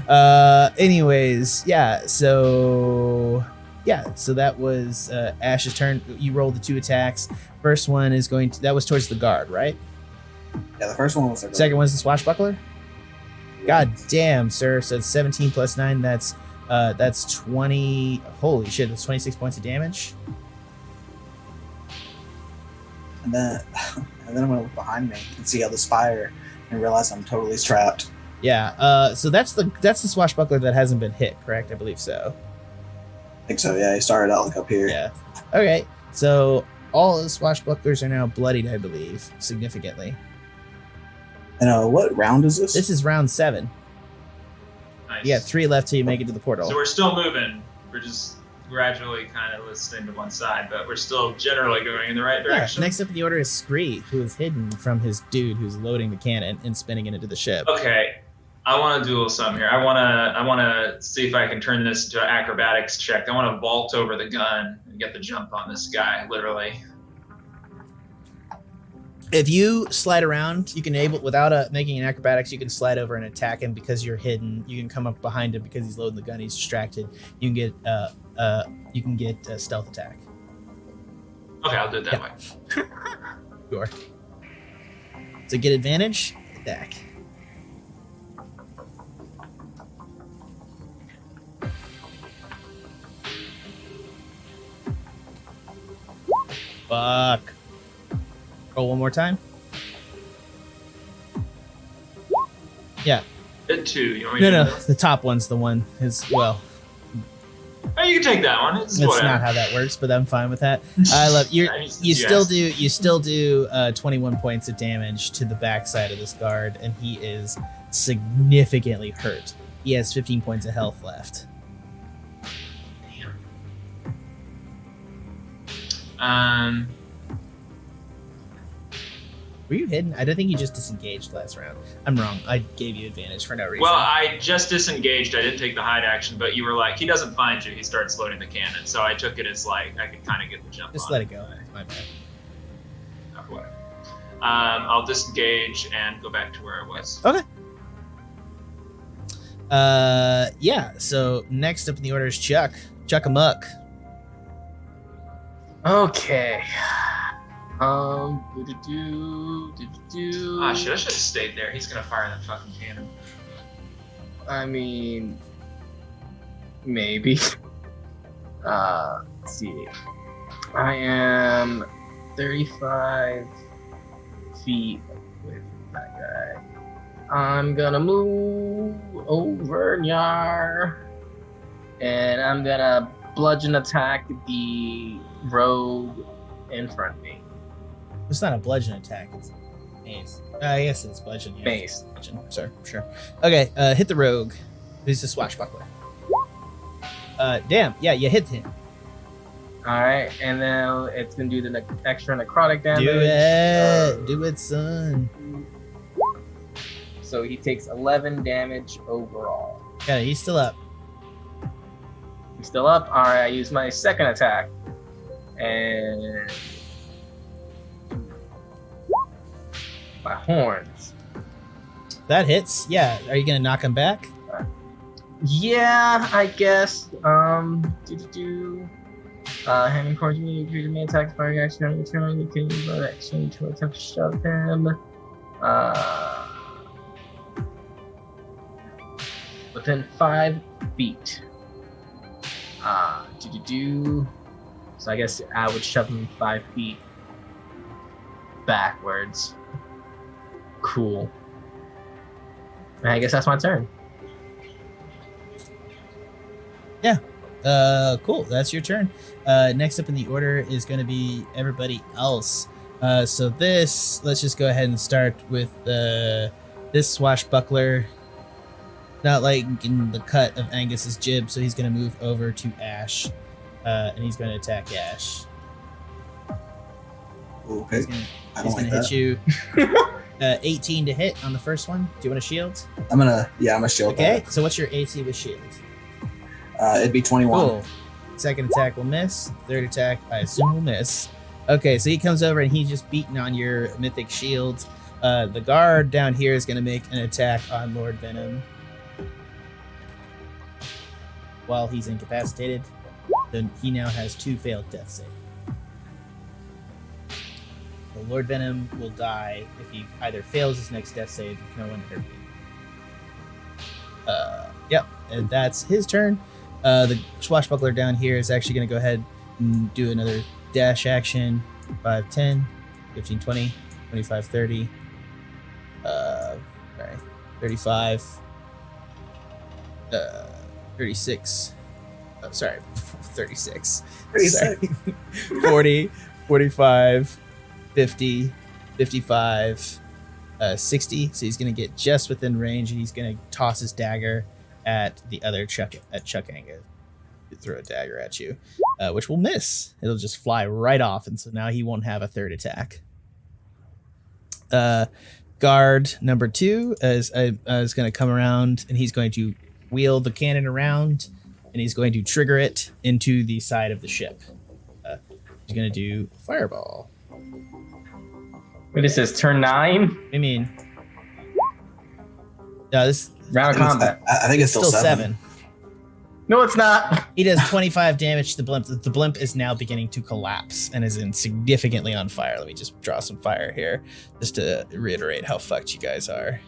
butt. Anyways, yeah. So that was Ash's turn. You rolled the 2 attacks. First one is that was towards the guard, right? Yeah, the first one was like Second one's the swashbuckler. God damn, sir. So it's 17 plus 9. That's 20. Holy shit! That's 26 points of damage. and then I'm gonna look behind me and see how the spire and realize I'm totally trapped. Yeah. So that's the swashbuckler that hasn't been hit, correct? I believe so. I think so. Yeah, he started out like up here. Yeah. Okay. So all of the swashbucklers are now bloodied, I believe, significantly. And what round is this? This is round 7. Nice. You got 3 left till you make it to the portal. So we're still moving. We're just gradually kind of listening to one side, but we're still generally going in the right Yeah, direction. next up in the order is Scree, who is hidden from his dude who's loading the cannon and spinning it into the ship. Okay, I want to do a little something here. I want to see if I can turn this into an acrobatics check. I want to vault over the gun and get the jump on this guy, literally. If you slide around, you can without making an acrobatics, you can slide over and attack him because you're hidden. You can come up behind him because he's loading the gun. He's distracted. You can get a stealth attack. Okay, I'll do it that way. Sure. So get advantage, attack. Fuck. Roll one more time. Yeah. Hit 2. You want me No, to do the top one's the one. Oh, you can take that one. It's That's whatever. not how that works, but I'm fine with that. I love you. I mean, You yes. still do 21 points of damage to the backside of this guard, and he is significantly hurt. He has 15 points of health left. Were you hidden? I don't think you just disengaged last round. I'm wrong. I gave you advantage for no reason. Well, I just disengaged. I didn't take the hide action, but you were like, he doesn't find you. He starts loading the cannon. So I took it as like I could kind of get the jump just on let it go. My bad. Oh, whatever. I'll disengage and go back to where I was. Okay. Yeah. So next up in the order is Chuck. Chuck Amuck. Okay. Ah, shit, I should have stayed there. He's gonna fire that fucking cannon. I mean, maybe. Let's see. I am 35 feet away from that guy. I'm gonna move over Nyar, and I'm gonna bludgeon attack the rogue in front of me. It's not a bludgeon attack. It's mace. I guess it's bludgeon. Yeah. Mace. Bludgeon. Sure. Okay. Hit the rogue. Who's the swashbuckler? Damn. Yeah, you hit him. Alright, and then it's gonna do the extra necrotic damage. Do it. Do it, son. So he takes 11 damage overall. Yeah, he's still up. He's still up. Alright, I use my second attack. And my horns. That hits. Yeah. Are you gonna knock him back? Yeah, I guess. Handing towards me, creature may attack by action on your turn. You can use that action to attempt to shove him. Within 5 feet. So I guess I would shove him 5 feet backwards. Cool. And I guess that's my turn. Cool. That's your turn. Next up in the order is going to be everybody else. So let's just go ahead and start with this swashbuckler. Not like in the cut of Angus's jib, so he's going to move over to Ashe, and he's going to attack Ashe. Okay. He's going to hit you. 18 to hit on the first one. Do you want a shield? I'm gonna shield. Okay. So what's your AC with shield? It'd be 21. Cool. Second attack will miss. Third attack, I assume, will miss. Okay, so he comes over and he's just beating on your mythic shield. The guard down here is going to make an attack on Lord Venom while he's incapacitated. Then he now has 2 failed death saves. So Lord Venom will die if he either fails his next death save if no one intervenes. Yep, and that's his turn. The swashbuckler down here is actually going to go ahead and do another dash action. 5, 10, 15, 20, 25, 30. 35. 36. Oh, sorry, 36. 36. 40, 45, 50, 55, 60. So he's going to get just within range, and he's going to toss his dagger at the other Chuck Angus. Throw a dagger at you, which will miss. It'll just fly right off, and so now he won't have a third attack. Guard number 2 is going to come around, and he's going to wheel the cannon around, and he's going to trigger it into the side of the ship. He's going to do fireball. What is this? Turn 9? I mean, this Round of combat. I think it's still 7. No, it's not. He does 25 damage to the blimp. The blimp is now beginning to collapse and is significantly on fire. Let me just draw some fire here, just to reiterate how fucked you guys are.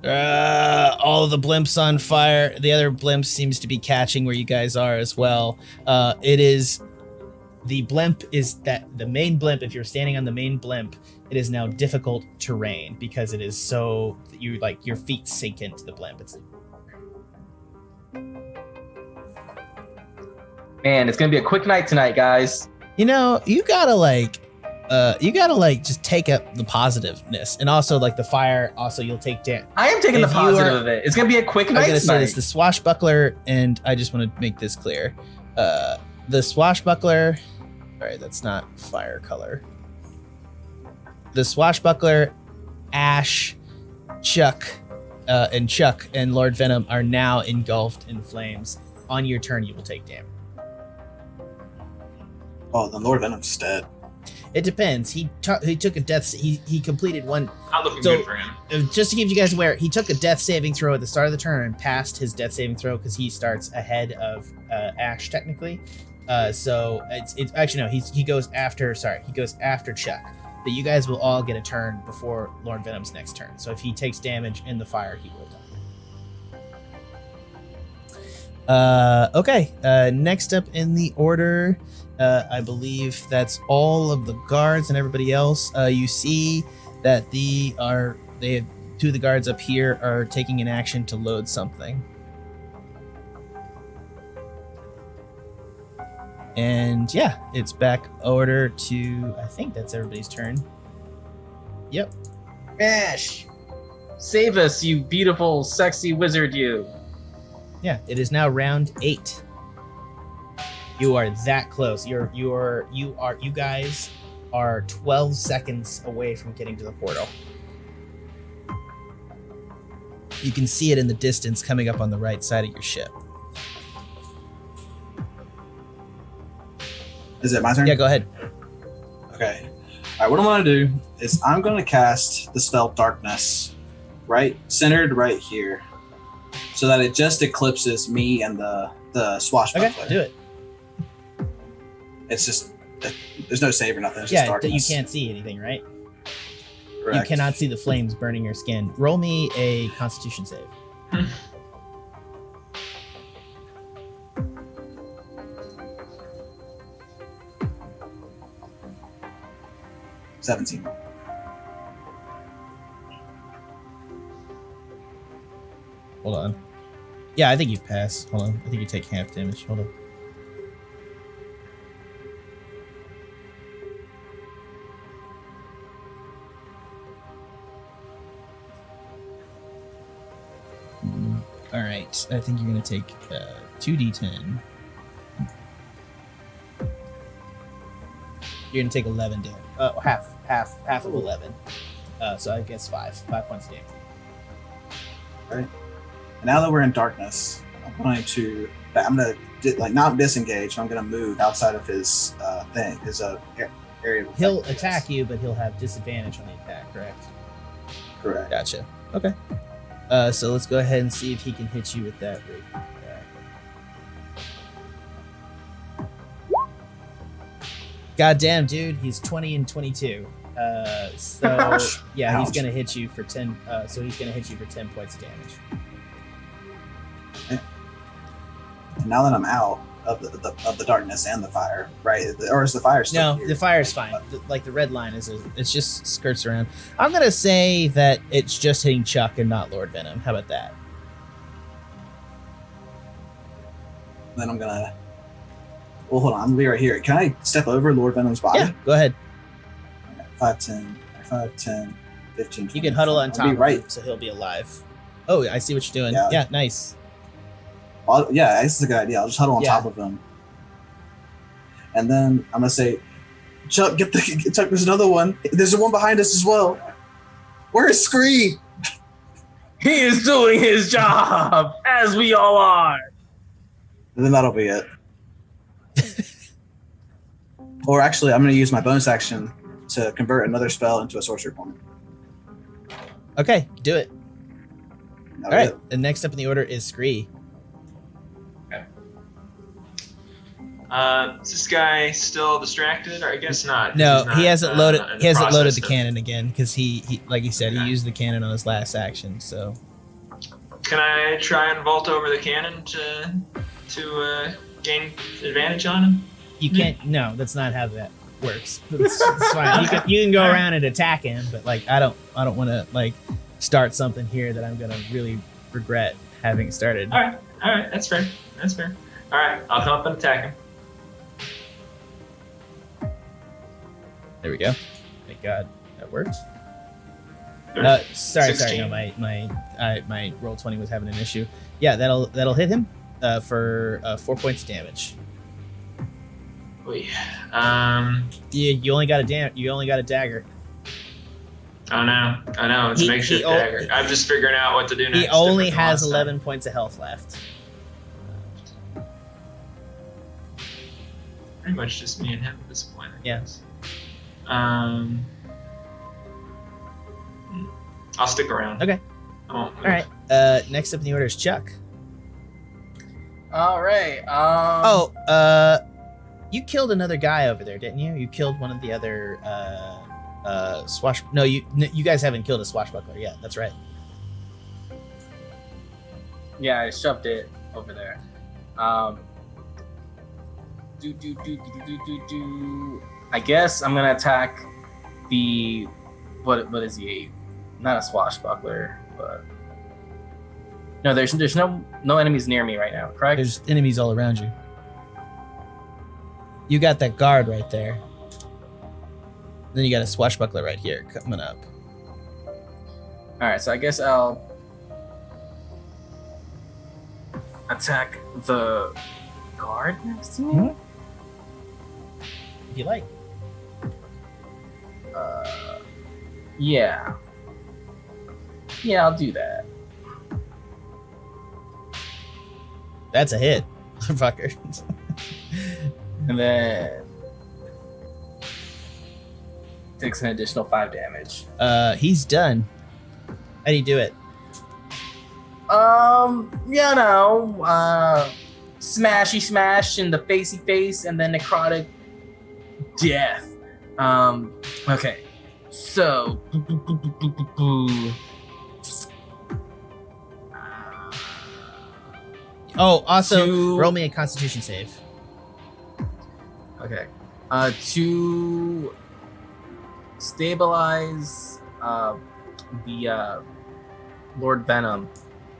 All of the blimps on fire. The other blimp seems to be catching where you guys are as well. The blimp is that the main blimp. If you're standing on the main blimp, it is now difficult terrain because it is so you like your feet sink into the blimp. Man, it's gonna be a quick night tonight, guys. You know, you gotta just take up the positiveness, and also like the fire. Also, you'll take damage. I am taking the positive of it. It's gonna be a quick night. I'm gonna say tonight. this: the swashbuckler, and I just want to make this clear. The swashbuckler. Sorry, that's not fire color. The swashbuckler, Ashe, Chuck, and Lord Venom are now engulfed in flames. On your turn, you will take damage. Oh, the Lord Venom's dead. It depends. He took a death. He completed one. Not looking good for him. Just to keep you guys aware, he took a death saving throw at the start of the turn and passed his death saving throw because he starts ahead of Ashe technically. So it's actually no. He goes after. Sorry, he goes after Chuck. But you guys will all get a turn before Lord Venom's next turn. So if he takes damage in the fire, he will die. Okay. Next up in the order. I believe that's all of the guards and everybody else. You see that they have 2 of the guards up here are taking an action to load something. And yeah, it's back order to, I think that's everybody's turn. Yep. Ashe, save us, you beautiful, sexy wizard, you. Yeah, it is now round 8. You are that close. You guys are 12 seconds away from getting to the portal. You can see it in the distance coming up on the right side of your ship. Is it my turn? Yeah, go ahead. Okay. All right, what I'm going to do is I'm going to cast the spell Darkness centered right here so that it just eclipses me and the swashbuckler. Okay, do it. It's just, there's no save or nothing. It's Yeah, just darkness. you can't see anything, right? Correct. You cannot see the flames burning your skin. Roll me a Constitution save. 17. Hold on. Yeah, I think you pass. Hold on. I think you take half damage. Hold on. All right. I think you're going to take 2d10. You're going to take 11 damage. Half of 11. So I guess 5 points of damage. Right. And now that we're in darkness, I'm going to not disengage. But I'm going to move outside of his thing, his area. Of He'll effect, I attack guess. you, but he'll have disadvantage on the attack. Correct. Correct. Gotcha. Okay. So let's go ahead and see if he can hit you with that rig. Goddamn, dude, he's 20 and 22. So yeah, he's Ouch. gonna hit you for 10. So he's gonna hit you for 10 points of damage. And now that I'm out of the darkness and the fire, right? Or is the fire still No, here? the fire's fine. Like the red line it's just skirts around. I'm gonna say that it's just hitting Chuck and not Lord Venom. How about that? Then I'm gonna. Well, hold on. I'm gonna be right here. Can I step over Lord Venom's body? Yeah, go ahead. 5, 10, 15, 20. You can huddle on I'll top be of right. him so he'll be alive. Oh, I see what you're doing. Yeah. Yeah, nice. Yeah, this is a good idea. I'll just huddle on Yeah. top of him. And then I'm gonna say, Chuck, Chuck, there's another one. There's one behind us as well. Where's Scree? He is doing his job, as we all are. And then that'll be it. Or actually, I'm gonna use my bonus action to convert another spell into a sorcery point. Okay, do it. That'll All be right. it. The next up in the order is Scree. Is this guy still distracted, or I guess not? No, He's not, he hasn't in loaded. the He hasn't loaded process the of- cannon again because he, like he said, he Okay. used the cannon on his last action. So Can I try and vault over the cannon to gain advantage on him? you can't. No, that's not how that works. It's fine. You can go around and attack him, but like I don't want to like start something here that I'm gonna really regret having started. All right, that's fair. All right, I'll come up and attack him. There we go. Thank God that works. Sure. Sorry. 16. No, my roll 20 was having an issue. Yeah, that'll hit him for 4 points of damage. Wait, You only got a dagger. oh no, I know it's a makeshift dagger. I'm just figuring out what to do next. He only different from has last 11 time. points of health left. Pretty much just me and him at this point. I Yeah. guess. I'll stick around. Okay. I won't move. All right. Next up in the order is Chuck. All right. You killed another guy over there, didn't you? You killed one of the other No, you guys haven't killed a swashbuckler yet. That's right. Yeah, I shoved it over there. I guess I'm gonna attack the what is he? Not a swashbuckler, but no. There's no enemies near me right now. Correct? There's enemies all around you. You got that guard right there. Then you got a swashbuckler right here coming up. All right, so I guess I'll attack the guard next to me. Mhm. If you like. Yeah. Yeah, I'll do that. That's a hit, motherfucker. And then takes an additional 5 damage. He's done. How do you do it? Smashy smash in the facey face and then necrotic death. Okay. So Oh, also Two- roll me a Constitution save. okay. To stabilize the Lord Venom,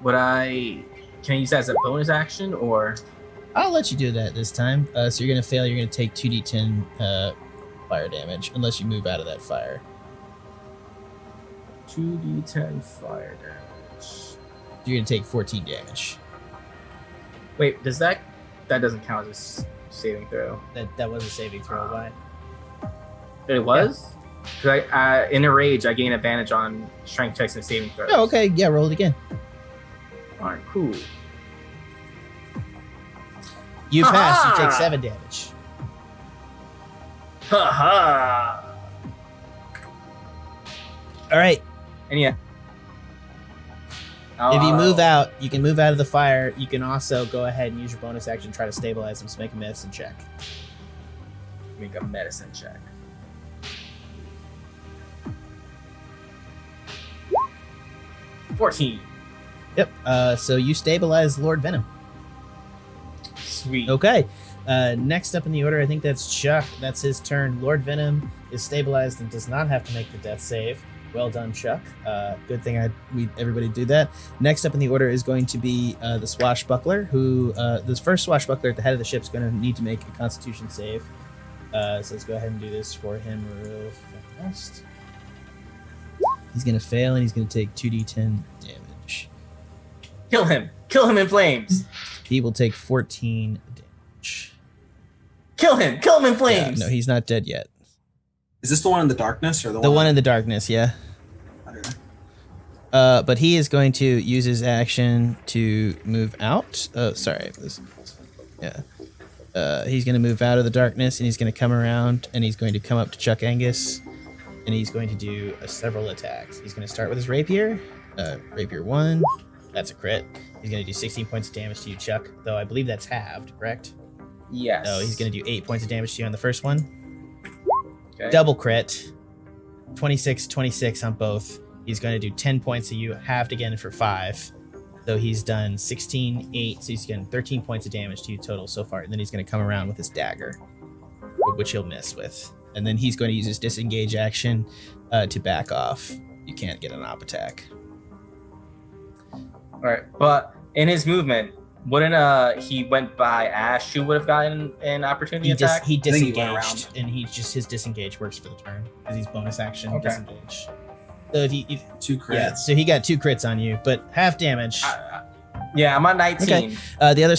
would I can I use that as a bonus action or? I'll let you do that this time. So you're gonna fail. You're gonna take 2d10 fire damage unless you move out of that fire. 2d10 fire damage. You're gonna take 14 damage. Wait, does that doesn't count as saving throw? That was a saving throw. Why? It was? Because I in a rage, I gain advantage on strength checks and saving throws. Oh, okay. Yeah, roll it again. All right, cool. You pass. You take 7 damage. Ha ha! All right. And yeah. If you move out, you can move out of the fire. You can also go ahead and use your bonus action to try to stabilize them. So make a medicine check. Make a medicine check. $14. Yep. So you stabilize Lord Venom. Sweet. Okay. Next up in the order, I think that's Chuck. That's his turn. Lord Venom is stabilized and does not have to make the death save. Well done, Chuck. Good thing everybody do that. Next up in the order is going to be the Swashbuckler, who this first Swashbuckler at the head of the ship is going to need to make a Constitution save. So let's go ahead and do this for him real fast. He's going to fail, and he's going to take 2d10 damage. Kill him. Kill him in flames. He will take 14 damage. Kill him. Kill him in flames. No, he's not dead yet. Is this the one in the darkness or The one in the darkness, yeah. Okay. But he is going to use his action to move out. Oh, sorry. Yeah. He's going to move out of the darkness, and he's going to come around, and he's going to come up to Chuck Angus, and he's going to do several attacks. He's going to start with his rapier. Rapier 1. That's a crit. He's going to do 16 points of damage to you, Chuck, though I believe that's halved, correct? Yes. So he's going to do 8 points of damage to you on the first one. Okay. Double crit. 26 on both. He's going to do 10 points to you, halved again for 5. So he's done 16, 8, so he's getting 13 points of damage to you total so far. And then he's going to come around with his dagger, which he'll miss with. And then he's going to use his disengage action to back off. You can't get an op attack. All right, but in his movement, wouldn't he went by Ashe, who would have gotten an opportunity attack? He think he went disengaged, and his disengage works for the turn because he's bonus action Okay. disengage. So if 2 crits. yeah, so he got 2 crits on you, but half damage. Yeah, I'm on 19. Okay. The other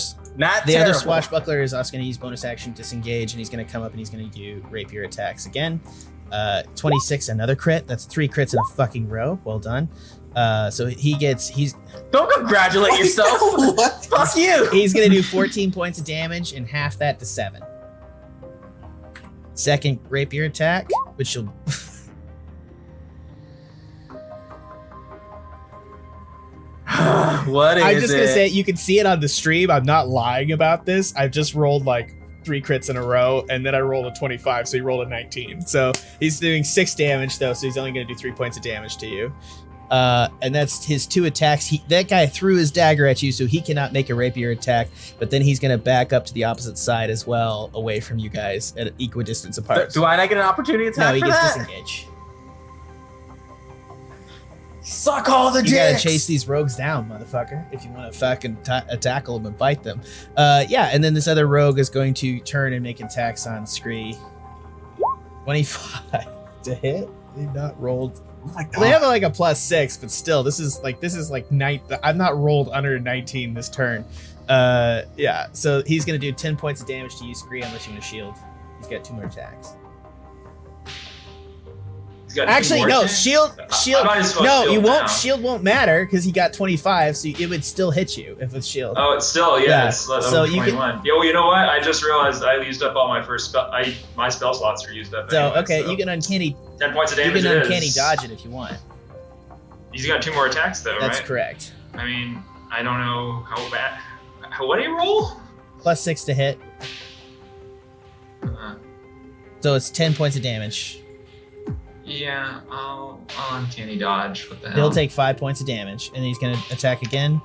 Terrible. Swashbuckler is also going to use bonus action disengage, and he's going to come up and he's going to do rapier attacks again. 26, another crit. That's 3 crits in a fucking row. Well done. So he's Don't congratulate yourself. What? Fuck you. he's going to do 14 points of damage and half that to 7. Second rapier attack, which will What is it? I'm just gonna say, you can see it on the stream. I'm not lying about this. I've just rolled like 3 crits in a row, and then I rolled a 25, so he rolled a 19. So he's doing 6 damage though, so he's only gonna do 3 points of damage to you. And that's his 2 attacks. That guy threw his dagger at you, so he cannot make a rapier attack. But then he's gonna back up to the opposite side as well, away from you guys at an equidistance apart. Do I not get an opportunity attack No, he for gets that? disengage. Suck all the You dicks. gotta chase these rogues down, motherfucker, if you want to fucking tackle them and fight them. Yeah, and then this other rogue is going to turn and make attacks on Scree. 25 to hit. They not rolled. Oh my Well, they have god. like a +6, but still, this is like 9. I've not rolled under 19 this turn. Yeah, so he's gonna do 10 points of damage to you, Scree, unless you want a shield. He's got 2 more attacks. He's got 2 Actually, more no, attacks? shield. I might as well No, shield you won't. now. Shield won't matter because he got 25, so it would still hit you if it's shield. Oh, it's still, yeah, Yeah, it's so so you can- 21. Yo, you know what? I just realized I used up all my first spell. My spell slots are used up. So anyway, okay, so you can uncanny. 10 points of You damage. can it uncanny is. dodge it if you want. He's got 2 more attacks though, That's right? correct. I mean, I don't know how bad. What did he roll? +6 to hit, Uh, so it's 10 points of damage. yeah, I'll uncanny dodge. What the hell? He'll take 5 points of damage, and he's gonna attack again.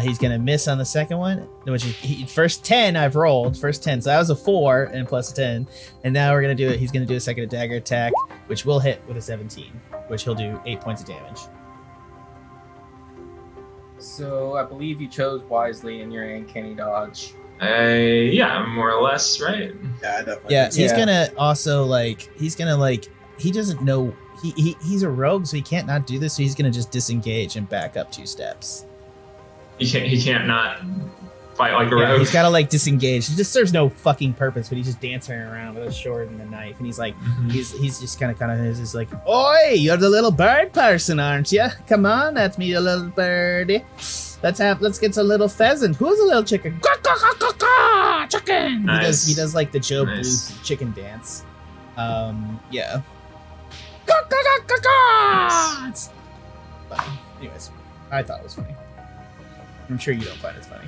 He's gonna miss on the second one, which is first 10 I've rolled. First 10, so that was a 4 and plus 10, and now we're gonna do it. He's gonna do a second dagger attack, which will hit with a 17, which he'll do 8 points of damage. So I believe you chose wisely in your uncanny dodge. Yeah, more or less, right? Yeah, I definitely. Yeah, think so. he's gonna also he doesn't know he's a rogue, so he can't not do this, so he's gonna just disengage and back up 2 steps. He can't not fight like a Yeah, rogue. he's gotta like disengage. It just serves no fucking purpose, but he's just dancing around with a sword and a knife, and he's like, he's just kind of is like, oi, you're the little bird person, aren't you? Come on, that's me, a little birdie. Let's get a little pheasant. Who's a little chicken? Chicken. Nice. He does like the Joe Nice. Blues chicken dance. Yeah. It's funny. Anyways, I thought it was funny. I'm sure you don't find it funny.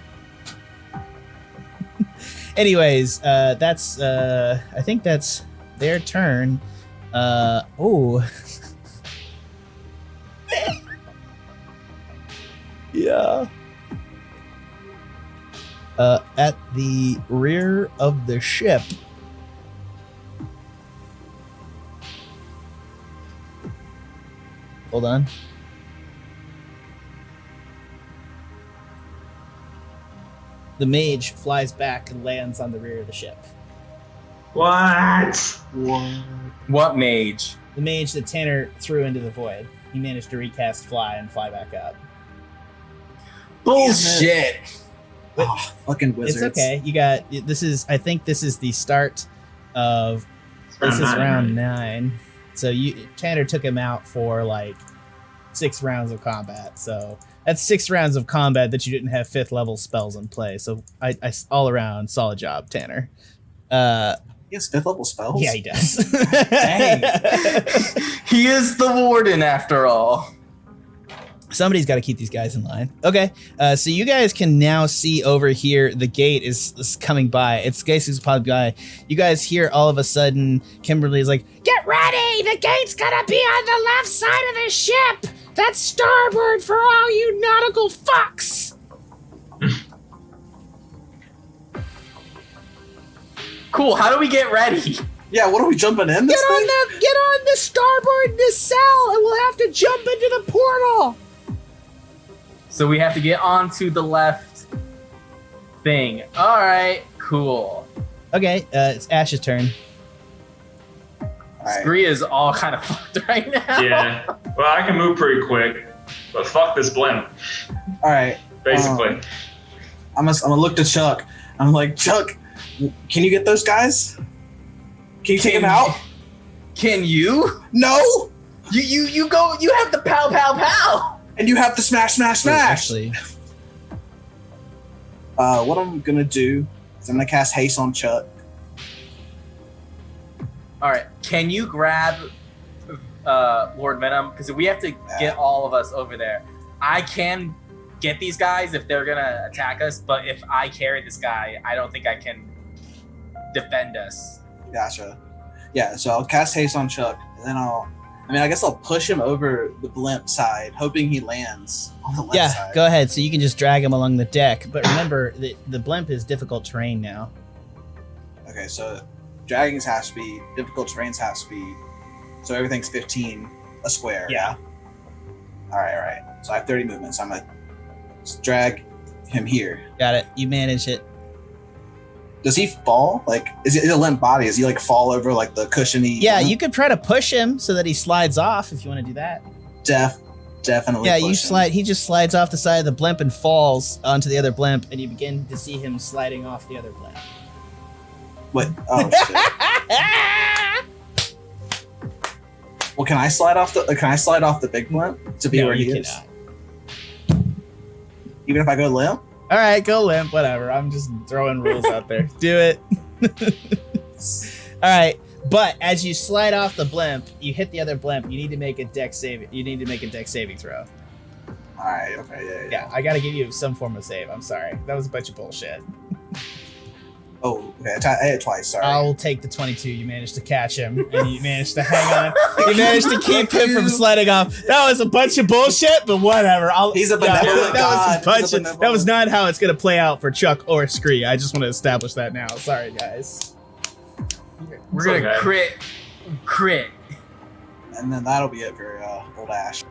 Anyways, that's I think that's their turn. Oh. Yeah. At the rear of the ship. Hold on. The mage flies back and lands on the rear of the ship. What? What mage? The mage that Tanner threw into the void. He managed to recast fly and fly back up. Bullshit. Oh, fucking wizards. It's okay. You got I think this is the start of this is Round round 9. 9. So Tanner took him out for like 6 rounds of combat. So that's 6 rounds of combat that you didn't have 5th level spells in play. So I all around solid job, Tanner. He has 5th level spells? Yeah, he does. Dang. He is the warden after all. Somebody's got to keep these guys in line. Okay, so you guys can now see over here. The gate is coming by. It's basically probably by. You guys hear all of a sudden, Kimberly's like, "Get ready! The gate's gonna be on the left side of the ship. That's starboard for all you nautical fucks." Cool. How do we get ready? Yeah, what are we jumping in this thing? Get on the starboard nacelle, and we'll have to jump into the portal. So we have to get onto the left thing. All right. Cool. Okay, it's Ash's turn. Alright. Scree is all kind of fucked right now. Yeah. Well, I can move pretty quick, but fuck this blimp, Alright. basically. I'm gonna look to Chuck. I'm like, Chuck, can you get those guys? Can you take them out? Can you? No! You go. You have the pow pow pow. And you have to smash, smash, smash! Actually, What I'm gonna do is I'm gonna cast haste on Chuck. All right. Can you grab Lord Venom? Because we have to get all of us over there. I can get these guys if they're gonna attack us, but if I carry this guy, I don't think I can defend us. Gotcha. Yeah, so I'll cast haste on Chuck, and then I guess I'll push him over the blimp side, hoping he lands on the left side. go ahead. So you can just drag him along the deck. But remember, the blimp is difficult terrain now. Okay, so dragging's half speed, difficult terrain's half speed, so everything's 15 a square. Yeah. Alright. So I have 30 movements. I'm gonna drag him here. Got it. You manage it. Does he fall? Like, is it a limp body? Does he like fall over like the cushiony? Yeah, you could try to push him so that he slides off if you want to do that. Definitely. Yeah, push you him. slide. He just slides off the side of the blimp and falls onto the other blimp, and you begin to see him sliding off the other blimp. What? Oh shit. Well, can I slide off the big blimp to be No, where he you is? cannot. Even if I go limp? All right, go limp. Whatever. I'm just throwing rules out there. Do it. All right. But as you slide off the blimp, you hit the other blimp. You need to make a dex save. You need to make a dex saving throw. Alright, okay, Yeah, I got to give you some form of save. I'm sorry. That was a bunch of bullshit. Oh, okay. I hit twice, sorry. I'll take the 22. You managed to catch him, and you managed to hang on. You managed to keep him from sliding off. That was a bunch of bullshit, but whatever. He's a benevolent god. That was not how it's going to play out for Chuck or Scree. I just want to establish that now. Sorry, guys. We're gonna crit. And then that'll be it for old Ashe.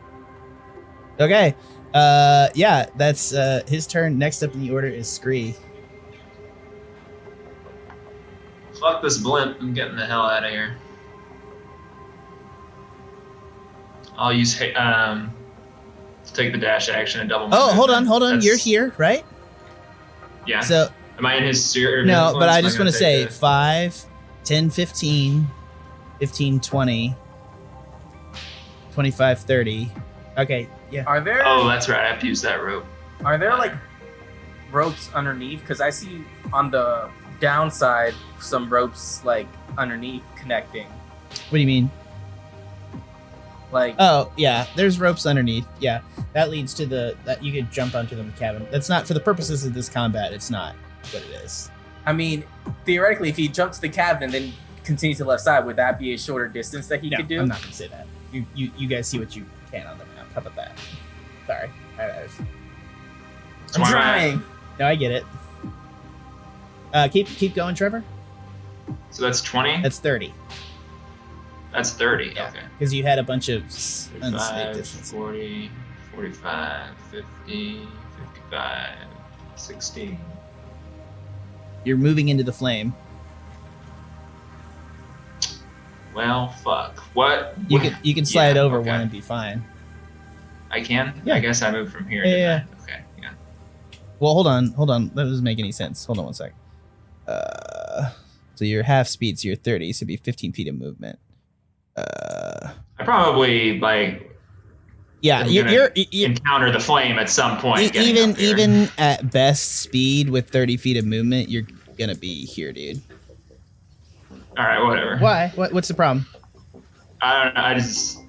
Okay. Yeah, that's his turn. Next up in the order is Scree. Fuck this blimp. I'm getting the hell out of here. I'll use take the dash action and double. Oh, hold on. That's- You're here, right? Yeah. So am I in his sphere? of no, influence? but I Am just want to say take 5, 10, 15, 15, 20, 25, 30. Okay, yeah. Are there Oh, that's right. I have to use that rope. are there like ropes underneath? Because I see on the downside some ropes like underneath connecting. What do you mean? Like Oh, yeah, there's ropes underneath. Yeah, that leads to that you could jump onto the cabin. That's not, for the purposes of this combat, it's not what it is. I mean, theoretically, if he jumped to the cabin and then continued to the left side, would that be a shorter distance that he No, could do? I'm not gonna say that. You guys see what you can on the map. How about that? Sorry. I'm trying. No, I get it. Keep going, Trevor. So that's 20. That's 30. That's 30. Yeah, Okay. because you had a bunch of unsafe 35, distances. 40, 45, 50, 55, 60. You're moving into the flame. Well, fuck. What? You can slide Yeah, over okay. one and be fine. I can? Yeah. I guess I moved from here. Yeah, didn't I? Okay, yeah. Well, hold on. That doesn't make any sense. Hold on one sec. So you're half speed, so you're 30, so it'd be 15 feet of movement. I probably, Yeah, I'm you're encounter the flame at some point. getting up here. even at best speed with 30 feet of movement, you're gonna be here, dude. All right, whatever. Why? What's the problem? I don't know.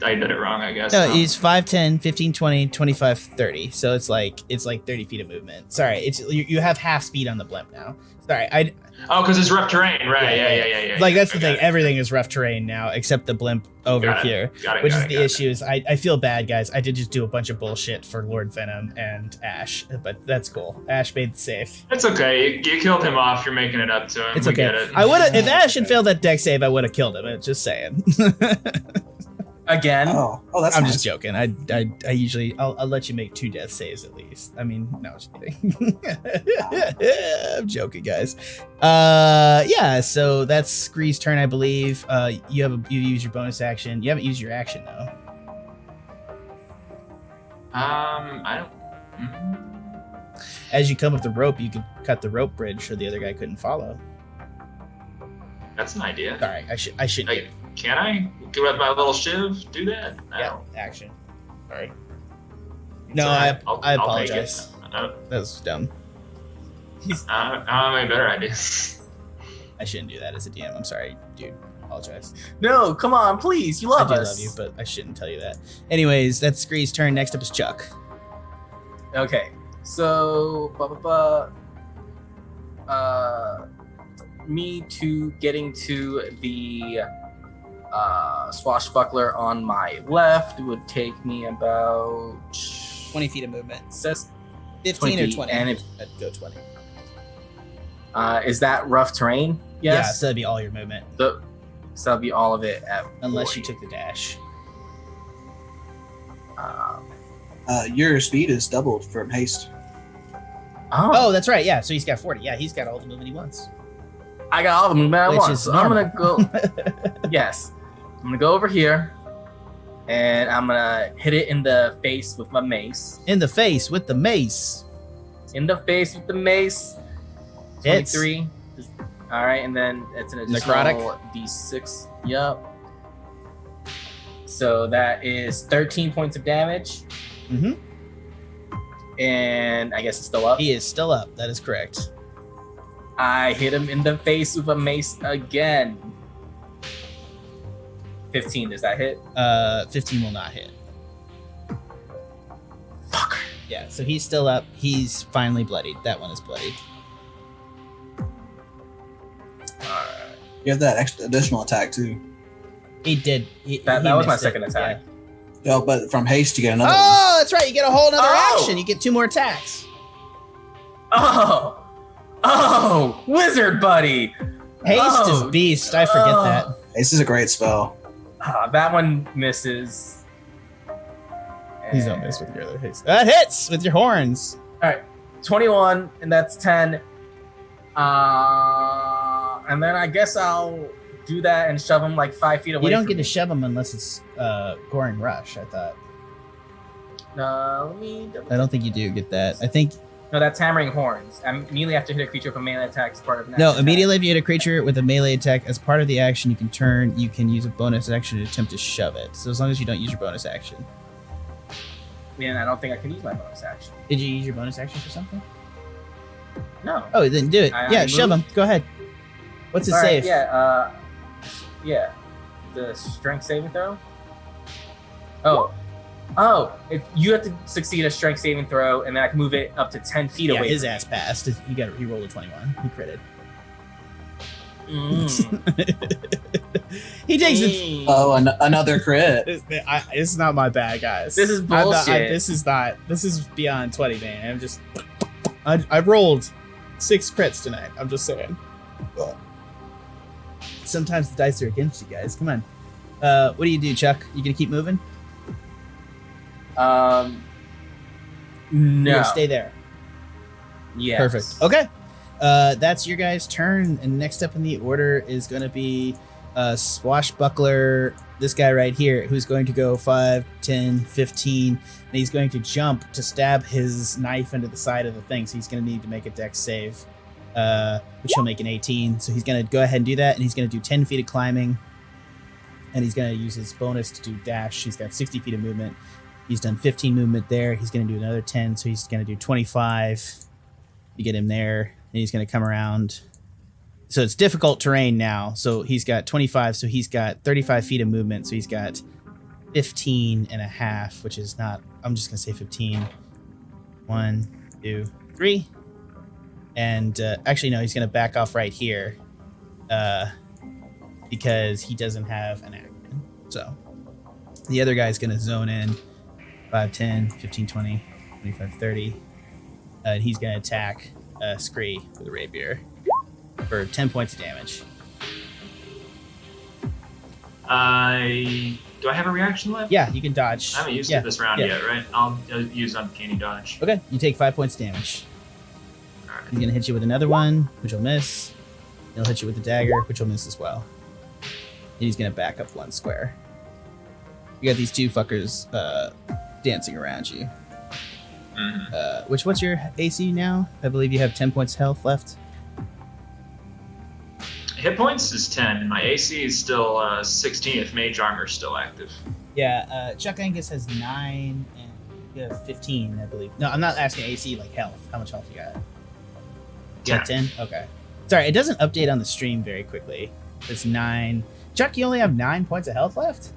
I did it wrong, I guess. No, he's 5, 10, 15, 20, 25, 30. So it's like 30 feet of movement. Sorry, you have half speed on the blimp now. Sorry, Oh, because it's rough terrain, right? Yeah. like that's the I thing. got it. Everything is rough terrain now, except the blimp over Got it. here. Got it, Which got is it, the got it. issue. Is I feel bad, guys. I did just do a bunch of bullshit for Lord Venom and Ashe, but that's cool. Ashe made the save. It's okay. You killed him off. You're making it up to him. It's We okay. Get it. I would have if Ashe had failed that deck save, I would have killed him. Just saying. Again. Oh, that's I'm nice. just joking. I usually I'll let you make 2 death saves at least. I mean, no, I'm just kidding. I'm joking, guys. Yeah. So that's Scree's turn, I believe. You use your bonus action. You haven't used your action though. I don't. As you come up the rope, you could cut the rope bridge so the other guy couldn't follow. That's an idea. Sorry, I shouldn't. Like, can I with my little shiv do that? No. Yeah, action. Sorry. It's No, all right. I I'll take it. apologize. That was dumb. I don't have any better ideas. I shouldn't do that as a DM. I'm sorry, dude. I apologize. No, come on, please. You love I do us. love you, but I shouldn't tell you that. Anyways, that's Scree's turn. Next up is Chuck. Okay, so me to getting to the swashbuckler on my left would take me about 20 feet of movement. says 15 or 20. and if I'd go 20. is that rough terrain? Yeah, Yes. so that'd be all your movement. So that'll be all of it at Unless 40. you took the dash. Your speed is doubled from haste. Oh, that's right. Yeah, so he's got 40. Yeah, he's got all the movement he wants. I got all of them at Which once. is So I'm gonna normal. go. Yes, I'm gonna go over here, and I'm gonna hit it in the face with my mace. In the face with the mace. In the face with the mace. Hits. 23. All right, and then it's an additional Necrotic. D6. Yep. So that is 13 points of damage, Mm-hmm. and I guess it's still up. He is still up. That is correct. I hit him in the face with a mace again. 15. Does that hit? 15 will not hit. Fucker. Yeah, so he's still up. He's finally bloodied. That one is bloodied. Alright. You have that extra additional attack too. He did. That he was my missed it. second attack. Yeah. Oh, but from haste you get another one. Oh, that's right. You get a whole nother Oh! action. You get 2 more attacks. Oh, wizard buddy. Haste Oh, is beast. I forget oh. that. Haste is a great spell. That one misses. Please don't miss with your other hits. That hits with your horns. All right, 21, and that's 10. And then I guess I'll do that and shove him like 5 feet away. You don't from get me. to shove him unless it's Goring Rush, I thought. Let me. I don't think you do get that. I think. No, that's hammering horns. I immediately have to hit a creature with a melee attack as part of an No, action immediately if you hit a creature with a melee attack as part of the action, you can use a bonus action to attempt to shove it. So as long as you don't use your bonus action. Man, I don't think I can use my bonus action. Did you use your bonus action for something? No. Oh, then do it. I shove him. Go ahead. What's his All right, save? Yeah. The strength saving throw. If you have to succeed a strength saving throw, and then I can move it up to 10 feet away. His from ass passed. He rolled a 21. He critted. He takes it. Oh, another crit. It's not my bad, guys. This is bullshit. This is beyond 20, man. I rolled 6 crits tonight. I'm just saying. Sometimes the dice are against you guys. Come on. What do you do, Chuck? You gonna keep moving? No. You're gonna stay there. Yes. Perfect. Okay. That's your guys' turn, and next up in the order is going to be Swashbuckler, this guy right here, who's going to go 5, 10, 15, and he's going to jump to stab his knife into the side of the thing, so he's going to need to make a dex save, which he'll make an 18. So he's going to go ahead and do that, and he's going to do 10 feet of climbing, and he's going to use his bonus to do dash. He's got 60 feet of movement. He's done 15 movement there. He's going to do another 10, so he's going to do 25 to get him there. And he's going to come around. So it's difficult terrain now. So he's got 25. So he's got 35 feet of movement. So he's got 15 and a half, which is not, I'm just going to say 15. 1, 2, 3. And actually, no, he's going to back off right here because he doesn't have an action. So the other guy's going to zone in 5, 10, 15, 20, 25, 30. And he's going to attack Scree with a rapier for 10 points of damage. Do I have a reaction left? Yeah, you can dodge. I haven't used it this round yet, right? I'll use Uncanny Dodge. Okay, you take 5 points of damage. All right. He's going to hit you with another one, which will miss. He'll hit you with the dagger, which will miss as well. And he's going to back up 1 square. You got these 2 fuckers dancing around you. Mm-hmm. What's your AC now? I believe you have 10 points of health left. Hit points is 10, and my AC is still 16 if Mage Armor is still active. Yeah, Chuck Angus has 9, and you have 15, I believe. No, I'm not asking AC, like health. How much health you got? You got 10? Okay. Sorry, it doesn't update on the stream very quickly. It's 9. Chuck, you only have 9 points of health left?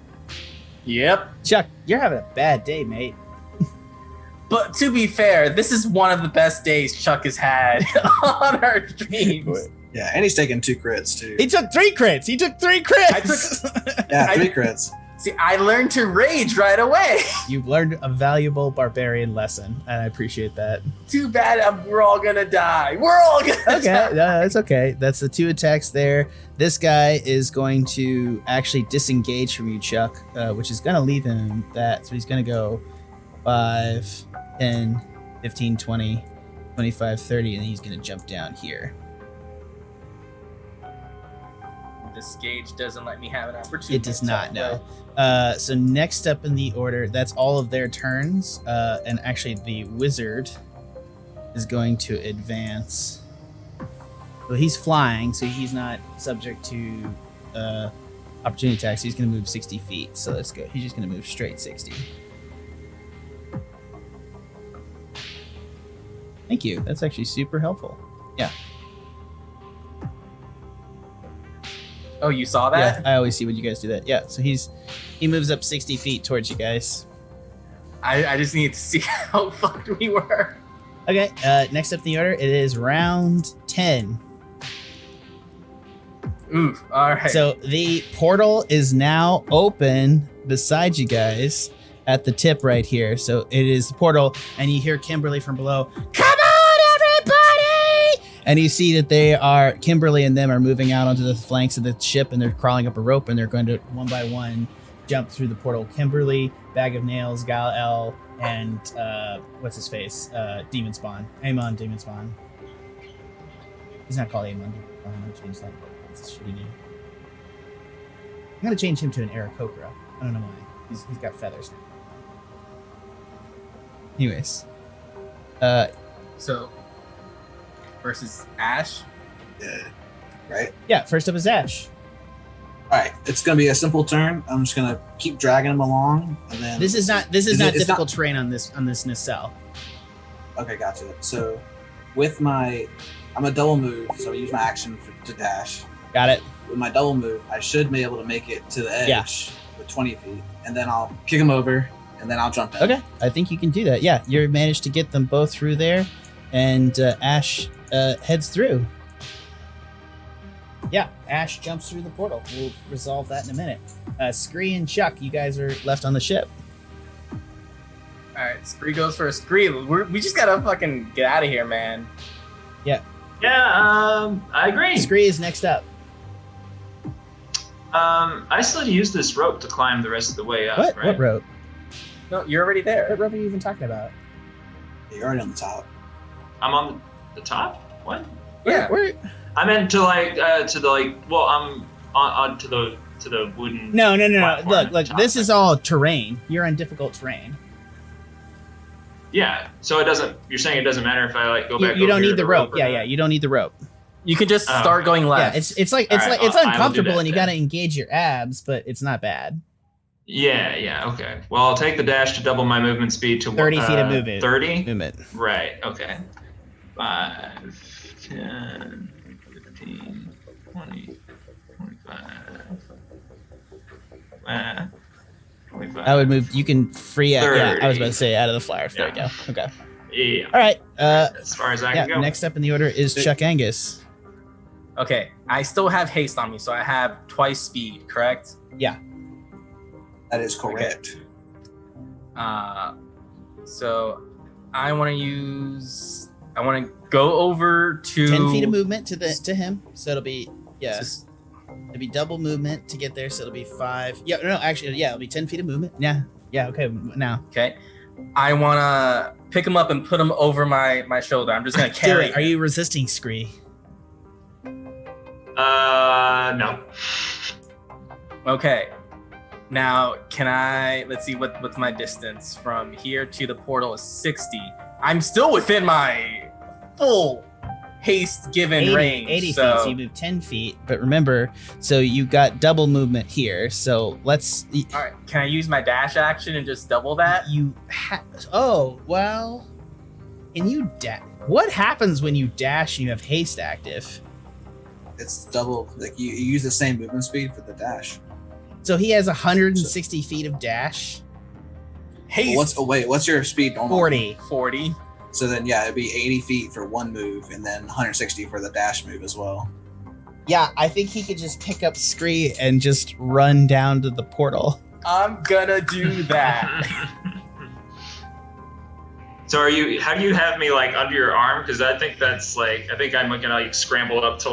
Yep. Chuck, you're having a bad day, mate. But to be fair, this is one of the best days Chuck has had on our streams. Yeah, and he's taking 2 crits too. He took 3 crits. He took 3 crits. Yeah, 3 crits. See, I learned to rage right away. You've learned a valuable barbarian lesson, and I appreciate that. Too bad we're all gonna die. We're all gonna die. Okay, no, that's okay. That's the 2 attacks there. This guy is going to actually disengage from you, Chuck, which is going to leave him that. So he's going to go 5, 10, 15, 20, 25, 30, and he's going to jump down here. This gauge doesn't let me have an opportunity. It does not, no. So next up in the order, that's all of their turns. And actually the wizard is going to advance. Well, he's flying, so he's not subject to opportunity attacks. He's going to move 60 feet. So let's go. He's just going to move straight 60. Thank you. That's actually super helpful. Yeah. Oh, you saw that? Yeah, I always see when you guys do that. Yeah, so he moves up 60 feet towards you guys. I just need to see how fucked we were. Okay, next up in the order, it is round 10. Oof, all right. So the portal is now open beside you guys at the tip right here. So it is the portal, and you hear Kimberly from below, "Come on, everybody!" And you see that Kimberly and them are moving out onto the flanks of the ship, and they're crawling up a rope, and they're going to, one by one, jump through the portal. Kimberly, Bag of Nails, Gal-El, and what's his face? Demon Spawn. Amon Demon Spawn. He's not called Amon Demon Spawn. I'm gonna change that. That's a shitty name. I'm gonna change him to an Aarakocra. I don't know why. He's got feathers now. Anyways. So, versus Ashe? Yeah. Right? Yeah, first up is Ashe. Alright, it's gonna be a simple turn. I'm just gonna keep dragging him along, and then This is not difficult terrain on this nacelle. Okay, gotcha. So with I'm a double move, so I use my action to dash. Got it. With my double move, I should be able to make it to the edge with 20 feet, and then I'll kick him over, and then I'll jump in. Okay, I think you can do that. Yeah, you managed to get them both through there, and Ashe heads through. Yeah, Ashe jumps through the portal. We'll resolve that in a minute. Scree and Chuck, you guys are left on the ship. All right, Scree goes first. Scree, we just gotta fucking get out of here, man. Yeah. Yeah, I agree. Scree is next up. I still had to use this rope to climb the rest of the way up, What? right? What rope? No, you're already there. What rope are you even talking about? You're already on the top. I'm on the top? What? Yeah. Where? I meant to I'm on to the wooden No. platform at the Look, top. this is all terrain. You're on difficult terrain. Yeah, so you're saying it doesn't matter if I go back You over don't here need to the rope. or Yeah, not? you don't need the rope. You can just start going left. Yeah, it's like All right, it's I will do uncomfortable that and you then. got to engage your abs, but it's not bad. Yeah, okay. Well, I'll take the dash to double my movement speed to 30 feet of movement. 30? Movement. Right, okay. 5, 10, 15, 20, 25. 25. I would move. You can free out. Yeah, I was 30. about to say out of the flyer. There you go. Okay. Yeah. All right. As far as I can go. Next up in the order is Chuck Angus. Okay, I still have haste on me, so I have twice speed, correct? Yeah. That is correct. So I want to go over to 10 feet of movement to him. So it'll be Just- it'll be double movement to get there. So it'll be 5. Yeah. No, actually, yeah. It'll be 10 feet of movement. Yeah. Yeah. Okay. Now. Okay. I want to pick him up and put him over my shoulder. I'm just going to Do carry it. Are you resisting Scree? No. Okay. Now, let's see, what's my distance from here to the portal is 60. I'm still within my full haste given range. 80 so. feet. So you move 10 feet. But remember, so you got double movement here. So let's. All right. Can I use my dash action and just double that? Oh, well. Can you dash? What happens when you dash and you have haste active? It's double. Like you use the same movement speed for the dash. So he has 160 feet of dash. Haste. What's your speed normally? 40. 40. So then, yeah, it'd be 80 feet for one move, and then 160 for the dash move as well. Yeah, I think he could just pick up Scree and just run down to the portal. I'm gonna do that. So how do you have me under your arm? Because I think I'm gonna scramble up to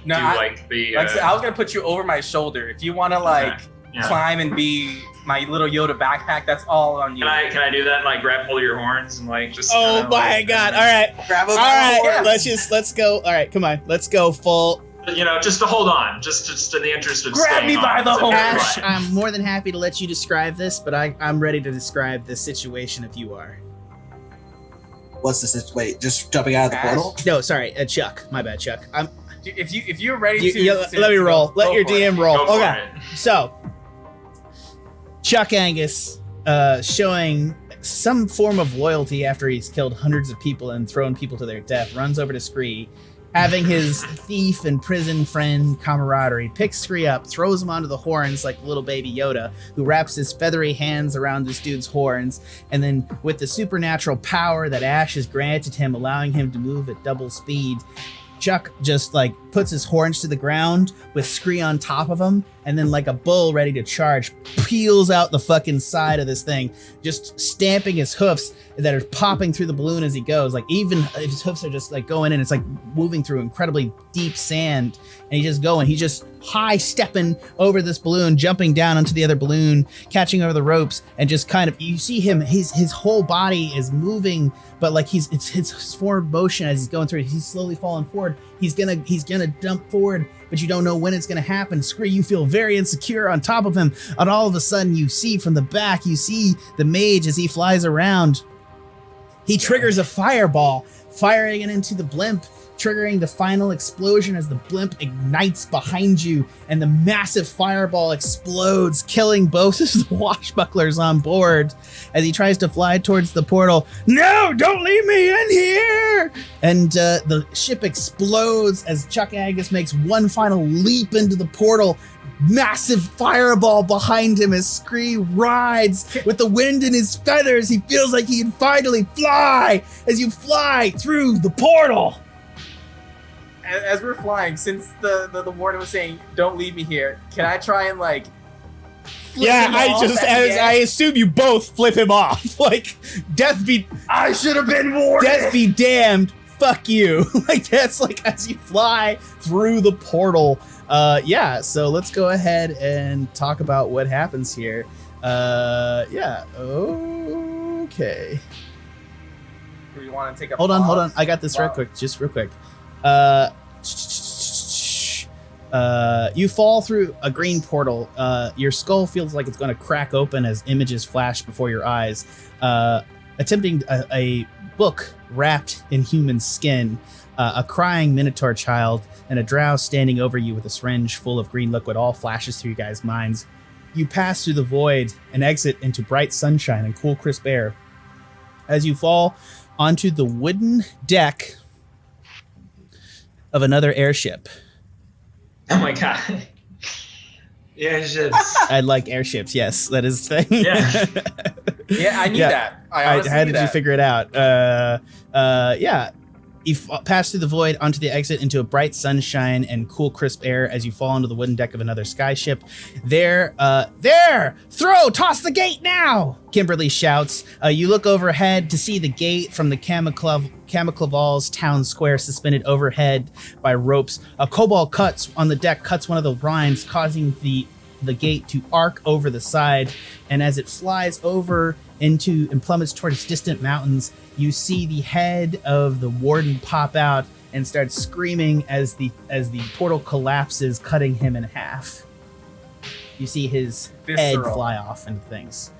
No, I was gonna put you over my shoulder. If you want to climb and be my little Yoda backpack, that's all on you. Can I do that and grab hold of your horns and just? Oh my god! All right, Grab a all right. Yeah. Let's go. All right, come on. Let's go full. Just to hold on, just in the interest of Grab me staying by on. the horns. Ashe, I'm more than happy to let you describe this, but I'm ready to describe the situation if you are. What's this? Wait, just jumping out of the Ashe? portal? No, sorry, Chuck. My bad, Chuck. If you're ready to, let me roll. go Let your for it. DM roll. Go for Okay. it. So, Chuck Angus, showing some form of loyalty after he's killed hundreds of people and thrown people to their death, runs over to Scree, having his thief and prison friend camaraderie, picks Scree up, throws him onto the horns like little baby Yoda, who wraps his feathery hands around this dude's horns, and then with the supernatural power that Ashe has granted him, allowing him to move at double speed, Chuck just puts his horns to the ground with Scree on top of him and then like a bull ready to charge, peels out the fucking side of this thing, just stamping his hoofs that are popping through the balloon as he goes. Like even if his hoofs are just like going in, it's like moving through incredibly deep sand, and he's just going. He's just high stepping over this balloon, jumping down onto the other balloon, catching over the ropes, and just kind of, you see him, his whole body is moving, but like it's his forward motion as he's going through it. He's slowly falling forward. He's gonna dump forward, but you don't know when it's gonna happen. Scree, you feel very insecure on top of him, and all of a sudden you see from the back, you see the mage as he flies around. He triggers a fireball, firing it into the blimp, triggering the final explosion as the blimp ignites behind you, and the massive fireball explodes, killing both of the washbucklers on board as he tries to fly towards the portal. No, don't leave me in here! And the ship explodes as Chuck Angus makes one final leap into the portal. Massive fireball behind him as Scree rides with the wind in his feathers. He feels like he can finally fly as you fly through the portal. As we're flying, since the warden was saying, "Don't leave me here," can I try and like? I assume you both flip him off. Like, death be. I should have been warned. Death be damned. Fuck you. Like that's like as you fly through the portal. So let's go ahead and talk about what happens here. Okay. Do you want to take a Hold on. pause? I got this real quick. You fall through a green portal. Your skull feels like it's going to crack open as images flash before your eyes. Attempting a book wrapped in human skin, a crying Minotaur child, and a drow standing over you with a syringe full of green liquid all flashes through you guys' minds. You pass through the void and exit into bright sunshine and cool, crisp air. As you fall onto the wooden deck of another airship. Oh my god. Airships. I like airships, yes. That is the thing. Yeah. Yeah, I knew that. How did you figure it out? You pass through the void onto the exit into a bright sunshine and cool, crisp air as you fall onto the wooden deck of another skyship. There! Toss the gate now! Kimberly shouts. You look overhead to see the gate from the Kamaclaval's town square suspended overhead by ropes. A kobold cuts on the deck, cuts one of the lines, causing the gate to arc over the side, and as it flies over and plummets towards distant mountains, you see the head of the warden pop out and start screaming as the portal collapses, cutting him in half. You see his head fly off and things.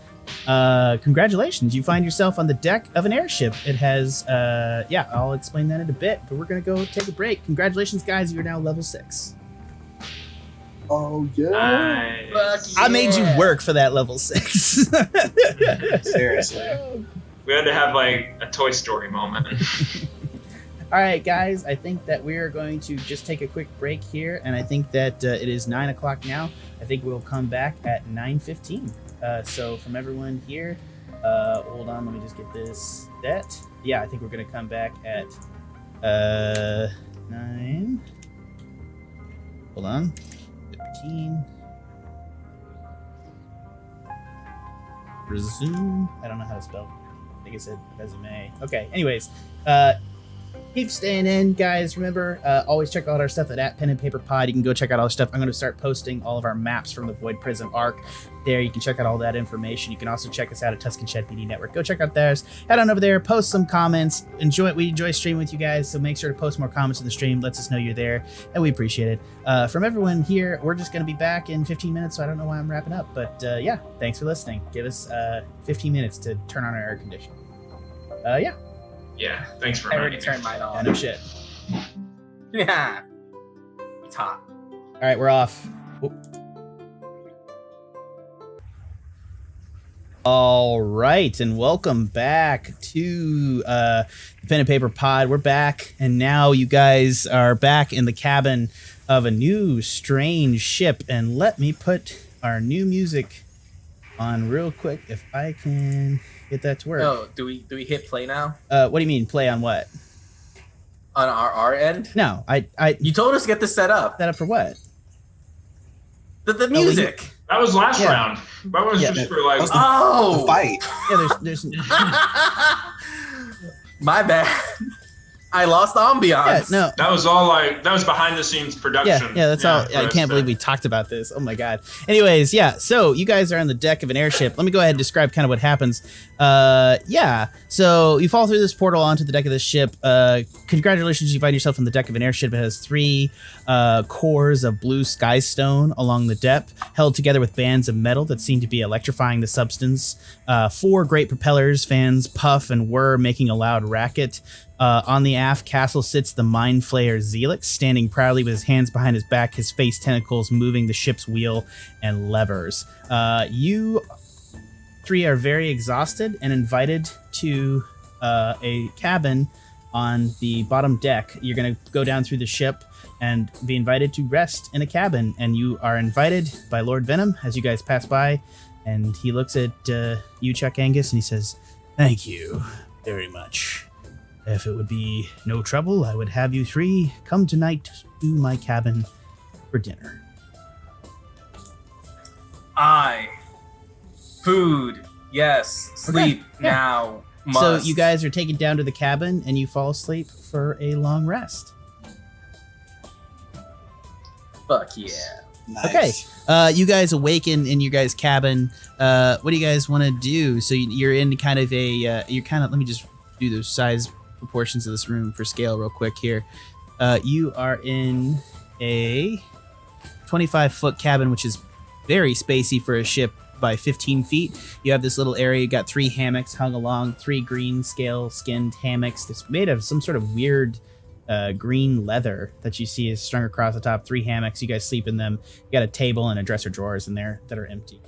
Congratulations, you find yourself on the deck of an airship. It has I'll explain that in a bit, but we're gonna go take a break. Congratulations, guys, you're now level 6. Oh yeah! Nice. I made you work for that level 6. Seriously. We had to have like a Toy Story moment. All right, guys, I think that we are going to just take a quick break here, and I think that it is 9 o'clock now. I think we'll come back at 9:15. So from everyone here, hold on, let me just get this set. Yeah, I think we're going to come back at 9. Hold on. 15. Resume. I don't know how to spell. I think it said resume. Okay, anyways, keep staying in, guys. Remember, always check out our stuff at penandpaperpod. You can go check out all the stuff. I'm going to start posting all of our maps from the Void Prison arc. There, you can check out all that information. You can also check us out at Tuscan Shed PD Network. Go check out theirs. Head on over there, post some comments. We enjoy streaming with you guys, so make sure to post more comments in the stream. Lets us know you're there, and we appreciate it. From everyone here, we're just going to be back in 15 minutes, so I don't know why I'm wrapping up. But thanks for listening. Give us 15 minutes to turn on our air conditioner. Yeah, thanks for I already reminding me. turned mine Yeah, on. no shit. Yeah. It's hot. All right, we're off. Whoop. All right, and welcome back to the Pen and Paper Pod. We're back, and now you guys are back in the cabin of a new strange ship. And let me put our new music on real quick if I can get that to work. Oh, do we hit play now? What do you mean, play on what? On our end? No, I You told us to get this set up. set up for what? The music. That was last round. That was just for like the fight. Yeah, there's My bad. I lost ambiance. Yeah, no. that was all like that was behind the scenes production. Yeah, that's all. I can't believe we talked about this. Oh my god. Anyways, yeah. So you guys are on the deck of an airship. Let me go ahead and describe kind of what happens. So you fall through this portal onto the deck of this ship. Congratulations, you find yourself on the deck of an airship. It has 3 cores of blue sky stone along the deck, held together with bands of metal that seem to be electrifying the substance. 4 great propellers, fans puff and whir, making a loud racket. On the aft castle sits the mind flayer Zelix, standing proudly with his hands behind his back, his face tentacles moving the ship's wheel and levers. You 3 are very exhausted and invited to a cabin on the bottom deck. You're going to go down through the ship and be invited to rest in a cabin. And you are invited by Lord Venom as you guys pass by. And he looks at you, Chuck Angus, and he says, "Thank you very much. If it would be no trouble, I would have you 3 come tonight to my cabin for dinner." Food, yes. Sleep now. Must. So you guys are taken down to the cabin and you fall asleep for a long rest. Fuck yeah. Nice. Okay. You guys awaken in your guys' cabin. What do you guys want to do? So you're in kind of a, let me just do the size proportions of this room for scale real quick here. You are in a 25-foot cabin, which is very spacey for a ship by 15 feet. You have this little area. You got 3 hammocks hung along, 3 green scale skinned hammocks that's made of some sort of weird green leather that you see is strung across the top. 3 hammocks. You guys sleep in them. You got a table and a dresser drawers in there that are empty.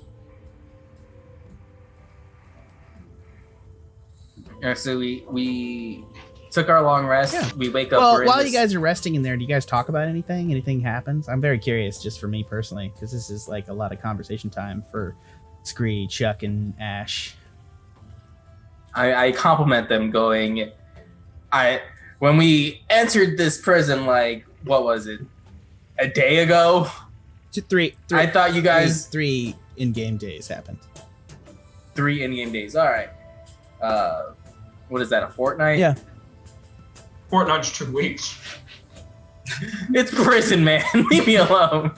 Yeah, so we took our long rest. Yeah. We wake up. Well, while you guys are resting in there, do you guys talk about anything? Anything happens? I'm very curious, just for me personally, because this is like a lot of conversation time for Scree, Chuck, and Ashe. I compliment them, going, when we entered this prison, like, what was it, a day ago? 3. I thought you guys 3 in-game days happened. 3 in-game days. All right. What is that? A fortnight? Yeah. Fortnight's 2 weeks. It's prison, man. Leave me alone.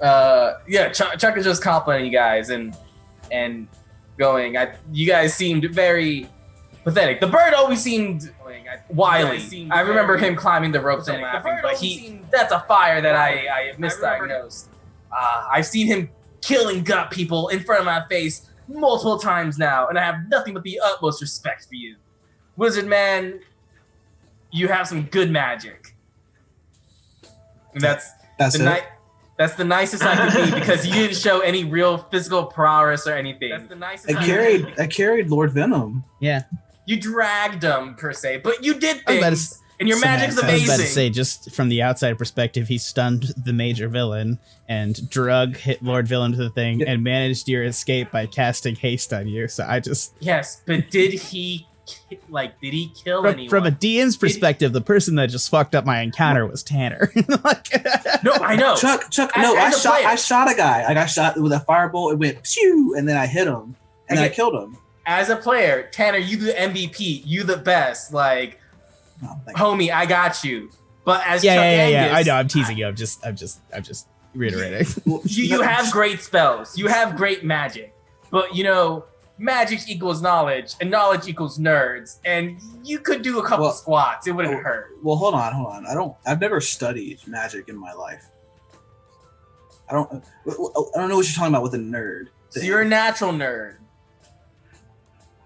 Chuck is just complimenting you guys and going. You guys seemed very pathetic. The bird always seemed wily. I remember him climbing the ropes and laughing, but that's a fire that I misdiagnosed. I've seen him killing gut people in front of my face multiple times now, and I have nothing but the utmost respect for you. Wizard man, you have some good magic. And that's the nicest I could be, because you didn't show any real physical prowess or anything. That's the nicest I carried Lord Venom. Yeah. You dragged him, per se, but you did things, and your magic's amazing. I was about to say, just from the outside perspective, he stunned the major villain and hit Lord Villain to the thing and managed your escape by casting haste on you. So I just... Yes, but did he kill anyone? From a DM's perspective, the person that just fucked up my encounter was Tanner. No, I know. Chuck, I shot a guy. I got shot with a firebolt. It went pew, and then I hit him, and then I killed him. As a player, Tanner, you the MVP. You the best. Like, homie, I got you. But as Chuck Angus, I know. I'm teasing you. I'm just reiterating. You have great spells. You have great magic. But magic equals knowledge, and knowledge equals nerds. And you could do a couple squats. It wouldn't hurt. Well, hold on. I've never studied magic in my life. I don't know what you're talking about with a nerd. So you're a natural nerd.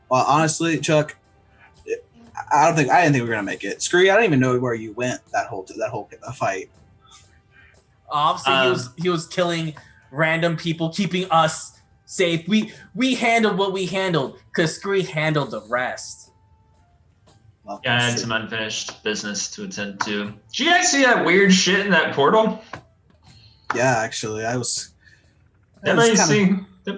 Well, honestly, Chuck, I didn't think we were gonna make it. Scree, I don't even know where you went that whole fight. Obviously, he was killing random people, keeping us safe. We handled what we handled, because Scree handled the rest. Well, I had some unfinished business to attend to. Did you guys see that weird shit in that portal? Yeah, actually, I was. Did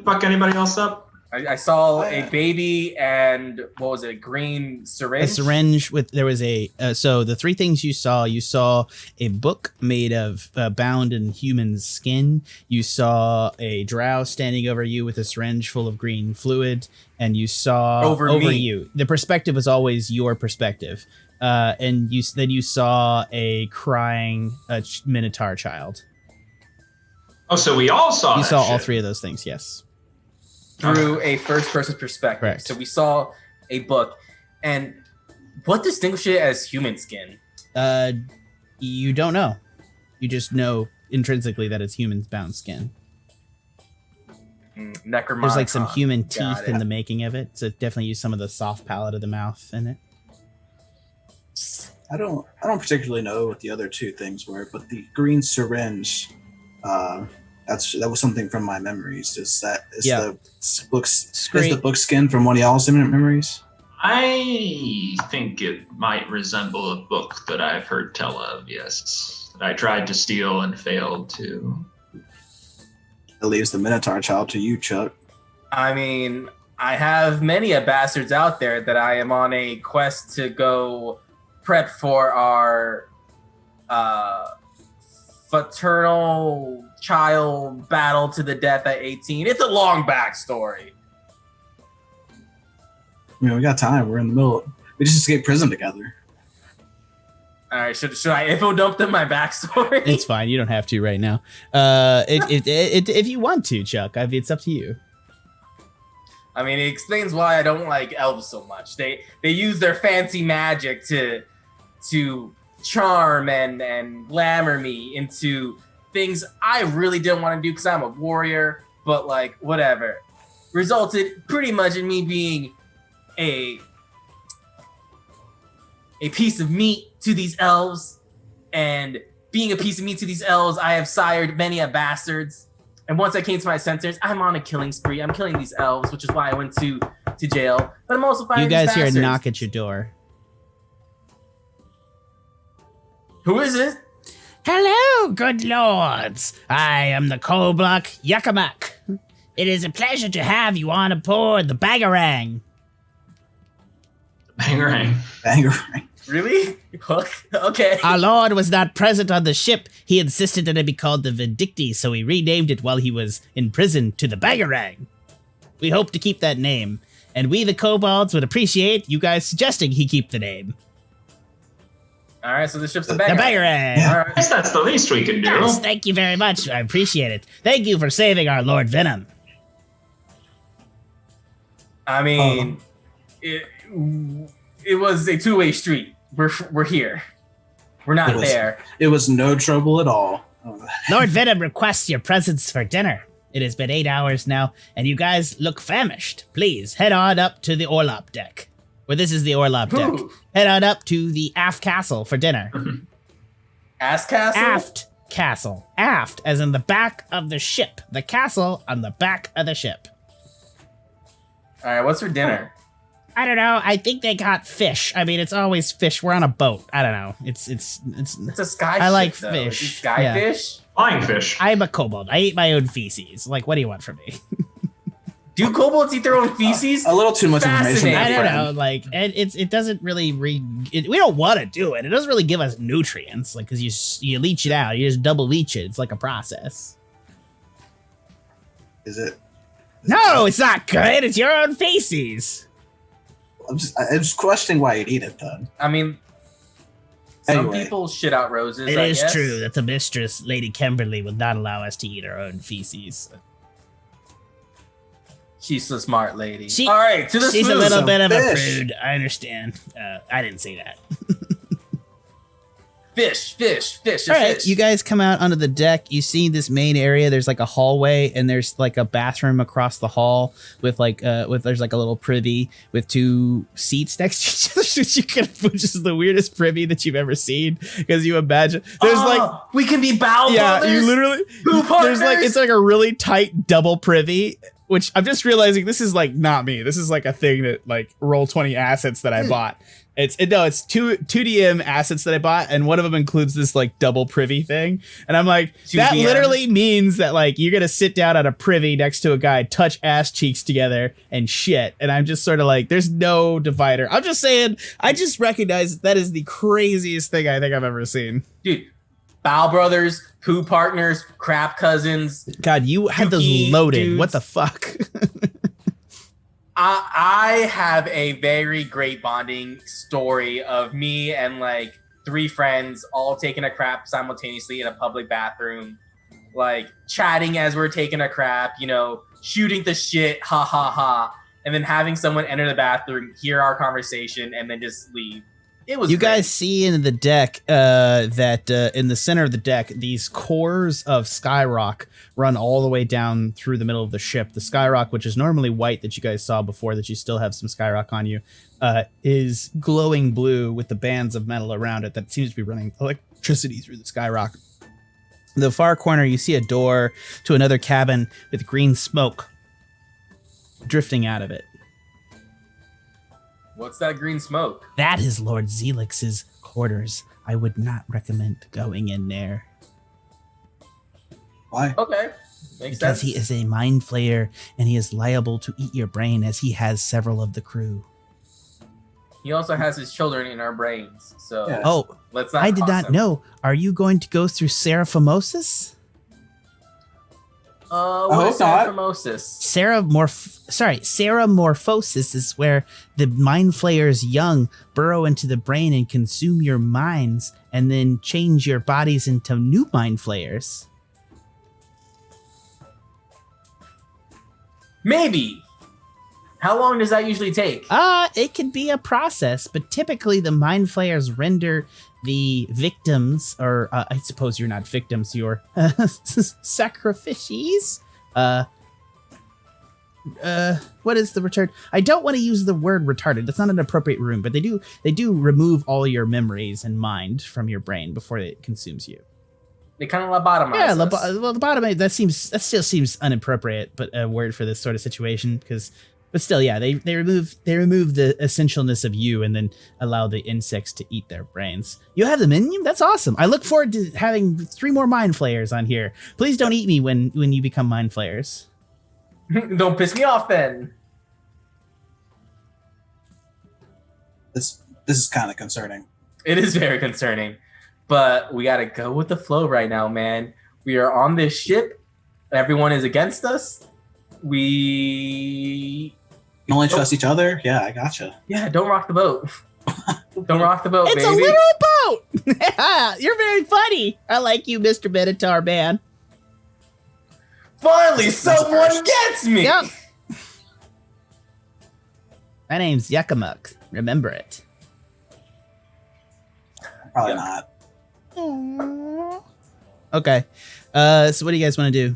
fuck anybody else up? I saw a baby and what was it? A green syringe. A syringe with there was a so the three things you saw a book made of bound in human skin. You saw a drow standing over you with a syringe full of green fluid, and you saw over you. The perspective was always your perspective, and you saw a crying Minotaur child. Oh, so we all saw. You that saw shit. all three of those things. Yes. Through a first-person perspective. Correct. So we saw a book, and what distinguishes it as human skin? You don't know. You just know intrinsically that it's human-bound skin. Necromonicon. There's like some human teeth Got in it. the making of it, so definitely use some of the soft palate of the mouth in it. I don't particularly know what the other two things were, but the green syringe, that was something from my memories. The book skin from one of y'all's memories? I think it might resemble a book that I've heard tell of, yes. That I tried to steal and failed to. It leaves the Minotaur child to you, Chuck. I mean, I have many a bastards out there that I am on a quest to go prep for our fraternal child battle to the death at 18. It's a long backstory. We got time. We're in the middle. We just escaped prison together. All right, should I info dump them my backstory? It's fine. You don't have to right now. If you want to, Chuck, I mean, it's up to you. I mean, it explains why I don't like elves so much. They use their fancy magic to charm and glamour me into things I really didn't want to do because I'm a warrior, but like whatever. Resulted pretty much in me being a piece of meat to these elves, and being a piece of meat to these elves, I have sired many a bastards. And once I came to my senses, I'm on a killing spree. I'm killing these elves, which is why I went to jail. But I'm also firing You guys these hear a bastards. knock at your door. Who is it? Hello, good lords. I am the Koblock Yuckamuck. It is a pleasure to have you on aboard the Bangarang. Bangarang. Bangarang. Really? Okay. Our lord was not present on the ship. He insisted that it be called the Vindicti, so he renamed it while he was in prison to the Bangarang. We hope to keep that name, and we, the kobolds, would appreciate you guys suggesting he keep the name. All right, so the ship's the The banger. Bangarang. Yeah. All I right. guess that's the least we can do. Yes, thank you very much. I appreciate it. Thank you for saving our Lord Venom. I mean, it was a two-way street. We're here. We're not there. It was no trouble at all. Lord Venom requests your presence for dinner. It has been 8 hours now, and you guys look famished. Please head on up to the Orlop deck. Well, this is the Orlop deck. Ooh. Head on up to the aft castle for dinner. Ass castle? Aft castle. Aft, as in the back of the ship. The castle on the back of the ship. All right, what's for dinner? I don't know. I think they got fish. I mean, it's always fish. We're on a boat. I don't know. It's. It's a sky I like ship, though. fish. Is it sky Yeah. fish? Flying fish. I'm a kobold. I eat my own feces. Like, what do you want from me? Do kobolds eat their own feces? A little too much information. Fascinating. I my don't friend. know. Like, it doesn't really we don't want to do it. It doesn't really give us nutrients. Like, because you leach it out. You just double leach it. It's like a process. Is it? No, it's not good. It's your own feces. I'm just questioning why you'd eat it then. I mean, some Anyway. people shit out roses. It I is guess. true that the mistress, Lady Kimberly, would not allow us to eat our own feces. She's a smart lady. She- All right, to the She's a smooth. little bit of a fish. prude. I understand. I didn't say that. Fish. All right, you guys come out onto the deck. You see this main area. There's like a hallway, and there's like a bathroom across the hall with like there's like a little privy with two seats next to each other. Which is the weirdest privy that you've ever seen, because you imagine there's we can be bow yeah, brothers. you literally Who there's like partners? it's like a really tight double privy, which I'm just realizing this is like not me. This is like a thing that like Roll20 assets that I bought. It's two DM assets that I bought, and one of them includes this like double privy thing. And I'm like, that DMs. literally means that like you're gonna sit down at a privy next to a guy, touch ass cheeks together, and shit. And I'm just sort of like, there's no divider. I'm just saying, I just recognize that is the craziest thing I think I've ever seen. Dude, Bow brothers, poo partners, crap cousins. God, you had those Dookie loaded. dudes. What the fuck? I have a very great bonding story of me and like 3 friends all taking a crap simultaneously in a public bathroom, like chatting as we're taking a crap, you know, shooting the shit, ha ha ha, and then having someone enter the bathroom, hear our conversation, and then just leave. It was You great. guys see in the deck that in the center of the deck, these cores of Skyrock run all the way down through the middle of the ship. The Skyrock, which is normally white that you guys saw before, that you still have some Skyrock on you, is glowing blue with the bands of metal around it that seems to be running electricity through the Skyrock. In the far corner, you see a door to another cabin with green smoke drifting out of it. What's that green smoke? That is Lord Zelix's quarters. I would not recommend going in there. Why? Okay. Makes Because sense. he is a mind flayer and he is liable to eat your brain, as he has several of the crew. He also has his children in our brains. So Yeah. Oh, let's not I did toss not him. know. Are you going to go through Seraphimosis? What is hope not. Seraphimosis? Seramorphosis is where the mind flayer's young burrow into the brain and consume your minds and then change your bodies into new mind flayers. Maybe. How long does that usually take? It could be a process, but typically the mind flayers render the victims, or I suppose you're not victims, you're sacrifices. What is the return? I don't want to use the word retarded. That's not an appropriate room, but they do remove all your memories and mind from your brain before it consumes you. They kind of lobotomize Yeah, us. lobotomy. That still seems inappropriate, but a word for this sort of situation, but still, yeah, they remove the essentialness of you and then allow the insects to eat their brains. You have them in you? That's awesome. I look forward to having 3 more mind flayers on here. Please don't eat me when you become mind flayers. Don't piss me off then. This is kind of concerning. It is very concerning, but we got to go with the flow right now, man. We are on this ship. Everyone is against us. We You only trust each other? Yeah, I gotcha. Yeah, don't rock the boat. Don't rock the boat, It's baby. a literal boat! You're very funny. I like you, Mr. Minotaur, man. Finally, That's the someone first. gets me. Yep. My name's Yuckamuk. Remember it. Probably Yeah. not. Okay. So what do you guys want to do?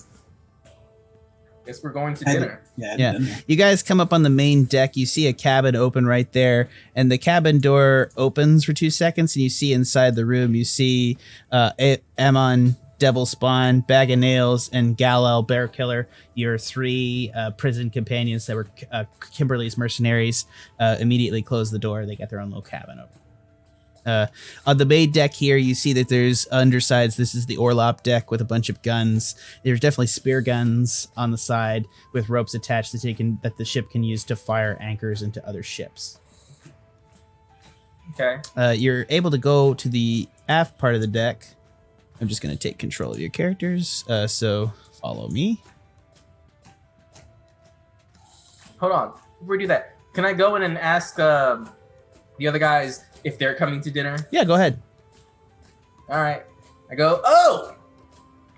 Guess we're going to Hey, dinner. Yeah. You guys come up on the main deck. You see a cabin open right there, and the cabin door opens for 2 seconds, and you see inside the room, you see Ammon, Devil Spawn, Bag of Nails, and Galel, Bear Killer, your 3 prison companions that were Kimberly's mercenaries, immediately close the door. They got their own little cabin open. On the main deck here, you see that there's undersides. This is the Orlop deck with a bunch of guns. There's definitely spear guns on the side with ropes attached that the ship can use to fire anchors into other ships. Okay. You're able to go to the aft part of the deck. I'm just going to take control of your characters, so follow me. Hold on. Before we do that, can I go in and ask the other guys if they're coming to dinner? Yeah, go ahead. All right. I go, oh,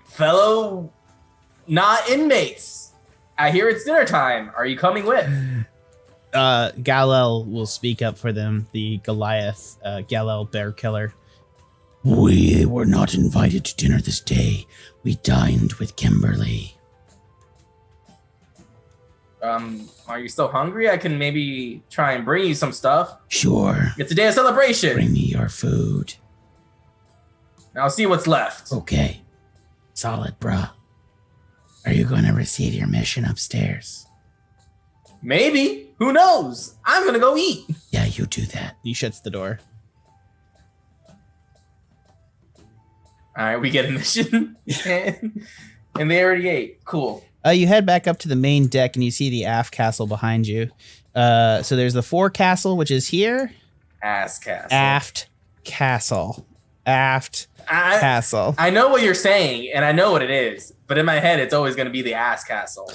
fellow not inmates. I hear it's dinner time. Are you coming with? Galel will speak up for them, the Goliath, Galel Bear Killer. We were not invited to dinner this day. We dined with Kimberly. Are you still hungry? I can maybe try and bring you some stuff. Sure. It's a day of celebration. Bring me your food. Now see what's left. Okay. Solid, bruh. Are you going to receive your mission upstairs? Maybe. Who knows? I'm gonna go eat. Yeah, you do that. He shuts the door. All right, we get a mission, and they already ate. Cool. You head back up to the main deck, and you see the aft castle behind you. So there's the forecastle, which is here. Ass castle. Aft castle. Aft castle. I know what you're saying, and I know what it is, but in my head, it's always going to be the ass castle.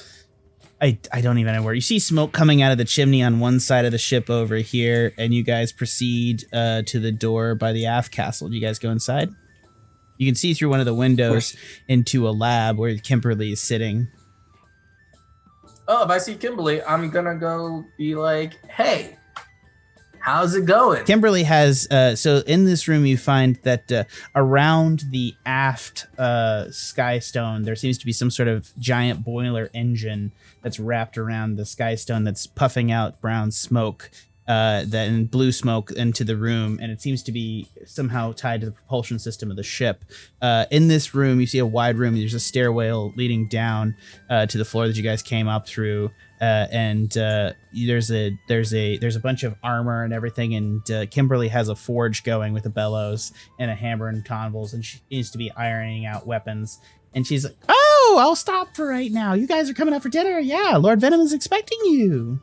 I don't even know where. You see smoke coming out of the chimney on one side of the ship over here, and you guys proceed to the door by the aft castle. Do you guys go inside? You can see through one of the windows into a lab where Kimberly is sitting. Oh, if I see Kimberly, I'm going to go be like, hey, how's it going? Kimberly has, so in this room, you find that around the aft skystone, there seems to be some sort of giant boiler engine that's wrapped around the skystone that's puffing out brown smoke, then blue smoke into the room, and it seems to be somehow tied to the propulsion system of the ship. In this room, you see a wide room. There's a stairwell leading down to the floor that you guys came up through. And there's a bunch of armor and everything, and Kimberly has a forge going with a bellows and a hammer and tongs, and she needs to be ironing out weapons. And she's like, "Oh, I'll stop for right now. You guys are coming up for dinner? Yeah, Lord Venom is expecting you."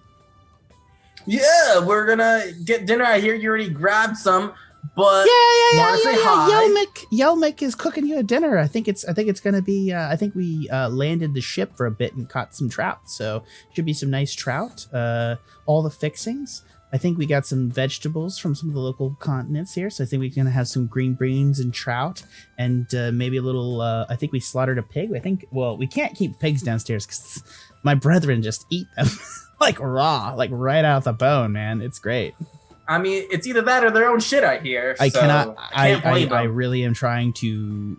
Yeah, we're gonna get dinner. I hear you already grabbed some, but Yeah. say hi. Yelmick is cooking you a dinner. I think it's gonna be. I think we landed the ship for a bit and caught some trout, so should be some nice trout. All the fixings. I think we got some vegetables from some of the local continents here, so I think we're gonna have some green beans and trout, and maybe a little. I think we slaughtered a pig. Well, we can't keep pigs downstairs because my brethren just eat them like raw, like right out the bone, man. It's great. I mean, it's either that or their own shit, I hear. I so cannot. I I really am trying to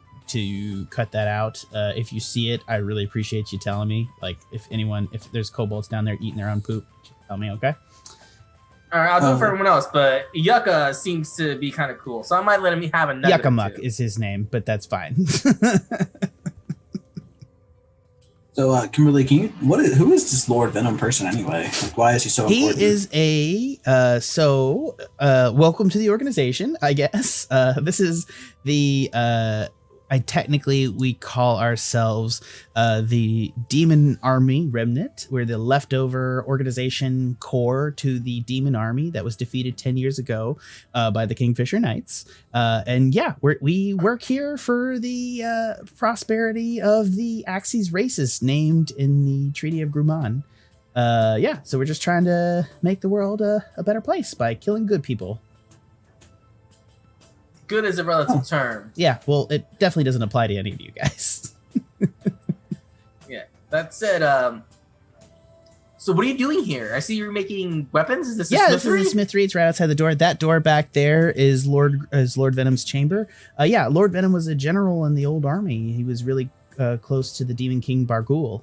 cut that out. If you see it, I really appreciate you telling me. Like, if there's kobolds down there eating their own poop, tell me, okay? All right, I'll do it for everyone else, but Yucca seems to be kind of cool, so I might let him have a nugget. Yucca Muck is his name, but that's fine. So, Kimberly, who is this Lord Venom person anyway? Like, why is he so important? He is welcome to the organization, I guess. This is the, technically we call ourselves the Demon Army Remnant. We're the leftover organization core to the Demon Army that was defeated 10 years ago by the Kingfisher Knights. And yeah, we work here for the prosperity of the Axis races named in the Treaty of Grumman. So we're just trying to make the world a better place by killing good people. Good is a relative term. Yeah, well, it definitely doesn't apply to any of you guys. Yeah, that said, so what are you doing here? I see you're making weapons. Is this a smithery? This is the smithery. It's right outside the door. That door back there is Lord Venom's chamber. Lord Venom was a general in the old army. He was really close to the Demon King Bargul.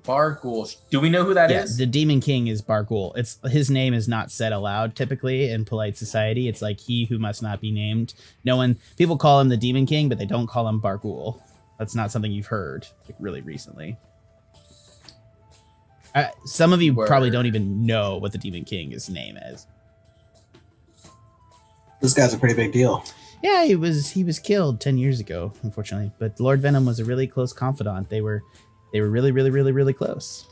Bargul. Do we know who that is? The Demon King is Bargul. His name is not said aloud typically in polite society. It's like he who must not be named. People call him the Demon King, but they don't call him Bargul. That's not something you've heard like really recently. Some of you probably don't even know what the Demon King's name is. This guy's a pretty big deal. Yeah, he was killed 10 years ago, unfortunately. But Lord Venom was a really close confidant. They were really, really, really, really close.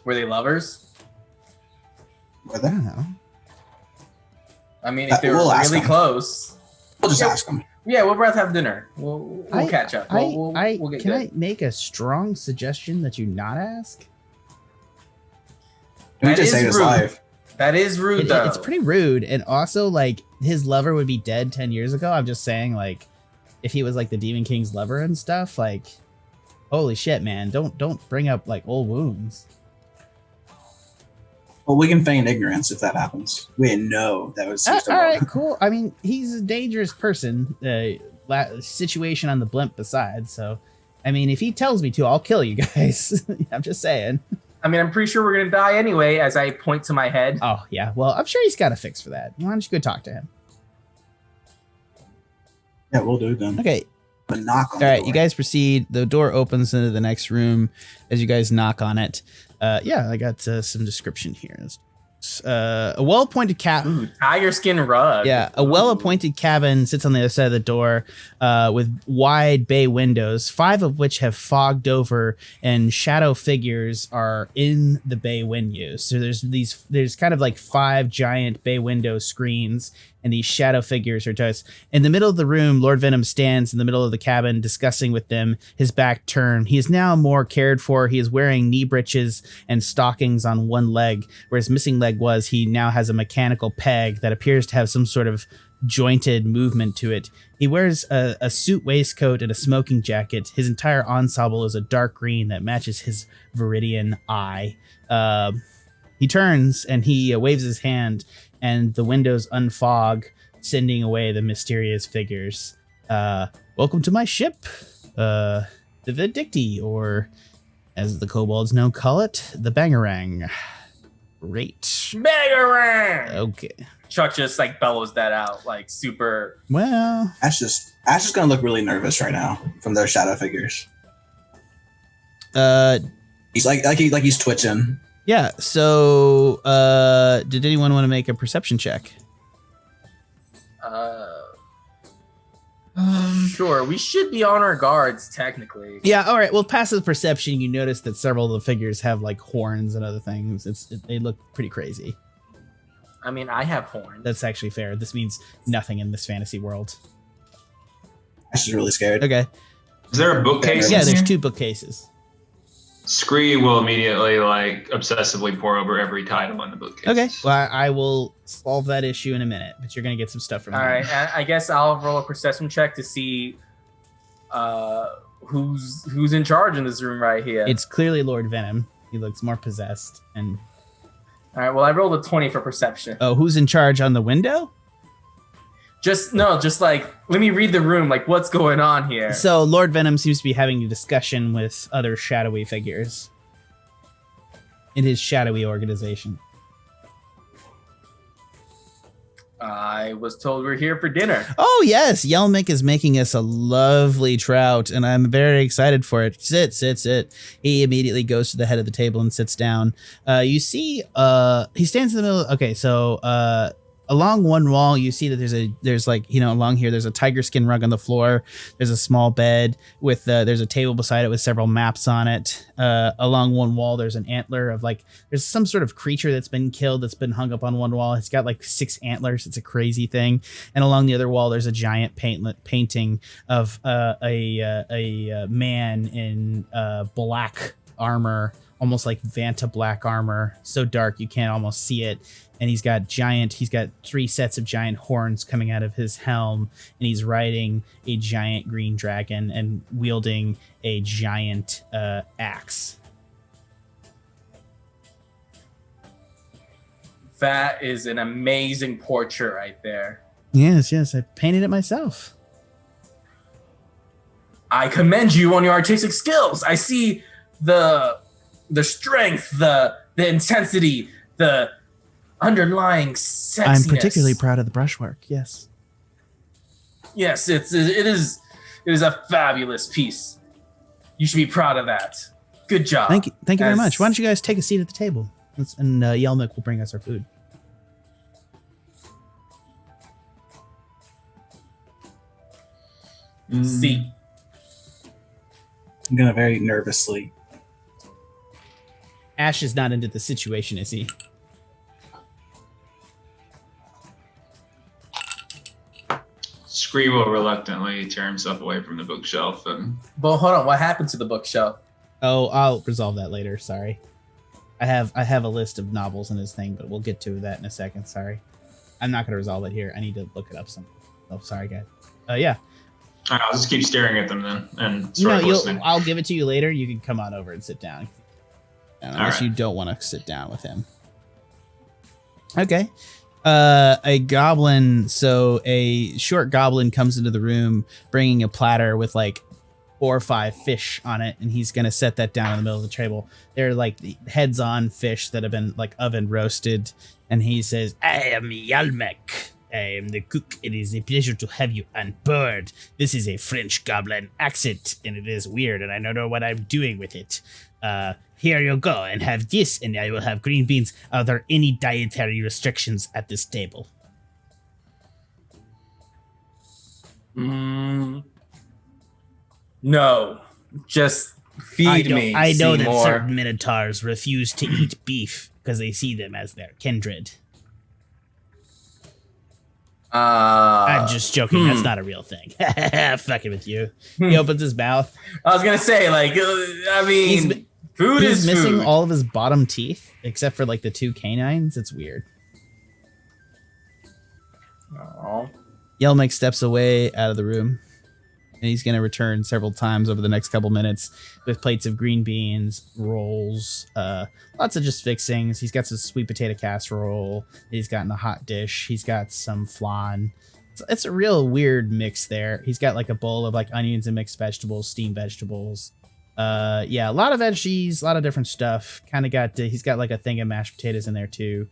Were they lovers? Were they? I don't know. I mean, if they were really close, we'll just ask them. Yeah, we'll both have dinner. We'll catch up. We'll get can good. I make a strong suggestion that you not ask? We just saved his life. That is rude, though. It's pretty rude, and also like his lover would be dead 10 years ago. I'm just saying, like, if he was like the Demon King's lover and stuff, like. Holy shit, man. Don't bring up like old wounds. Well, we can feign ignorance if that happens. We didn't know that was all right, cool. I mean, he's a dangerous person. Situation on the blimp besides. So, I mean, if he tells me to, I'll kill you guys. I'm just saying. I mean, I'm pretty sure we're going to die anyway as I point to my head. Oh, yeah. Well, I'm sure he's got a fix for that. Why don't you go talk to him? Yeah, we'll do it then. Okay. A knock on All right, the door. you guys proceed. The door opens into the next room as you guys knock on it. Yeah, I got some description here. A well-appointed cabin. Ooh, tiger skin rug. Yeah, a well-appointed cabin sits on the other side of the door with wide bay windows, 5 of which have fogged over, and shadow figures are in the bay windows. So there's kind of like 5 giant bay window screens, and these shadow figures are just in the middle of the room. Lord Venom stands in the middle of the cabin discussing with them, his back turned. He is now more cared for. He is wearing knee breeches and stockings on one leg, where his missing leg was. He now has a mechanical peg that appears to have some sort of jointed movement to it. He wears a suit waistcoat and a smoking jacket. His entire ensemble is a dark green that matches his viridian eye. He turns and he waves his hand, and the windows unfog, sending away the mysterious figures. Welcome to my ship, the Vindicti, or as the kobolds now call it, the Bangarang. Great. Bangarang! Okay. Chuck just like bellows that out, like super. Well, Ash is gonna look really nervous right now from those shadow figures. He's he's twitching. yeah. So, did anyone want to make a perception check? Sure, we should be on our guards technically. Yeah. All right. Well, passive perception, you notice that several of the figures have like horns and other things. They look pretty crazy. I mean, I have horns. That's actually fair. This means nothing in this fantasy world. Ash is really scared. Okay. Is there a bookcase? Yeah, in there's here? 2 bookcases. Scree will immediately like obsessively pour over every title in the bookcase. Okay. Well, I will solve that issue in a minute, but you're gonna get some stuff from All me. right, I guess I'll roll a perception check to see who's in charge in this room right here. It's clearly Lord Venom. He looks more possessed. And All right, well, I rolled a 20 for perception. oh, who's in charge on the window? Just like, let me read the room, like, what's going on here? So Lord Venom seems to be having a discussion with other shadowy figures in his shadowy organization. I was told we're here for dinner. Oh yes, Yelmick is making us a lovely trout, and I'm very excited for it. Sit. He immediately goes to the head of the table and sits down. You see, he stands in the middle. Okay, so along one wall, you see that there's like, you know, along here, there's a tiger skin rug on the floor. There's a small bed with, there's a table beside it with several maps on it. Along one wall, there's an antler of like, there's some sort of creature that's been killed that's been hung up on one wall. It's got like 6 antlers. It's a crazy thing. And along the other wall, there's a giant painting of a man in black armor, almost like Vanta black armor, so dark you can't almost see it. And he's got 3 sets of giant horns coming out of his helm, and he's riding a giant green dragon and wielding a giant axe. That is an amazing portrait right there. Yes, I painted it myself. I commend you on your artistic skills. I see the strength, the intensity, the underlying sexiness. I'm particularly proud of the brushwork. Yes. Yes, it is a fabulous piece. You should be proud of that. Good job. Thank you very much. Why don't you guys take a seat at the table, and Yelmick will bring us our food. See. I'm gonna very nervously. Ashe is not into the situation, is he? Scree will reluctantly tear himself away from the bookshelf and But hold on, what happened to the bookshelf? Oh, I'll resolve that later. Sorry. I have a list of novels in this thing, but we'll get to that in a second. Sorry. I'm not going to resolve it here. I need to look it up some. Oh, sorry, guys. Yeah. All right, I'll just keep staring at them then and start listening. I'll give it to you later. You can come on over and sit down. Unless you don't want to sit down with him. Okay. A goblin, so a short goblin comes into the room bringing a platter with like 4 or 5 fish on it, and he's going to set that down in the middle of the table. They're like the heads-on fish that have been like oven roasted, and he says, "I am Yalmek, I am the cook. It is a pleasure to have you on board. This is a French goblin accent, and it is weird, and I don't know what I'm doing with it. Here you go, and have this, and I will have green beans. Are there any dietary restrictions at this table? No, just feed me. I know that Seymour. certain Minotaurs refuse to eat beef because they see them as their kindred. I'm just joking. That's not a real thing. Fucking with you. He opens his mouth. I was gonna say, like, I mean, food He's is missing food. all of his bottom teeth except for like the 2 canines. It's weird. Aw. Yelmic steps away out of the room, and he's going to return several times over the next couple minutes with plates of green beans, rolls, lots of just fixings. He's got some sweet potato casserole. He's got in a hot dish. He's got some flan. It's a real weird mix there. He's got like a bowl of like onions and mixed vegetables, steamed vegetables. Yeah, a lot of veggies, a lot of different stuff. Kind of got, he's got like a thing of mashed potatoes in there too.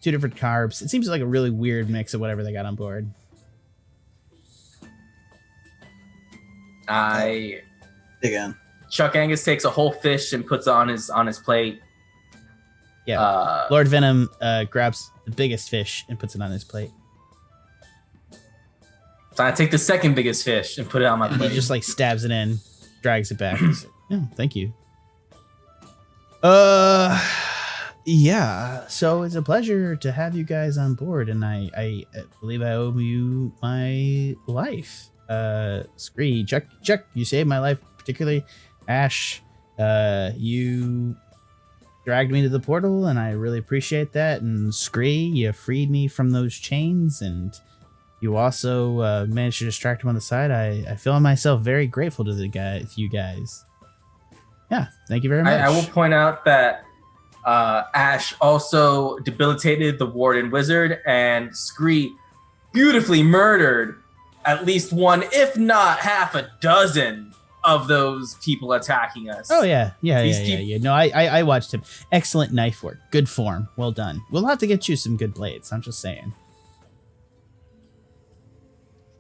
2 different carbs. It seems like a really weird mix of whatever they got on board. Again. Chuck Angus takes a whole fish and puts it on his plate. Yeah. Lord Venom grabs the biggest fish and puts it on his plate. So I take the second biggest fish and put it on my And plate. he just like stabs it in, drags it back. He's like, "Oh, thank you." Yeah. So it's a pleasure to have you guys on board, and I believe I owe you my life. Scree, Chuck, you saved my life, particularly Ashe. You dragged me to the portal, and I really appreciate that. And Scree, you freed me from those chains, and you also managed to distract him on the side. I feel myself very grateful to you guys. Yeah, thank you very much. I will point out that Ashe also debilitated the warden wizard, and Scree beautifully murdered at least one, if not half a dozen of those people attacking us. Oh yeah. No, I watched him. Excellent knife work. Good form. Well done. We'll have to get you some good blades. I'm just saying.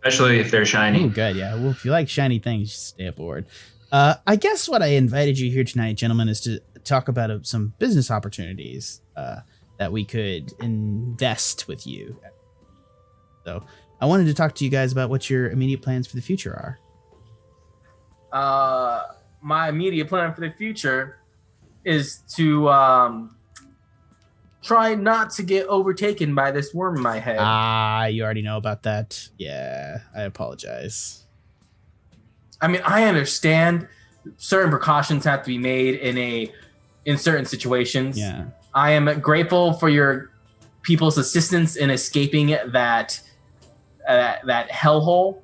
Especially if they're shiny. Oh, good. Yeah. Well, if you like shiny things, just stay aboard. I guess what I invited you here tonight, gentlemen, is to talk about some business opportunities that we could invest with you. So I wanted to talk to you guys about what your immediate plans for the future are. My immediate plan for the future is to try not to get overtaken by this worm in my head. You already know about that. Yeah, I apologize. I mean, I understand certain precautions have to be made in certain situations. Yeah. I am grateful for your people's assistance in escaping that hellhole.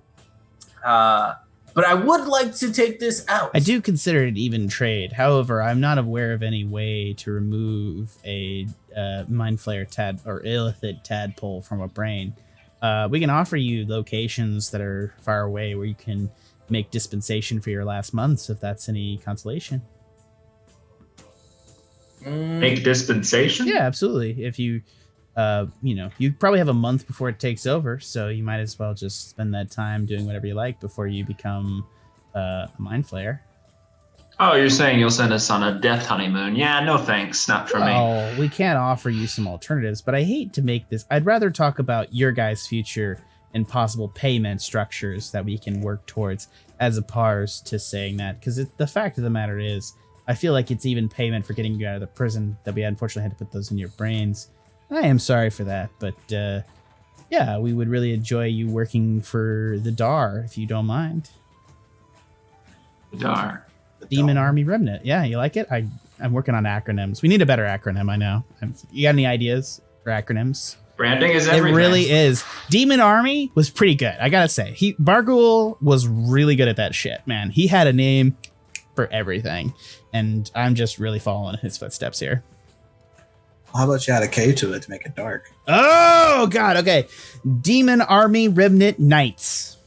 But I would like to take this out. I do consider it even trade. However, I'm not aware of any way to remove a mind flayer or illithid tadpole from a brain. We can offer you locations that are far away where you can make dispensation for your last months, if that's any consolation. Make dispensation? Yeah, absolutely. If you, you probably have a month before it takes over, so you might as well just spend that time doing whatever you like before you become a mind flayer. Oh, you're saying you'll send us on a death honeymoon? Yeah, no thanks, not for me. Oh, we can't offer you some alternatives, but I hate to make this. I'd rather talk about your guys' future and possible payment structures that we can work towards, as opposed to saying that, because the fact of the matter is, I feel like it's even payment for getting you out of the prison that we unfortunately had to put those in your brains. I am sorry for that, but yeah, we would really enjoy you working for the DAR, if you don't mind. Dar. Demon Army Remnant. Yeah, you like it? I'm working on acronyms. We need a better acronym, I know. You got any ideas for acronyms? Branding is everything. It really is. Demon Army was pretty good, I gotta say. Bargul was really good at that shit, man. He had a name for everything, and I'm just really following in his footsteps here. How about you add a K to it to make it dark? Oh, God, okay. Demon Army Remnant Knights.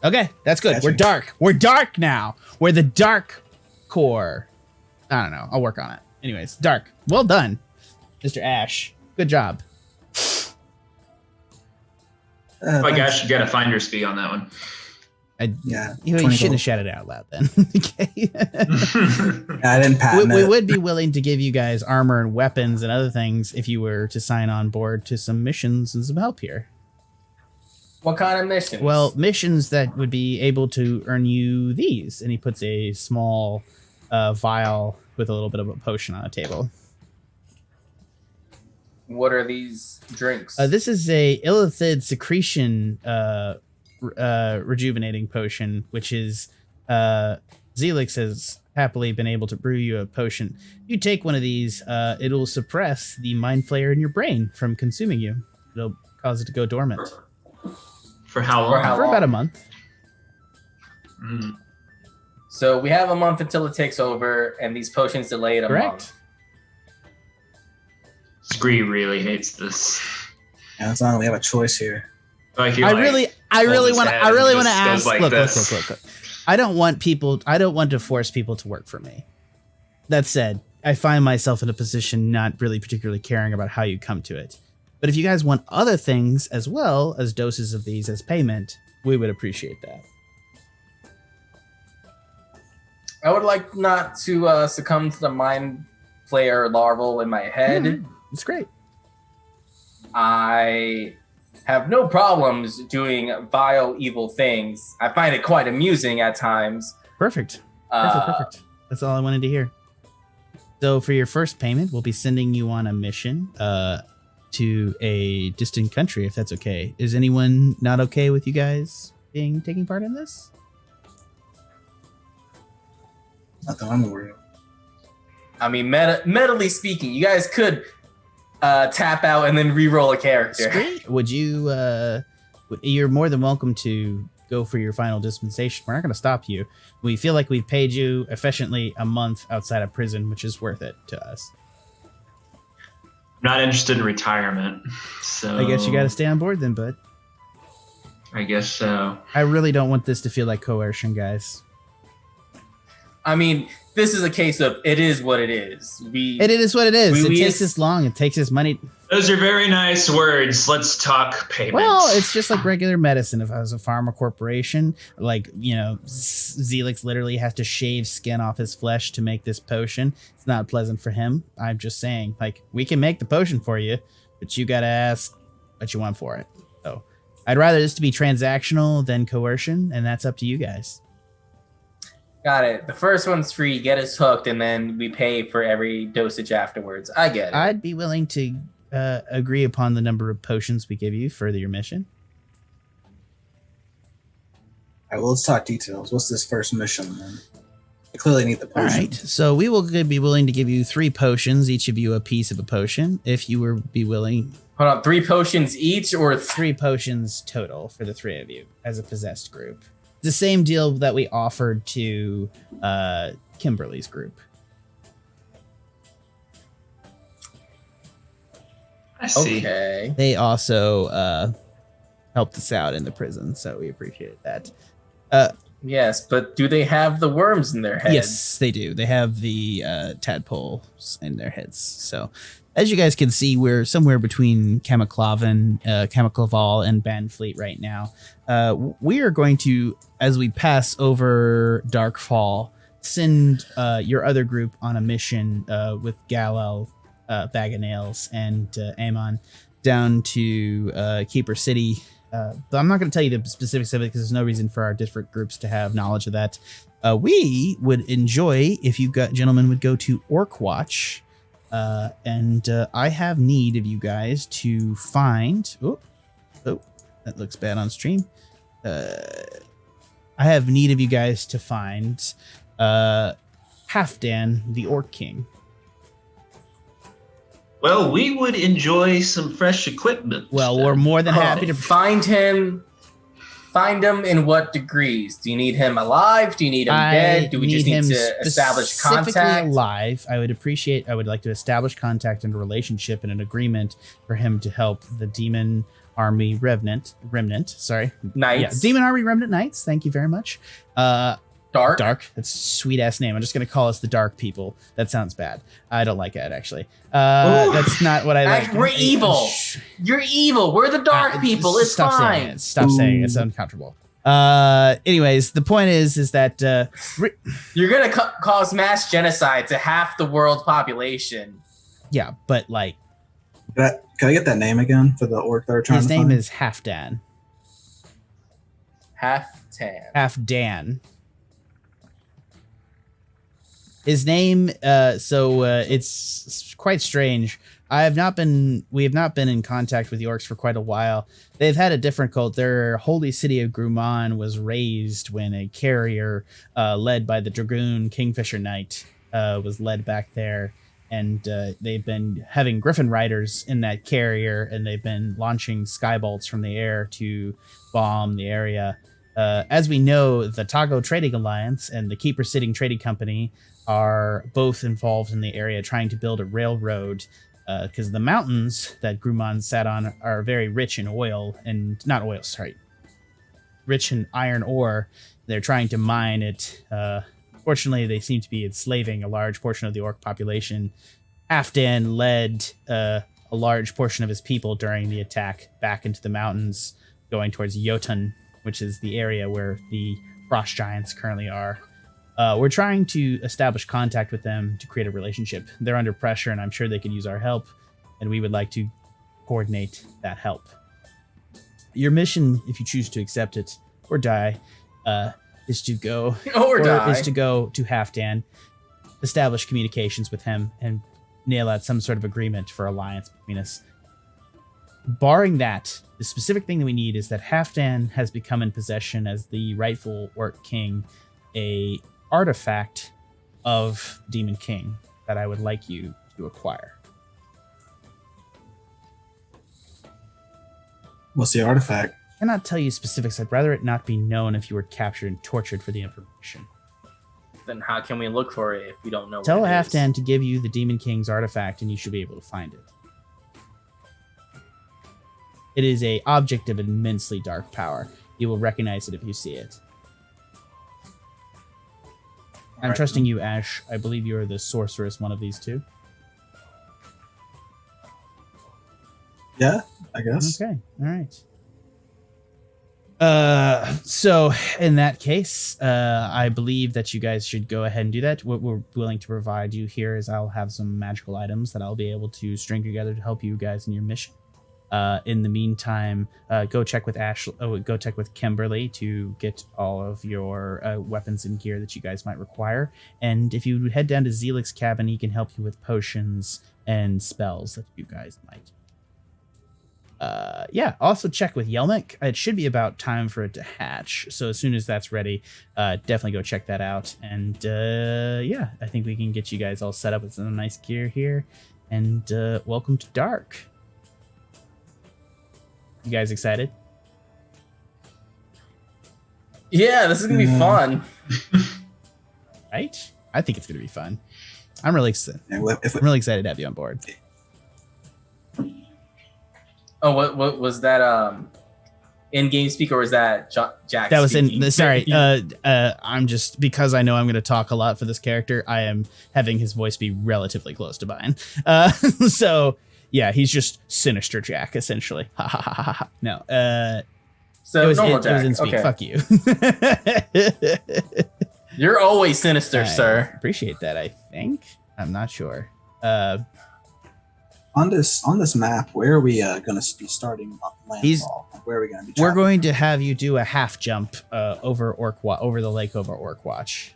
Okay, that's good. Gotcha. We're dark. We're dark now. We're the dark core. I don't know. I'll work on it. Anyways, dark. Well done, Mr. Ashe. Good job. Like I should get a finder's fee on that one. Yeah. You shouldn't have shouted it out loud then. Okay. I didn't patent we it. would be willing to give you guys armor and weapons and other things if you were to sign on board to some missions and some help here. What kind of missions? Well, missions that would be able to earn you these. And he puts a small vial with a little bit of a potion on a table. What are these drinks? This is a illithid secretion rejuvenating potion, which is Zelix has happily been able to brew you a potion. You take one of these, it'll suppress the mind flayer in your brain from consuming you. It'll cause it to go dormant. For how long? For about a month. Mm. So we have a month until it takes over, and these potions delay it a month. Scree really hates this. Yeah, it's not we have a choice here. Like I really want to ask. Like look. I don't want to force people to work for me. That said, I find myself in a position not really particularly caring about how you come to it. But if you guys want other things as well as doses of these as payment, we would appreciate that. I would like not to succumb to the mind flayer larval in my head. It's great. I have no problems doing vile, evil things. I find it quite amusing at times. Perfect. Perfect. That's all I wanted to hear. So for your first payment, we'll be sending you on a mission to a distant country, if that's okay. Is anyone not okay with you guys taking part in this? Not that I'm aware of. I mean, mentally speaking, you guys could tap out and then re-roll a character. Scree, would you? You're more than welcome to go for your final dispensation. We're not going to stop you. We feel like we've paid you efficiently a month outside of prison, which is worth it to us. I'm not interested in retirement, so I guess you got to stay on board then, bud. I guess so. I really don't want this to feel like coercion, guys. I mean, this is a case of it is what it is. It is what it is. It takes this long. It takes this money. Those are very nice words. Let's talk payment. Well, it's just like regular medicine. If I was a pharma corporation, like, you know, Zelix literally has to shave skin off his flesh to make this potion. It's not pleasant for him. I'm just saying, like, we can make the potion for you, but you got to ask what you want for it. So I'd rather this to be transactional than coercion, and that's up to you guys. Got it. The first one's free. Get us hooked, and then we pay for every dosage afterwards. I get it. I'd be willing to agree upon the number of potions we give you for your mission. All right, well, let's talk details. What's this first mission, then? I clearly need the potion. All right, so we will be willing to give you 3 potions, each of you a piece of a potion, if you would be willing. Hold on, 3 potions each, or 3 potions total for the 3 of you as a possessed group. The same deal that we offered to Kimberly's group. I see. Okay. They also helped us out in the prison, so we appreciate that. Yes, but do they have the worms in their heads? Yes, they do. They have the tadpoles in their heads. So, as you guys can see, we're somewhere between Kamaclavan, Kamaclaval, and Banfleet right now. We are going to, as we pass over Darkfall, send your other group on a mission with Galel, Bag of Nails, and Amon down to Keeper City. But I'm not going to tell you the specifics of it because there's no reason for our different groups to have knowledge of that. We would enjoy if you gentlemen would go to Orkwatch. And I have need of you guys to find... Oh, that looks bad on stream. I have need of you guys to find Halfdan, the Orc King. Well, we would enjoy some fresh equipment. Well, we're more than happy to find him. Find him in what degrees? Do you need him alive? Do you need him dead? Do we just need to establish contact? Alive. I would like to establish contact and a relationship and an agreement for him to help the Demon Army Remnant. Sorry. Knights. Yeah, Demon Army Remnant Knights. Thank you very much. Dark? Dark. That's a sweet ass name. I'm just gonna call us the Dark People. That sounds bad. I don't like that actually. That's not what I like. We're evil. You're evil. We're the Dark People. It's Stop fine. saying it. Stop saying it. It's uncomfortable. Anyways, the point is that you're gonna cause mass genocide to half the world's population. Yeah, but like, Can I get that name again for the orc that we're trying to find? His name is Halfdan. Halfdan. His name, it's quite strange. We have not been in contact with the orcs for quite a while. They've had a different cult. Their holy city of Grumman was razed when a carrier led by the Dragoon Kingfisher Knight was led back there. And they've been having Griffin riders in that carrier, and they've been launching skybolts from the air to bomb the area. As we know, the Tago Trading Alliance and the Keeper Sitting Trading Company are both involved in the area trying to build a railroad, because the mountains that Grumman sat on are very rich in rich in iron ore. They're trying to mine it. Fortunately, they seem to be enslaving a large portion of the orc population. Halfdan led a large portion of his people during the attack back into the mountains, going towards Jotun, which is the area where the frost giants currently are. We're trying to establish contact with them to create a relationship. They're under pressure, and I'm sure they could use our help, and we would like to coordinate that help. Your mission, if you choose to accept it or die, is to go to Halfdan, establish communications with him, and nail out some sort of agreement for alliance between us. Barring that, the specific thing that we need is that Halfdan has become in possession as the rightful orc king a artifact of Demon King that I would like you to acquire. What's the artifact? I cannot tell you specifics. I'd rather it not be known if you were captured and tortured for the information. Then how can we look for it if we don't know? Tell what it Halfdan is? to give you the Demon King's artifact, and you should be able to find it. It is an object of immensely dark power. You will recognize it if you see it. I'm trusting you, Ashe. I believe you are the sorceress, one of these two. Yeah, I guess. Okay, all right. So in that case, I believe that you guys should go ahead and do that. What we're willing to provide you here is I'll have some magical items that I'll be able to string together to help you guys in your mission. In the meantime, go check with go check with Kimberly to get all of your weapons and gear that you guys might require. And if you head down to Zelik's cabin, he can help you with potions and spells that you guys might. Yeah, also check with Yelmic. It should be about time for it to hatch. So as soon as that's ready, definitely go check that out. And yeah, I think we can get you guys all set up with some nice gear here. And welcome to Dark. You guys excited? Yeah, this is gonna be fun. Right? I think it's gonna be fun. I'm really excited. Yeah, I'm really excited to have you on board. Oh, what was that? In-game speak, or was that Jack? That was speaking? Sorry. I'm just, because I know I'm going to talk a lot for this character, I am having his voice be relatively close to mine. So yeah, he's just Sinister Jack essentially. Ha ha ha ha ha. No. So it was Jack. in speak. Okay. Fuck you. You're always sinister, sir. Appreciate that. I think. I'm not sure. On this map, where are we going to be starting landfall? Where are we going to be? We're going to have you do a half jump over over the lake over Orc Watch.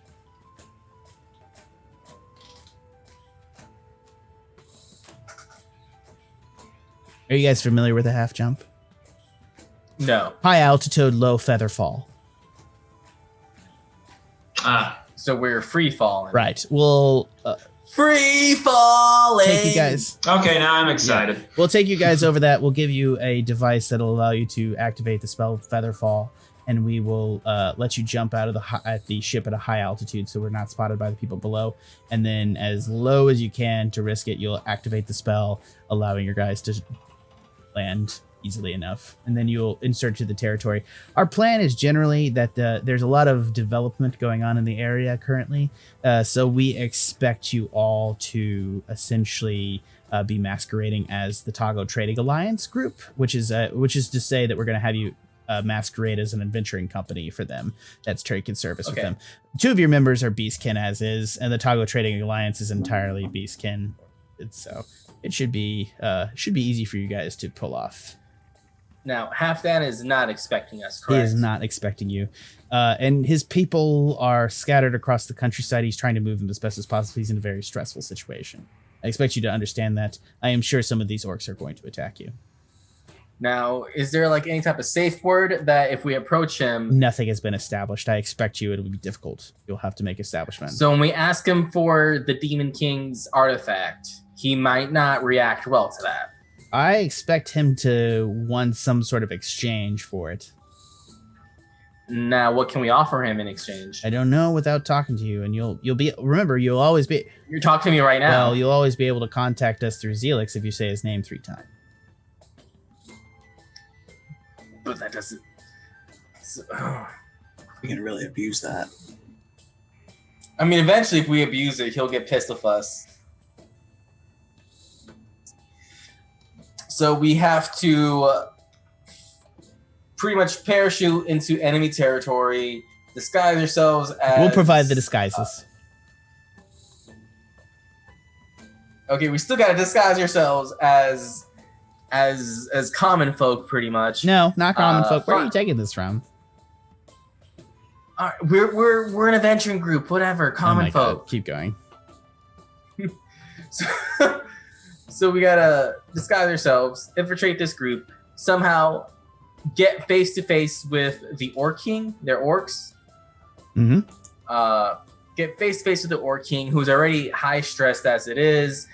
Are you guys familiar with a half jump? No. High altitude, low feather fall. So we're free falling. Right. We'll free falling. take you guys. Okay, now I'm excited. Yeah. We'll take you guys over that. We'll give you a device that'll allow you to activate the spell Featherfall, and we will let you jump out of the ship at a high altitude, so we're not spotted by the people below. And then, as low as you can to risk it, you'll activate the spell, allowing your guys to land easily enough, and then you'll insert to the territory. Our plan is generally that there's a lot of development going on in the area currently, so we expect you all to essentially be masquerading as the Tago Trading Alliance group, which is to say that we're going to have you masquerade as an adventuring company for them that's taking service with them. 2 of your members are Beastkin as is, and the Tago Trading Alliance is entirely Beastkin. So it should be easy for you guys to pull off. Now, Halfdan is not expecting us, correct? He is not expecting you. And his people are scattered across the countryside. He's trying to move them as best as possible. He's in a very stressful situation. I expect you to understand that. I am sure some of these orcs are going to attack you. Now, is there like any type of safe word that if we approach him... Nothing has been established. I expect you. It'll be difficult. You'll have to make establishment. So when we ask him for the Demon King's artifact, he might not react well to that. I expect him to want some sort of exchange for it. Now, what can we offer him in exchange? I don't know without talking to you, and you'll always be. You're talking to me right now. Well, you'll always be able to contact us through Zelix if you say his name 3 times. But that doesn't. We can really abuse that. I mean, eventually, if we abuse it, he'll get pissed with us. So we have to pretty much parachute into enemy territory, disguise ourselves as... We'll provide the disguises. Okay, we still got to disguise ourselves as common folk, pretty much. No, not common folk. Where are you taking this from? All right, we're an adventuring group. Whatever, common folk. God. Keep going. So we gotta disguise ourselves, infiltrate this group, somehow get face to face with the Orc King. They're orcs. Mm-hmm. Get face to face with the Orc King, who's already high stressed as it is.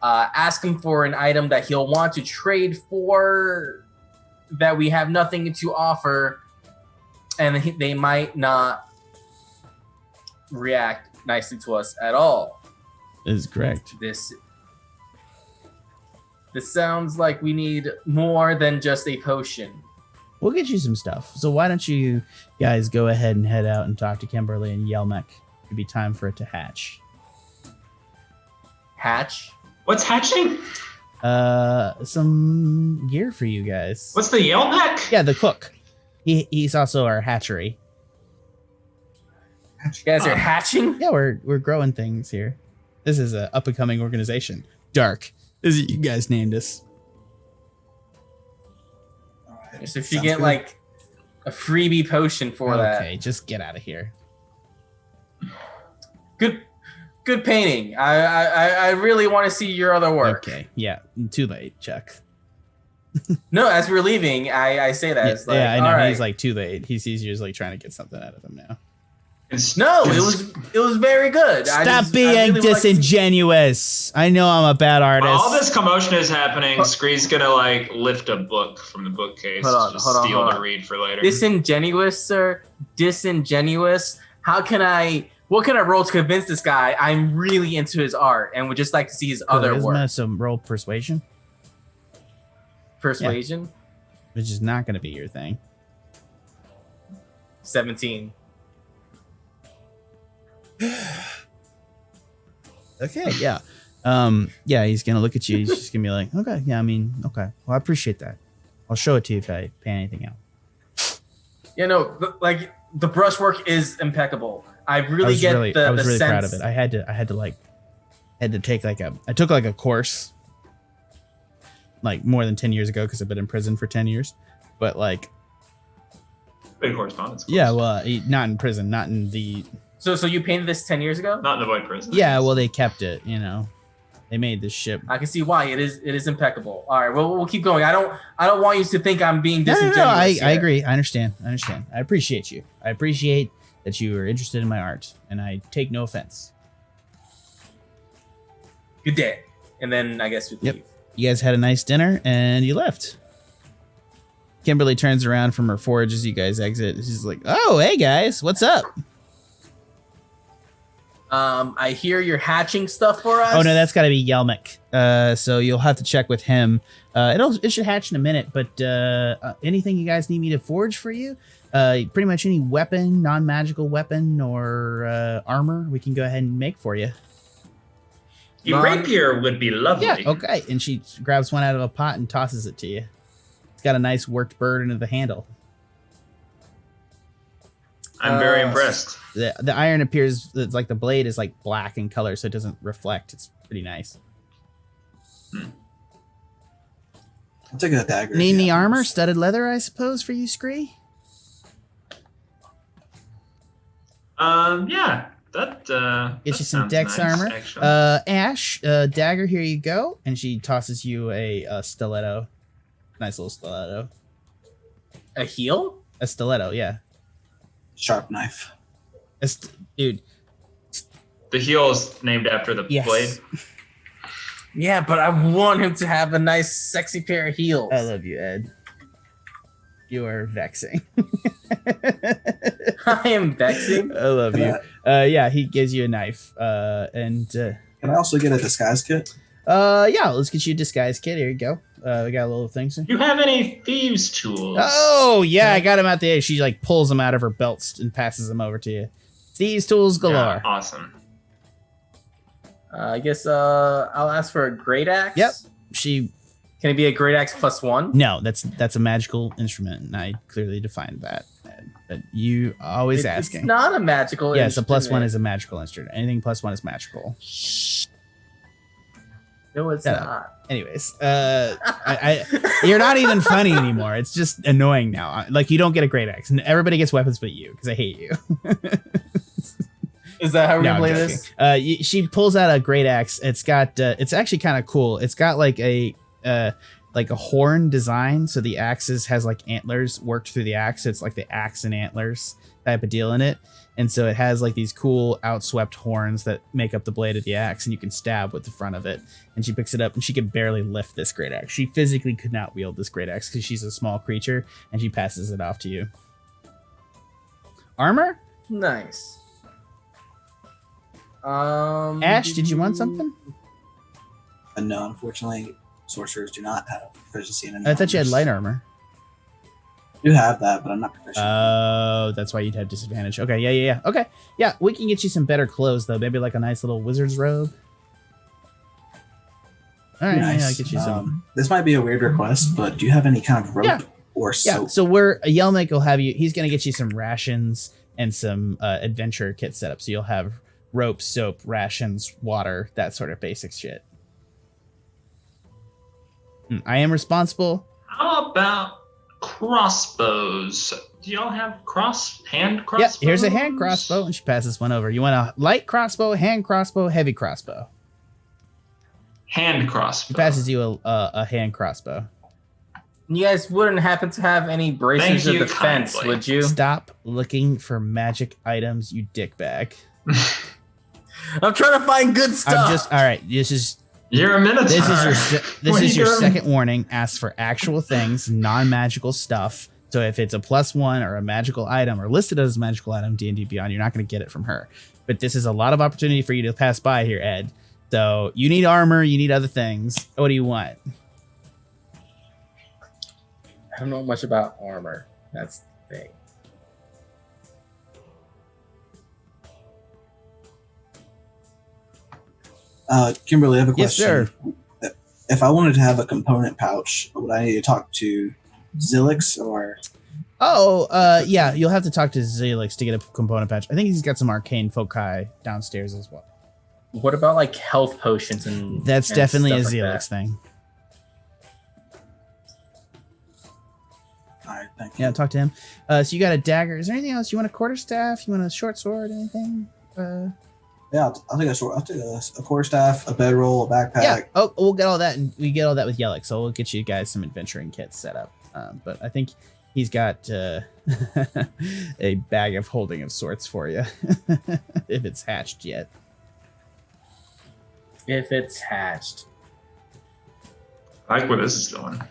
Ask him for an item that he'll want to trade for, that we have nothing to offer, and they might not react nicely to us at all. This is correct. This sounds like we need more than just a potion. We'll get you some stuff. So why don't you guys go ahead and head out and talk to Kimberly and Yelmek? It'd be time for it to hatch. Hatch? What's hatching? Some gear for you guys. What's the Yelmek? Yeah, the cook. He's also our hatchery. You guys are hatching? Yeah, we're growing things here. This is a up and coming organization. Dark. This is you guys named us. All right. So if you get like a freebie potion for that. Okay, just get out of here. Good painting. I really want to see your other work. Okay, yeah, too late, Chuck. No, as we're leaving, I say that. Yeah, It's like, I know. all right. He's like too late. He's just like trying to get something out of him now. No, it was very good. Stop being disingenuous. I know I'm a bad artist. While all this commotion is happening, Scree's gonna like lift a book from the bookcase, hold on. to read for later. Disingenuous, sir. Disingenuous. What can I roll to convince this guy I'm really into his art and would just like to see his other work? Some roll persuasion. Persuasion? Yeah. Which is not going to be your thing. 17. Okay, yeah. Yeah, he's going to look at you. He's just going to be like, okay, yeah, I mean, okay. Well, I appreciate that. I'll show it to you if I pay anything out. Yeah, no, like the brushwork is impeccable. I really get the I was really sense. proud of it. I had to take I took a course like more than 10 years ago because I've been in prison for 10 years. But like Big correspondence. Yeah, well, not in prison, not in the So you painted this 10 years ago? Not in the Void Prison. Yeah, well, they kept it, you know. They made this ship. I can see why. It is impeccable. All right, well, we'll keep going. I don't want you to think I'm being disingenuous. No, I agree. I understand. I appreciate you. I appreciate that you are interested in my art, and I take no offense. Good day. And then I guess we leave. You guys had a nice dinner, and you left. Kimberly turns around from her forge as you guys exit. She's like, oh, hey, guys. What's up? I hear you're hatching stuff for us. Oh no, that's got to be Yelmic. So you'll have to check with him. It should hatch in a minute. But anything you guys need me to forge for you? Pretty much any weapon, non-magical weapon or armor, we can go ahead and make for you. A rapier would be lovely. Yeah. Okay. And she grabs one out of a pot and tosses it to you. It's got a nice worked bird into the handle. I'm very impressed. The iron appears, it's like the blade is like black in color, so it doesn't reflect. It's pretty nice. I'll take a dagger. Need any armor? Studded leather, I suppose, for you, Scree? Yeah. That Get you some sounds dex nice, armor. actually. Ashe, dagger, here you go. And she tosses you a stiletto. Nice little stiletto. A heel? A stiletto, yeah. Sharp knife. Dude. The heel is named after the Yes. blade. Yeah, but I want him to have a nice, sexy pair of heels. I love you, Ed. You are vexing. I am vexing. I love you. Yeah, he gives you a knife. Can I also get a disguise kit? Yeah, let's get you a disguise kit. Here you go. We got a little thing. Do you have any thieves' tools? Oh, yeah, I got him out there. She like pulls them out of her belts and passes them over to you. These tools galore. Yeah, awesome. I guess I'll ask for a great axe. Yep. Can it be a great axe +1? No, that's a magical instrument, and I clearly defined that. But you always asking. It's not a magical Yes, a instrument. +1 is a magical instrument. Anything +1 is magical. No, it's Shut up. not. Anyways, you're not even funny anymore. It's just annoying now. Like, you don't get a great axe, and everybody gets weapons but you, because I hate you. Is that how we No, I'm play joking. this? She pulls out a great axe. It's got. It's actually kind of cool. It's got like a horn design. So the axis has like antlers worked through the axe. It's like the axe and antlers type of deal in it. And so it has like these cool outswept horns that make up the blade of the axe, and you can stab with the front of it. And she picks it up, and she can barely lift this great axe. She physically could not wield this great axe because she's a small creature, and she passes it off to you. Armor? Nice. Ashe, did you want something? No, unfortunately, sorcerers do not have proficiency in any I thought you had armors. light armor. I do have that, but I'm not proficient. Oh, that's why you'd have disadvantage. Okay, yeah. Okay, yeah, we can get you some better clothes though. Maybe like a nice little wizard's robe. All right, Nice. yeah, I'll get you some. This might be a weird request, but do you have any kind of rope Yeah. or Yeah, soap? so Yelmic will have you. He's gonna get you some rations and some adventure kit set up. So you'll have rope, soap, rations, water, that sort of basic shit. I am responsible. How about crossbows? Do y'all have hand Yeah, crossbows? here's a hand crossbow, and she passes one over. You want a light crossbow, hand crossbow, heavy crossbow? Hand She crossbow. passes you a hand crossbow. You guys wouldn't happen to have any braces Thank of you defense, kindly. would you? Stop looking for magic items, you dickbag. I'm trying to find good stuff. I'm just all right. You're a Minotaur. This is your second warning. Ask for actual things, non-magical stuff. So if it's a +1 or a magical item or listed as a magical item, D&D Beyond, you're not going to get it from her. But this is a lot of opportunity for you to pass by here, Ed. So you need armor, you need other things. What do you want? I don't know much about armor. That's the thing. Kimberly, I have a Yes, question. sir. If I wanted to have a component pouch, would I need to talk to Zilix or? Oh, yeah, you'll have to talk to Zelix to get a component patch. I think he's got some arcane foci downstairs as well. What about like health potions and? That's and definitely a stuff like Zelix thing. All right, thank you. Yeah, talk to him. So you got a dagger. Is there anything else? You want a quarterstaff? You want a short sword? Anything? Yeah, I'll take a sword. I'll take a quarterstaff, a bedroll, a backpack. Yeah. Oh, we'll get all that, and we get all that with Yellick. So we'll get you guys some adventuring kits set up. But I think he's got a bag of holding of sorts for you, if it's hatched yet. If it's hatched. I like where this is going.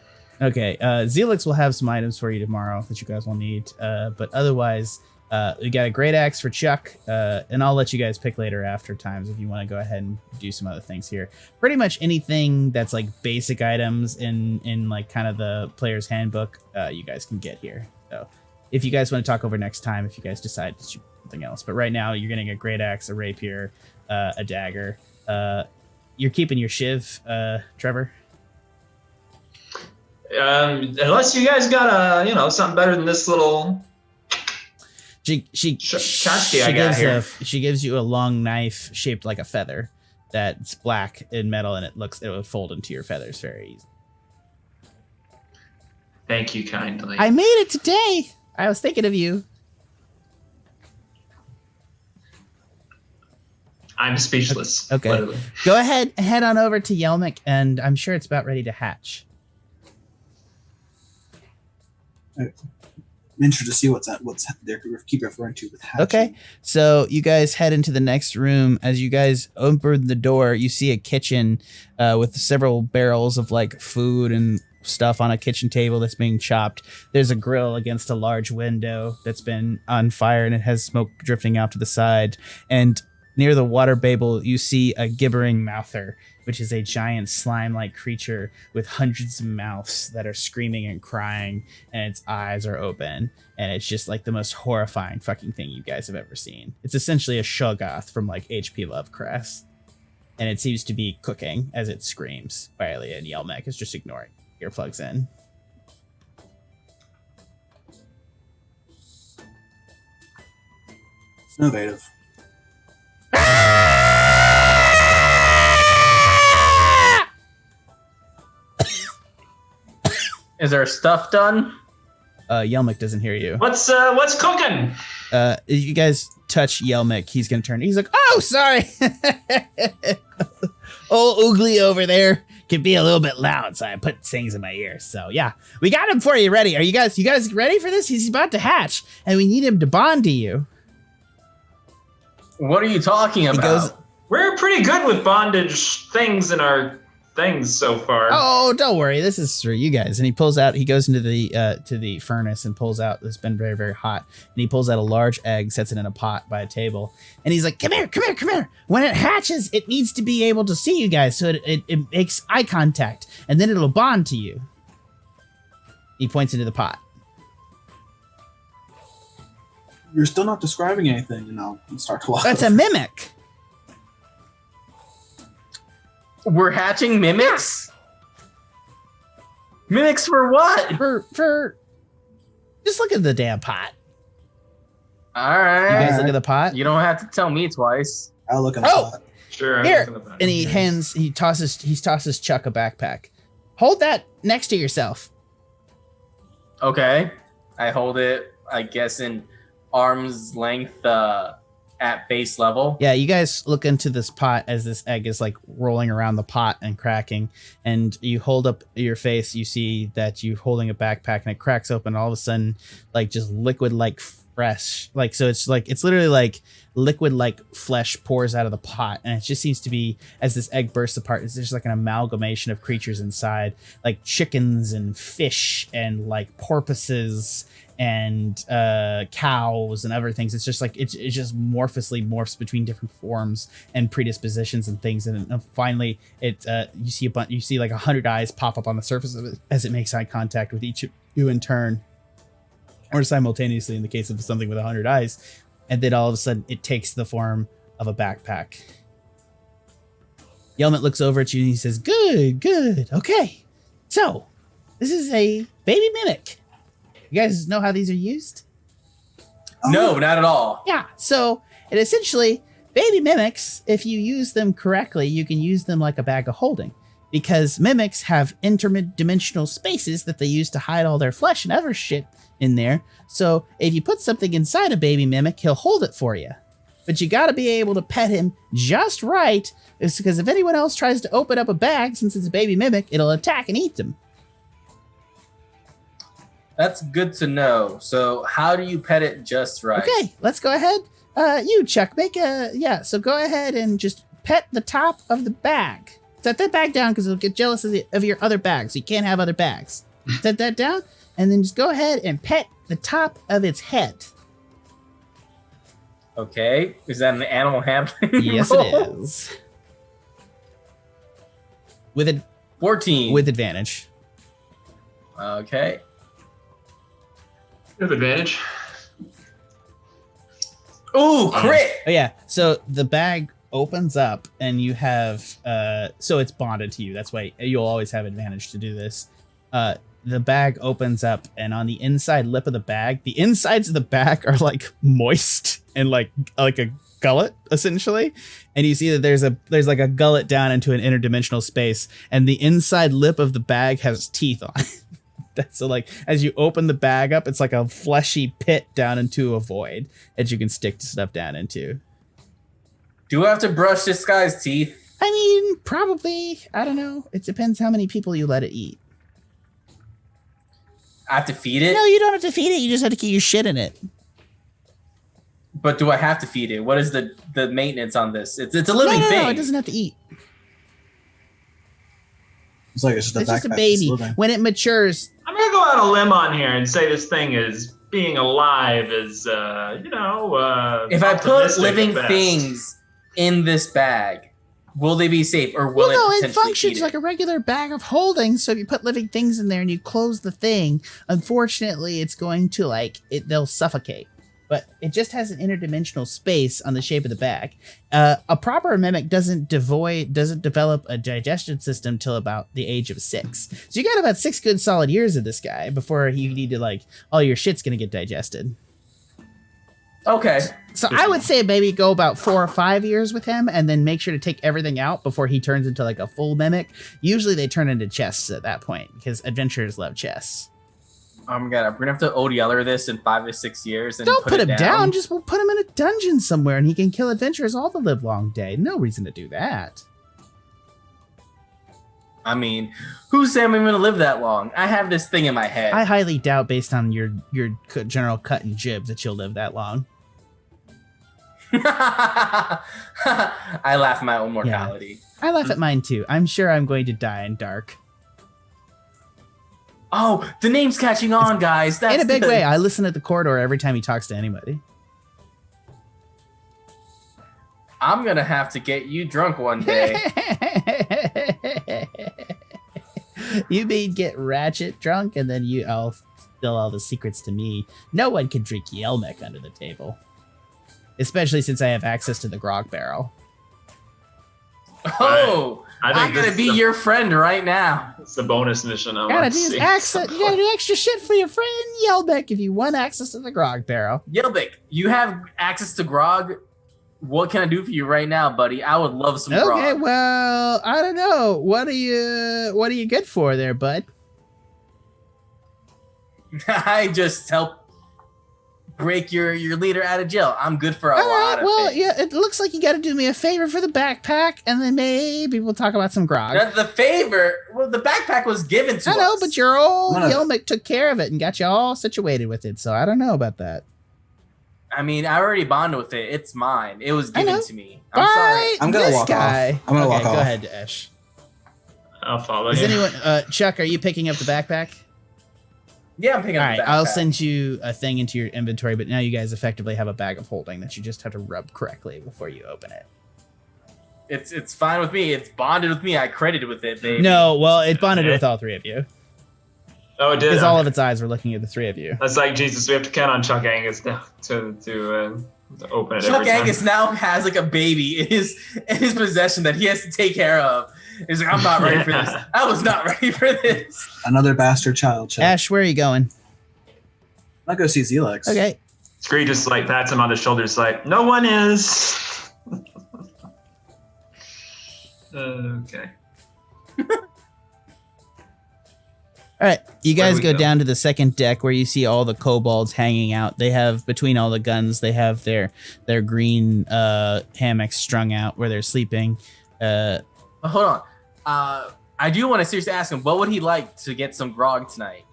Okay. Zelix will have some items for you tomorrow that you guys will need. But otherwise, We got a great axe for Chuck, and I'll let you guys pick later after times if you want to go ahead and do some other things here. Pretty much anything that's like basic items in like kind of the player's handbook, you guys can get here. So if you guys want to talk over next time, if you guys decide to shoot something else, but right now you're getting a great axe, a rapier, a dagger. You're keeping your shiv, Trevor. Unless you guys got something better than this little. She gives you a long knife shaped like a feather that's black in metal, and it will fold into your feathers very easy. Thank you kindly. I made it today. I was thinking of you. I'm speechless. Okay. Literally. Go ahead, head on over to Yelmic, and I'm sure it's about ready to hatch. I'm interested to see what's they keep referring to with hatching. Okay, so you guys head into the next room. As you guys open the door, you see a kitchen with several barrels of like food and stuff on a kitchen table that's being chopped. There's a grill against a large window that's been on fire, and it has smoke drifting out to the side. And near the water babel, you see a gibbering mouther, which is a giant slime-like creature with hundreds of mouths that are screaming and crying, and its eyes are open, and it's just like the most horrifying fucking thing you guys have ever seen. It's essentially a Shoggoth from like H.P. Lovecraft, and it seems to be cooking as it screams. Riley and Yelmek is just ignoring earplugs in. It's innovative. Is our stuff done? Yelmic doesn't hear you. What's cooking? You guys touch Yelmic, he's gonna turn. He's like, "Oh, sorry." Old Oogly over there can be a little bit loud, so I put things in my ears. So yeah, we got him for you. Ready? Are you guys ready for this? He's about to hatch, and we need him to bond to you. What are you talking about? We're pretty good with bondage things in our things so far. Oh, don't worry. This is for you guys. And he goes into the furnace and pulls out, it's been very, very hot. And he pulls out a large egg, sets it in a pot by a table. And he's like, come here. When it hatches, it needs to be able to see you guys. So it makes eye contact. And then it'll bond to you. He points into the pot. You're still not describing anything, and I'll start to walk. That's a mimic. We're hatching mimics? Yeah. Mimics for what? For just look at the damn pot. All right. You guys look at the pot? You don't have to tell me twice. I'll look at the pot. Sure. Here. And he tosses Chuck a backpack. Hold that next to yourself. Okay. I hold it, I guess, in arm's length at base level. Yeah, you guys look into this pot as this egg is like rolling around the pot and cracking, and you hold up your face, you see that you're holding a backpack, and it cracks open, and all of a sudden like just liquid like fresh, like, so it's literally like liquid like flesh pours out of the pot, and it just seems to be, as this egg bursts apart, it's just like an amalgamation of creatures inside, like chickens and fish and like porpoises and cows and other things. It's just like it just morphs between different forms and predispositions and things, and finally you see like 100 eyes pop up on the surface of it as it makes eye contact with each of you in turn, or simultaneously in the case of something with 100 eyes, and then all of a sudden it takes the form of a backpack. Yelmet looks over at you and he says, "Good, okay. So this is a baby mimic. You guys know how these are used?" No, not at all. Yeah, so it essentially, baby mimics, if you use them correctly, you can use them like a bag of holding, because mimics have interdimensional spaces that they use to hide all their flesh and other shit in there. So if you put something inside a baby mimic, he'll hold it for you. But you gotta be able to pet him just right, because if anyone else tries to open up a bag, since it's a baby mimic, it'll attack and eat them. That's good to know. So how do you pet it just right? Okay, let's go ahead. You, Chuck, so go ahead and just pet the top of the bag. Set that bag down, because it'll get jealous of your other bags. So you can't have other bags. Set that down, and then just go ahead and pet the top of its head. Okay. Is that an animal handling? Yes, roll? it is. With 14. with advantage. Okay. You have advantage. Ooh, crit! Oh yeah. So the bag opens up, and you have so it's bonded to you. That's why you'll always have advantage to do this. The bag opens up, and on the inside lip of the bag, the insides of the bag are like moist and like a gullet essentially, and you see that there's like a gullet down into an interdimensional space, and the inside lip of the bag has teeth on it. So like as you open the bag up, it's like a fleshy pit down into a void that you can stick stuff down into. Do I have to brush this guy's teeth? I mean, probably. I don't know. It depends how many people you let it eat. I have to feed it? No, you don't have to feed it. You just have to keep your shit in it. But do I have to feed it? What is the maintenance on this? It's a living thing. No, it doesn't have to eat. It's like it's It's just a baby. When it matures, I'm gonna go out on a limb on here and say this thing is being alive is, if I put optimistic living at best. things in this bag, will they be safe, or will well, no, it it potentially functions eat like a regular bag of holding. So if you put living things in there and you close the thing, unfortunately, it's going to they'll suffocate. But it just has an interdimensional space on the shape of the bag. A proper mimic doesn't develop a digestion system till about the age of 6. So you got about 6 good solid years of this guy before you need to all your shit's gonna get digested. Okay. So I would say maybe go about 4 or 5 years with him, and then make sure to take everything out before he turns into like a full mimic. Usually they turn into chests at that point because adventurers love chests. Oh my god, we're gonna have to ODLer this in 5 to 6 years and Don't put him down. Just We'll put him in a dungeon somewhere, and he can kill adventurers all the live long day. No reason to do that. I mean, who said I'm gonna live that long? I have this thing in my head. I highly doubt, based on your general cut and jib, that you'll live that long. I laugh at my own mortality. I laugh at mine too. I'm sure I'm going to die in dark. Oh, the name's catching on, guys. That's In a big good. way. I listen at the corridor every time he talks to anybody. I'm gonna have to get you drunk one day. You mean get ratchet drunk, and then I'll spill all the secrets to me. No one can drink Yelmek under the table. Especially since I have access to the grog barrel. Oh, I think I'm gonna this be is your friend right now. It's the bonus mission. I You gotta want to do see. access. You gotta do extra shit for your friend Yelbeck if you want access to the grog barrel. Yelbick, you have access to grog. What can I do for you right now, buddy? I would love some Okay, grog. well, I don't know. What are you good for there, bud? I just help break your leader out of jail. I'm good for a All lot right, of well, things. yeah, it looks like you got to do me a favor for the backpack, and then maybe we'll talk about some grog. The favor, well, the backpack was given to I us. know, but your old I'm gonna- Yelmick took care of it and got you all situated with it, so I don't know about that. I mean, I already bonded with it. It's mine. It was I know. given to me. I'm Bye, sorry. I'm gonna this walk guy. off. I'm gonna walk Go off. ahead, Ashe. I'll follow Is you. anyone, Chuck? Are you picking up the backpack? Yeah, I'm picking All up right, the backpack. I'll send you a thing into your inventory, but now you guys effectively have a bag of holding that you just have to rub correctly before you open it. It's fine with me. It's bonded with me. I credited with it, baby. No, well, it bonded with all three of you Oh, it did. because all of its eyes were looking at the three of you. That's like Jesus. We have to count on Chuck Angus to open it. Chuck every time. Angus now has like a baby in his possession that he has to take care of. He's like, I'm not ready for this. I was not ready for this. Another bastard child. Chuck. Ash, where are you going? I'll go see Zelex. Okay. Scree just like pats him on the shoulders, like, no one is. Okay. All right, you Where guys we go go? down to the second deck where you see all the kobolds hanging out. They have, between all the guns, they have their green hammocks strung out where they're sleeping. But hold on. I do want to seriously ask him, what would he like to get some grog tonight?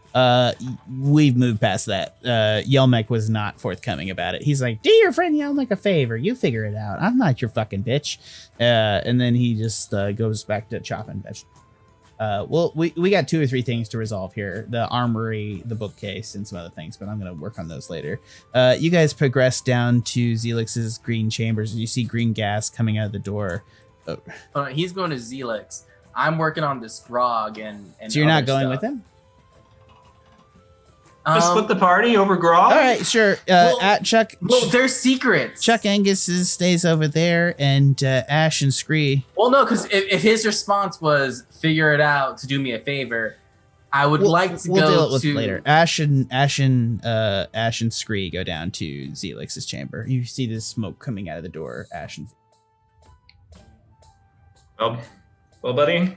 We've moved past that. Yelmek was not forthcoming about it. He's like, do your friend Yelmek a favor. You figure it out. I'm not your fucking bitch. And then he just goes back to chopping vegetables. Well, we got 2 or 3 things to resolve here: the armory, the bookcase, and some other things. But I'm gonna work on those later. You guys progress down to Zelix's green chambers, and you see green gas coming out of the door. He's going to Zelix. I'm working on this grog and So you're not other going stuff. with him? Just split the party over grog. All right, sure. At Chuck. Well, there's secrets. Chuck Angus stays over there, and Ashe and Scree. Well, no, because if his response was figure it out to do me a favor, I would like to we'll go deal it with to later. Ashe and Scree go down to Zelix's chamber. You see the smoke coming out of the door. Ashe and Well, buddy,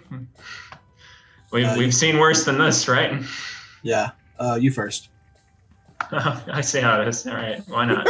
we've seen worse than this, right? Yeah. You first. I see how it is. All right, why not?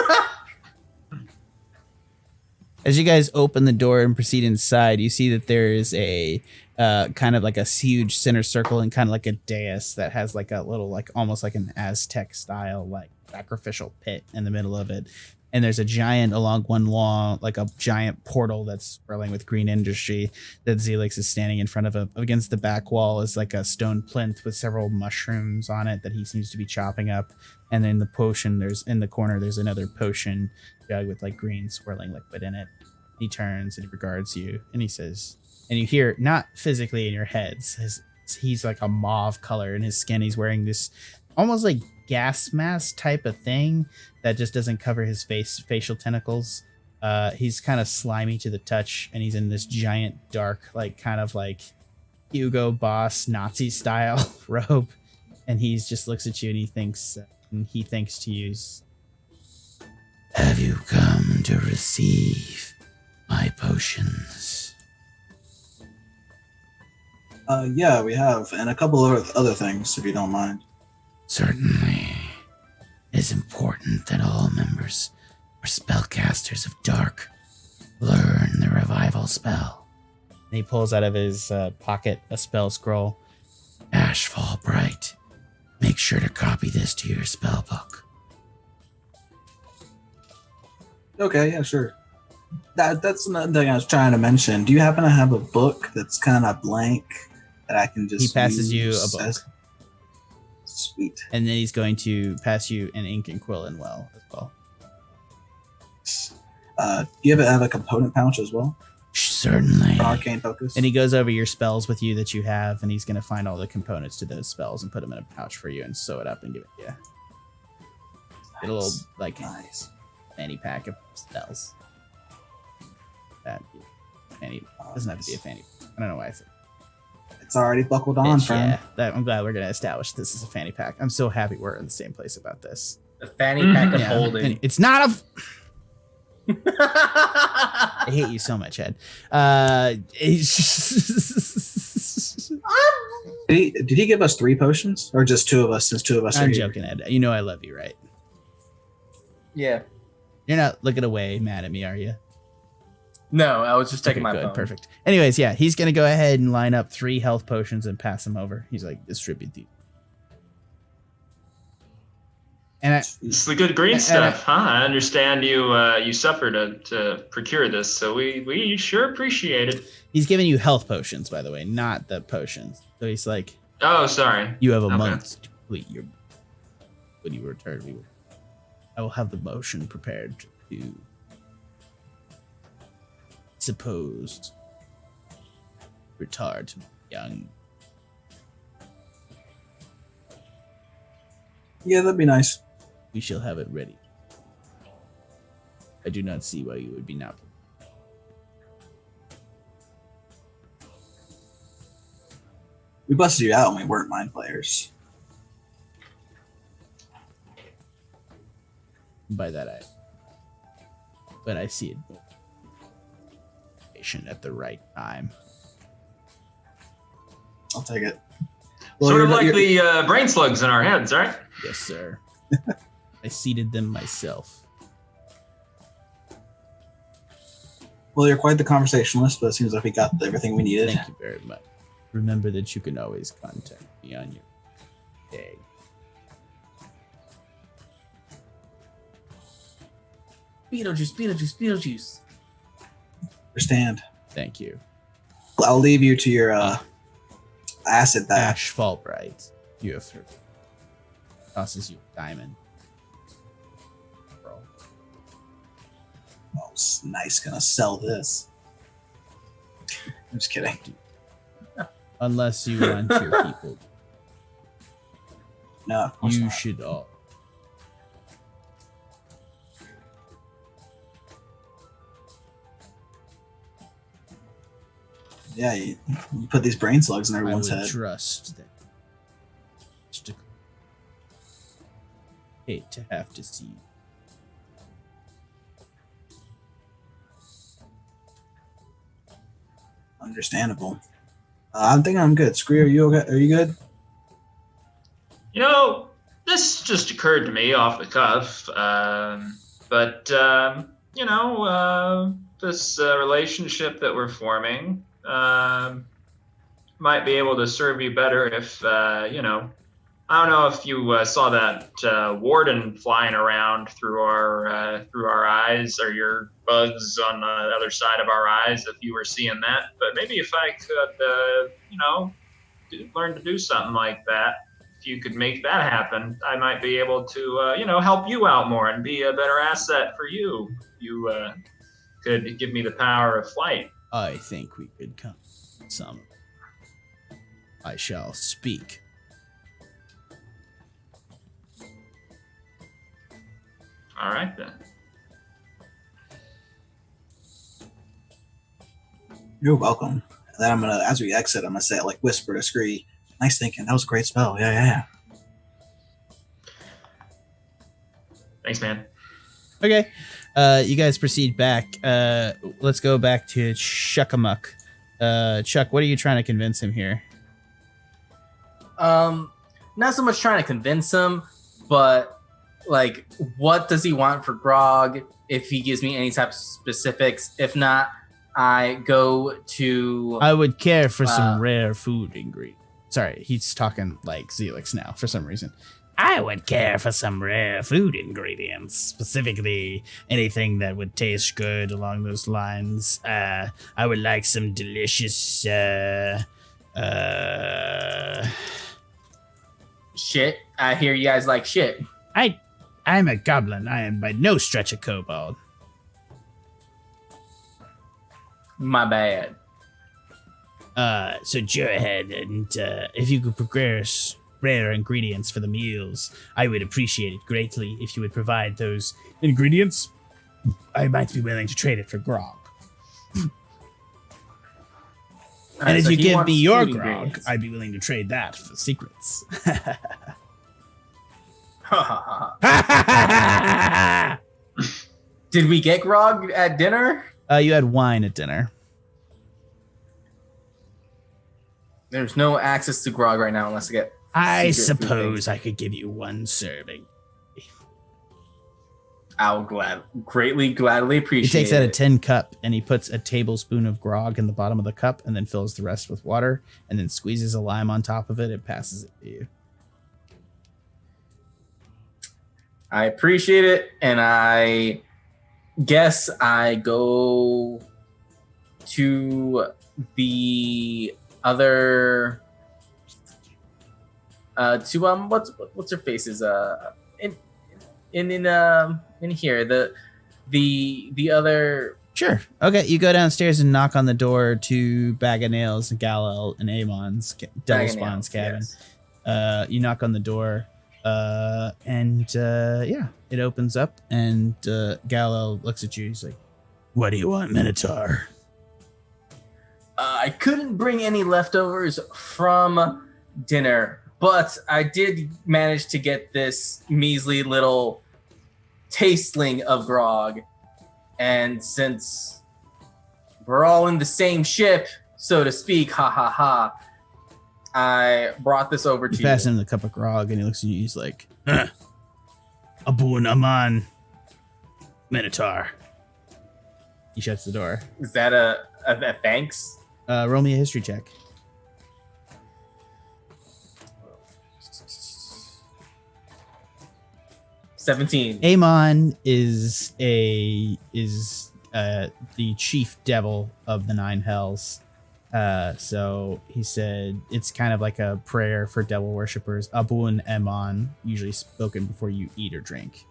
As you guys open the door and proceed inside, you see that there is a kind of like a huge center circle and kind of like a dais that has like a little, like almost like an Aztec style, like sacrificial pit in the middle of it. And there's a giant along one wall, like a giant portal that's swirling with green industry that Zelix is standing in front of. Against the back wall is like a stone plinth with several mushrooms on it that he seems to be chopping up. And then the potion, in the corner, there's another potion jug with like green swirling liquid in it. He turns and he regards you and he says, and you hear, not physically in your heads, he's like a mauve color in his skin. He's wearing this almost like gas mask type of thing that just doesn't cover his facial tentacles. He's kind of slimy to the touch, and he's in this giant dark, like kind of like Hugo Boss Nazi style robe. And he just looks at you and he thinks to you, "Have you come to receive my potions?" Yeah, we have, and a couple of other things, if you don't mind. Certainly. It is important that all members or spellcasters of Dark learn the revival spell. And he pulls out of his pocket a spell scroll. Ashe Fallbright. Make sure to copy this to your spell book. Okay, yeah, sure. That's another thing I was trying to mention. Do you happen to have a book that's kind of blank that I can just He passes you use a book. Sweet. And then he's going to pass you an ink and quill as well. Do you have a component pouch as well? Certainly. For arcane focus? And he goes over your spells with you that you have, and he's going to find all the components to those spells and put them in a pouch for you and sew it up and give it to you. Get a little, like, fanny pack of spells. That fanny doesn't have to be a fanny. I don't know why I said it's already buckled on, friend. Yeah, I'm glad we're going to establish this as a fanny pack. I'm so happy we're in the same place about this. the fanny pack of holding. It's not a... I hate you so much, Ed. Did he give us 3 potions? Or just 2 of us, since 2 of us are I'm here? joking, Ed. You know I love you, right? Yeah. You're not looking away mad at me, are you? No, I was just taking my good, phone. perfect. Anyways, yeah, he's gonna go ahead and line up 3 health potions and pass them over. He's like, distribute these. And It's the good green stuff, huh? I understand you suffered to procure this, so we sure appreciate it. he's giving you health potions, by the way, not the potions. So he's like, Oh, sorry. you have a month to complete your. When you return, I will have the motion prepared to supposed retard young. Yeah, that'd be nice. We shall have it ready. I do not see why you would be not. We busted you out when we weren't mind players. By that, but I see it at the right time. I'll take it. Sort of like the brain slugs in our heads, right? Yes, sir. I seeded them myself. Well, you're quite the conversationalist, but it seems like we got everything we needed. Thank you very much. Remember that you can always contact me on your day. Beetlejuice. Understand. Thank you. I'll leave you to your. acid that. Ashe Fallbright. You have heard. Tosses you a diamond. Roll. Oh, it's nice. Gonna sell this. I'm just kidding. Unless you want your people. No, of course You not. should all. Yeah, you put these brain slugs in I everyone's would head. trust that. Hate to have to see. Understandable. I'm thinking I'm good. Scree, are you okay? Are you good? You know, this just occurred to me off the cuff, this relationship that we're forming might be able to serve you better if, I don't know if you saw that warden flying around through our eyes, or your bugs on the other side of our eyes, if you were seeing that. But maybe if I could, learn to do something like that, if you could make that happen, I might be able to, help you out more and be a better asset for you. You could give me the power of flight. I think we could come. Some. I shall speak. All right, then. You're welcome. And then I'm gonna, as we exit, I'm gonna say, like, whisper to Scree, "Nice thinking. That was a great spell. Yeah. Thanks, man. Okay. You guys proceed back. Let's go back to Chuckamuck. Chuck, what are you trying to convince him here? Not so much trying to convince him, but like, what does he want for grog? If he gives me any type of specifics, if not, I go to. I would care for some rare food ingredient. Sorry, he's talking like Zelix now for some reason. I would care for some rare food ingredients, specifically anything that would taste good along those lines. I would like some delicious shit. I hear you guys like shit. I'm a goblin. I am by no stretch a kobold. My bad. So go ahead and if you could progress rare ingredients for the meals, I would appreciate it greatly if you would provide those ingredients. I might be willing to trade it for grog. And if so you he give wants me your food grog, ingredients. I'd be willing to trade that for secrets. Did we get grog at dinner? You had wine at dinner. There's no access to grog right now unless I get. I secret food suppose things. I could give you one serving. I'll gladly He appreciate takes out a it. tin cup and he puts a tablespoon of grog in the bottom of the cup and then fills the rest with water and then squeezes a lime on top of it and passes it to you. I appreciate it, and I guess I go to the other what's her face is in here the other. Sure. Okay, you go downstairs and knock on the door to Bag of Nails and Galil and Amon's Devil Spawn's cabin. Yes. You knock on the door, and it opens up, and Galil looks at you. He's like, "What do you want, Minotaur?" I couldn't bring any leftovers from dinner, but I did manage to get this measly little tasteling of grog. And since we're all in the same ship, so to speak, I brought this over to You you. pass him the cup of grog, and he looks at you. He's like, "Abun Aman, Minotaur." He shuts the door. Is that a thanks? Roll me a history check. $17. Amon is the chief devil of the Nine Hells. So he said it's kind of like a prayer for devil worshippers, Abun Emon, usually spoken before you eat or drink.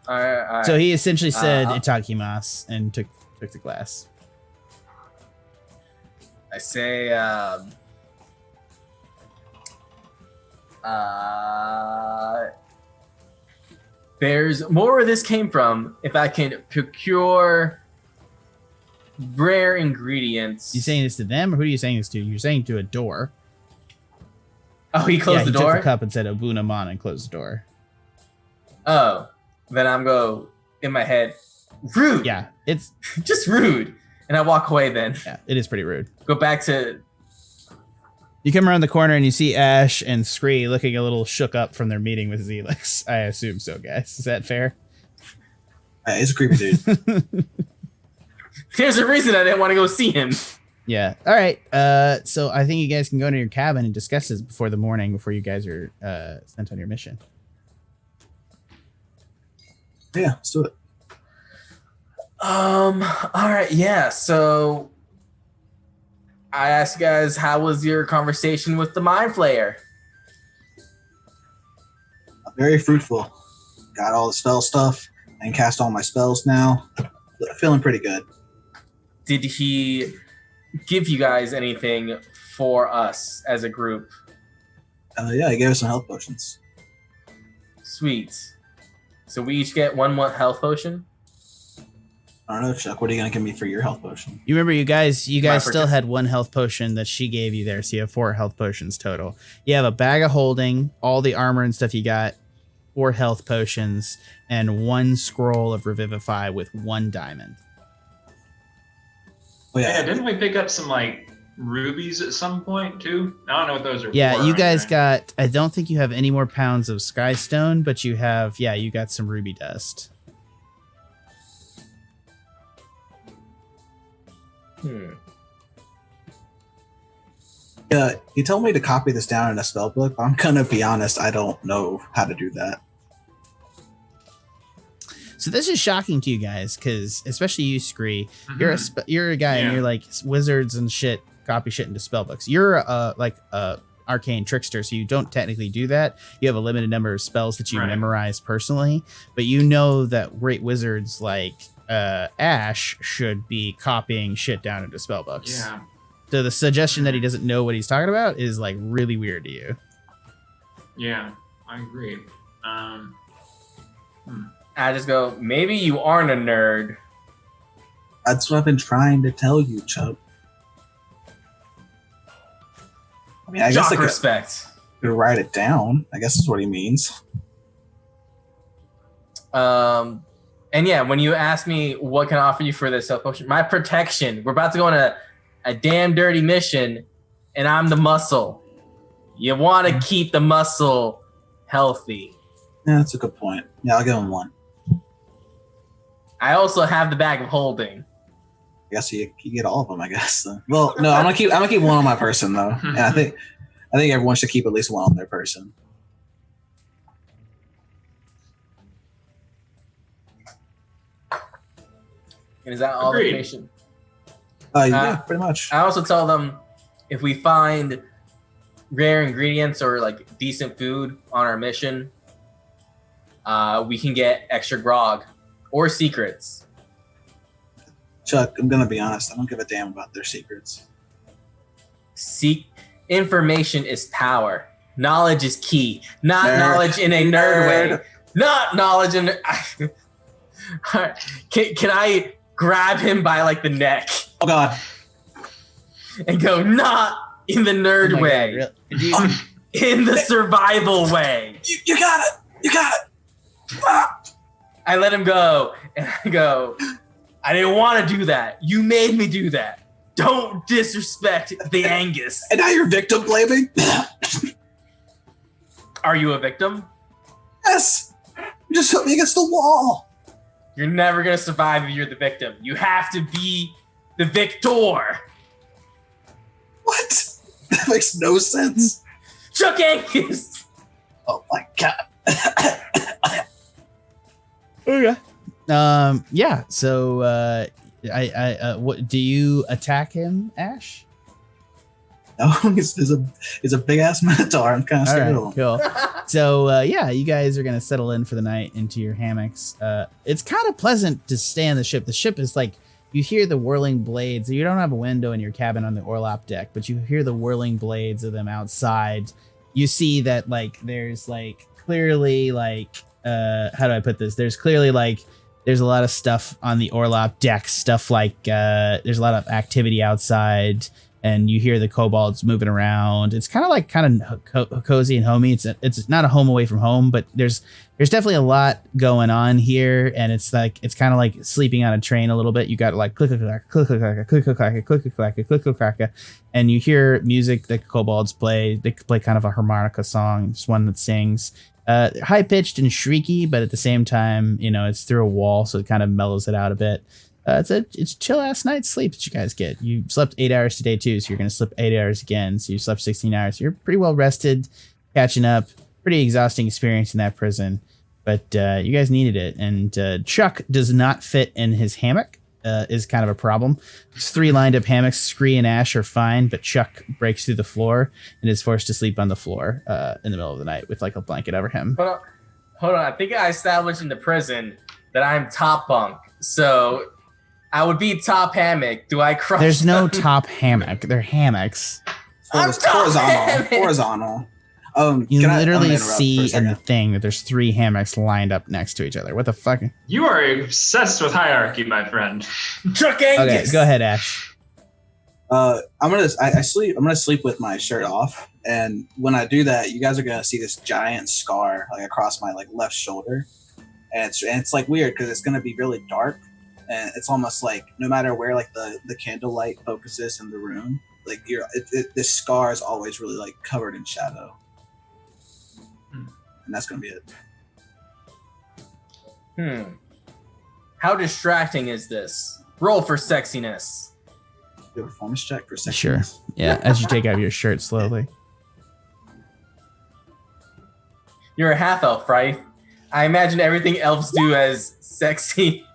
So he essentially said Itakimas and took the glass. I say, there's more where this came from. If I can procure rare ingredients. You saying this to them, or who are you saying this to? You're saying to a door. Oh, he closed the door? He took the cup and said Abuna Mon and closed the door. Oh, then I'm go in my head, rude. Yeah, it's just rude. And I walk away then. Yeah, it is pretty rude. Go back to... You come around the corner and you see Ashe and Scree looking a little shook up from their meeting with Zelix. I assume so, guys. Is that fair? He's a creepy dude. There's a reason I didn't want to go see him. Yeah. All right. So I think you guys can go into your cabin and discuss this before the morning, before you guys are sent on your mission. Yeah, let's do it. All right, yeah. So I asked you guys, how was your conversation with the Mind Flayer? Very fruitful. Got all the spell stuff and cast all my spells now. Feeling pretty good. Did he give you guys anything for us as a group? Yeah, he gave us some health potions. Sweet. So we each get one health potion? I don't know, Chuck. What are you going to give me for your health potion? You remember you guys still had one health potion that she gave you there, so you have 4 health potions total. You have a bag of holding, all the armor and stuff you got, 4 health potions, and 1 scroll of Revivify with 1 diamond. Oh, Yeah, didn't we pick up some like rubies at some point too? I don't know what those are. Yeah, for, you guys right? got, I don't think you have any more pounds of sky stone, but you have, you got some ruby dust. Yeah, he told me to copy this down in a spell book. I'm gonna be honest, I don't know how to do that. So this is shocking to you guys, because especially you, Scree, you're a guy and you're like wizards and shit, copy shit into spell books. You're like a arcane trickster, so you don't technically do that. You have a limited number of spells that you memorize personally, but you know that great wizards like Ashe should be copying shit down into spell books. Yeah. So the suggestion that he doesn't know what he's talking about is like really weird to you. Yeah, I agree. I just go, maybe you aren't a nerd. That's what I've been trying to tell you, Chuck. I mean, I guess I could write it down. I guess that's what he means. And yeah, when you ask me what can I offer you for this health potion, my protection. We're about to go on a damn dirty mission, and I'm the muscle. You want to keep the muscle healthy. Yeah, that's a good point. Yeah, I'll give him 1. I also have the bag of holding. I guess you get all of them. I guess. Well, no, I'm gonna keep 1 on my person though, and I think everyone should keep at least 1 on their person. And is that all the information? Yeah, pretty much. I also tell them if we find rare ingredients or like decent food on our mission, we can get extra grog or secrets. Chuck, I'm gonna be honest. I don't give a damn about their secrets. Information is power. Knowledge is key. Not knowledge in a nerd way. Not knowledge in. Can I grab him by like the neck? Oh God! And go, not in the nerd way. God, really? In the survival way. You got it. You got it. Ah! I let him go, and I go, I didn't want to do that. You made me do that. Don't disrespect the Angus. And now you're victim blaming? Are you a victim? Yes. You just put me against the wall. You're never going to survive if you're the victim. You have to be the victor. What? That makes no sense. Chuck Angus. Oh my God. Okay. Yeah. So What do you attack him, Ashe? No, he's a big ass Minotaur. I'm kind of scared of him. Cool. So yeah, you guys are gonna settle in for the night into your hammocks. It's kind of pleasant to stay on the ship. The ship is like, you hear the whirling blades. You don't have a window in your cabin on the orlop deck, but you hear the whirling blades of them outside. You see that like there's like clearly like how do I put this? There's clearly like there's a lot of stuff on the orlop deck. Stuff like there's a lot of activity outside. And you hear the kobolds moving around. It's kind of cozy and homey. It's not a home away from home, but there's definitely a lot going on here, and it's kind of like sleeping on a train a little bit. You got like click click click click click click click click click click click click, and you hear music that kobolds play. They play kind of a harmonica song. It's one that sings high pitched and shrieky, but at the same time, you know, it's through a wall, so it kind of mellows it out a bit. It's a chill ass night's sleep that you guys get. You slept 8 hours today too, so you're gonna sleep 8 hours again. So you slept 16 hours. You're pretty well rested, catching up. Pretty exhausting experience in that prison, but you guys needed it. And Chuck does not fit in his hammock. Is kind of a problem. It's 3 lined up hammocks. Scree and Ashe are fine, but Chuck breaks through the floor and is forced to sleep on the floor in the middle of the night with like a blanket over him. Hold on. I think I established in the prison that I'm top bunk, so I would be top hammock. Do I crush? There's no top hammock. They're hammocks. Horizontal. You literally see in the thing that there's 3 hammocks lined up next to each other. What the fuck? You are obsessed with hierarchy, my friend. Chuck Angus. Okay, go ahead, Ashe. I'm gonna sleep with my shirt off, and when I do that, you guys are gonna see this giant scar like across my like left shoulder, and it's like weird because it's gonna be really dark. And it's almost like no matter where like the candlelight focuses in the room, like this scar is always really like covered in shadow, and that's gonna be it. How distracting is this? Roll for sexiness. Do a performance check for sexiness. Sure. Yeah. As you take out your shirt slowly. You're a half elf, right? I imagine everything elves do as sexy.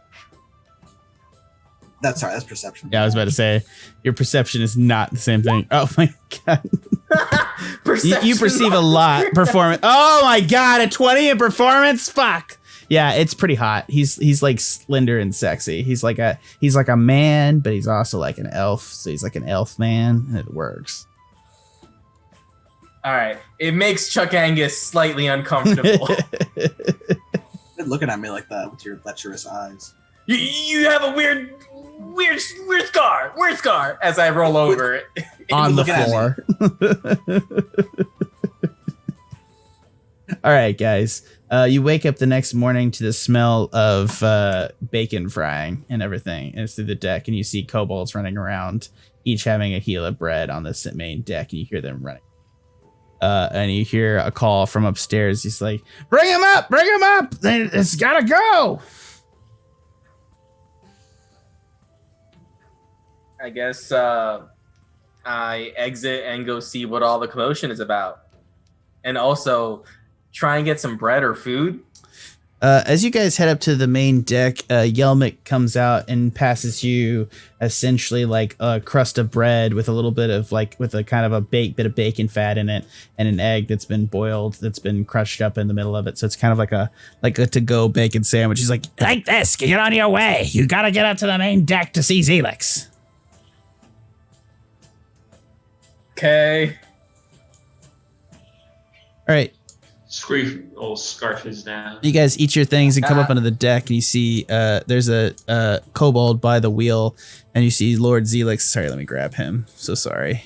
That's perception. Yeah, I was about to say, your perception is not the same thing. Oh my god. you perceive a lot. Performance. Oh my god, a 20 in performance? Fuck. Yeah, it's pretty hot. He's like slender and sexy. He's like a man, but he's also like an elf. So he's like an elf man, and it works. All right. It makes Chuck Angus slightly uncomfortable. Quit looking at me like that with your lecherous eyes. You have a weird scar. Weird scar. As I roll over on the floor. All right, guys. You wake up the next morning to the smell of bacon frying and everything. And it's through the deck, and you see kobolds running around, each having a heel of bread on the main deck, and you hear them running. And you hear a call from upstairs. He's like, "Bring him up! Bring him up! It's gotta go!" I guess I exit and go see what all the commotion is about. And also try and get some bread or food. As you guys head up to the main deck, Yelmic comes out and passes you essentially like a crust of bread with a little bit of like, with a kind of a bit of bacon fat in it, and an egg that's been boiled, that's been crushed up in the middle of it. So it's kind of like a to-go bacon sandwich. He's like this, get on your way. You gotta get up to the main deck to see Zelix. Okay. All right. Scree old scarf is down. You guys eat your things and come up onto the deck, and you see there's a kobold by the wheel, and you see Lord Zelix. Sorry, let me grab him. So sorry.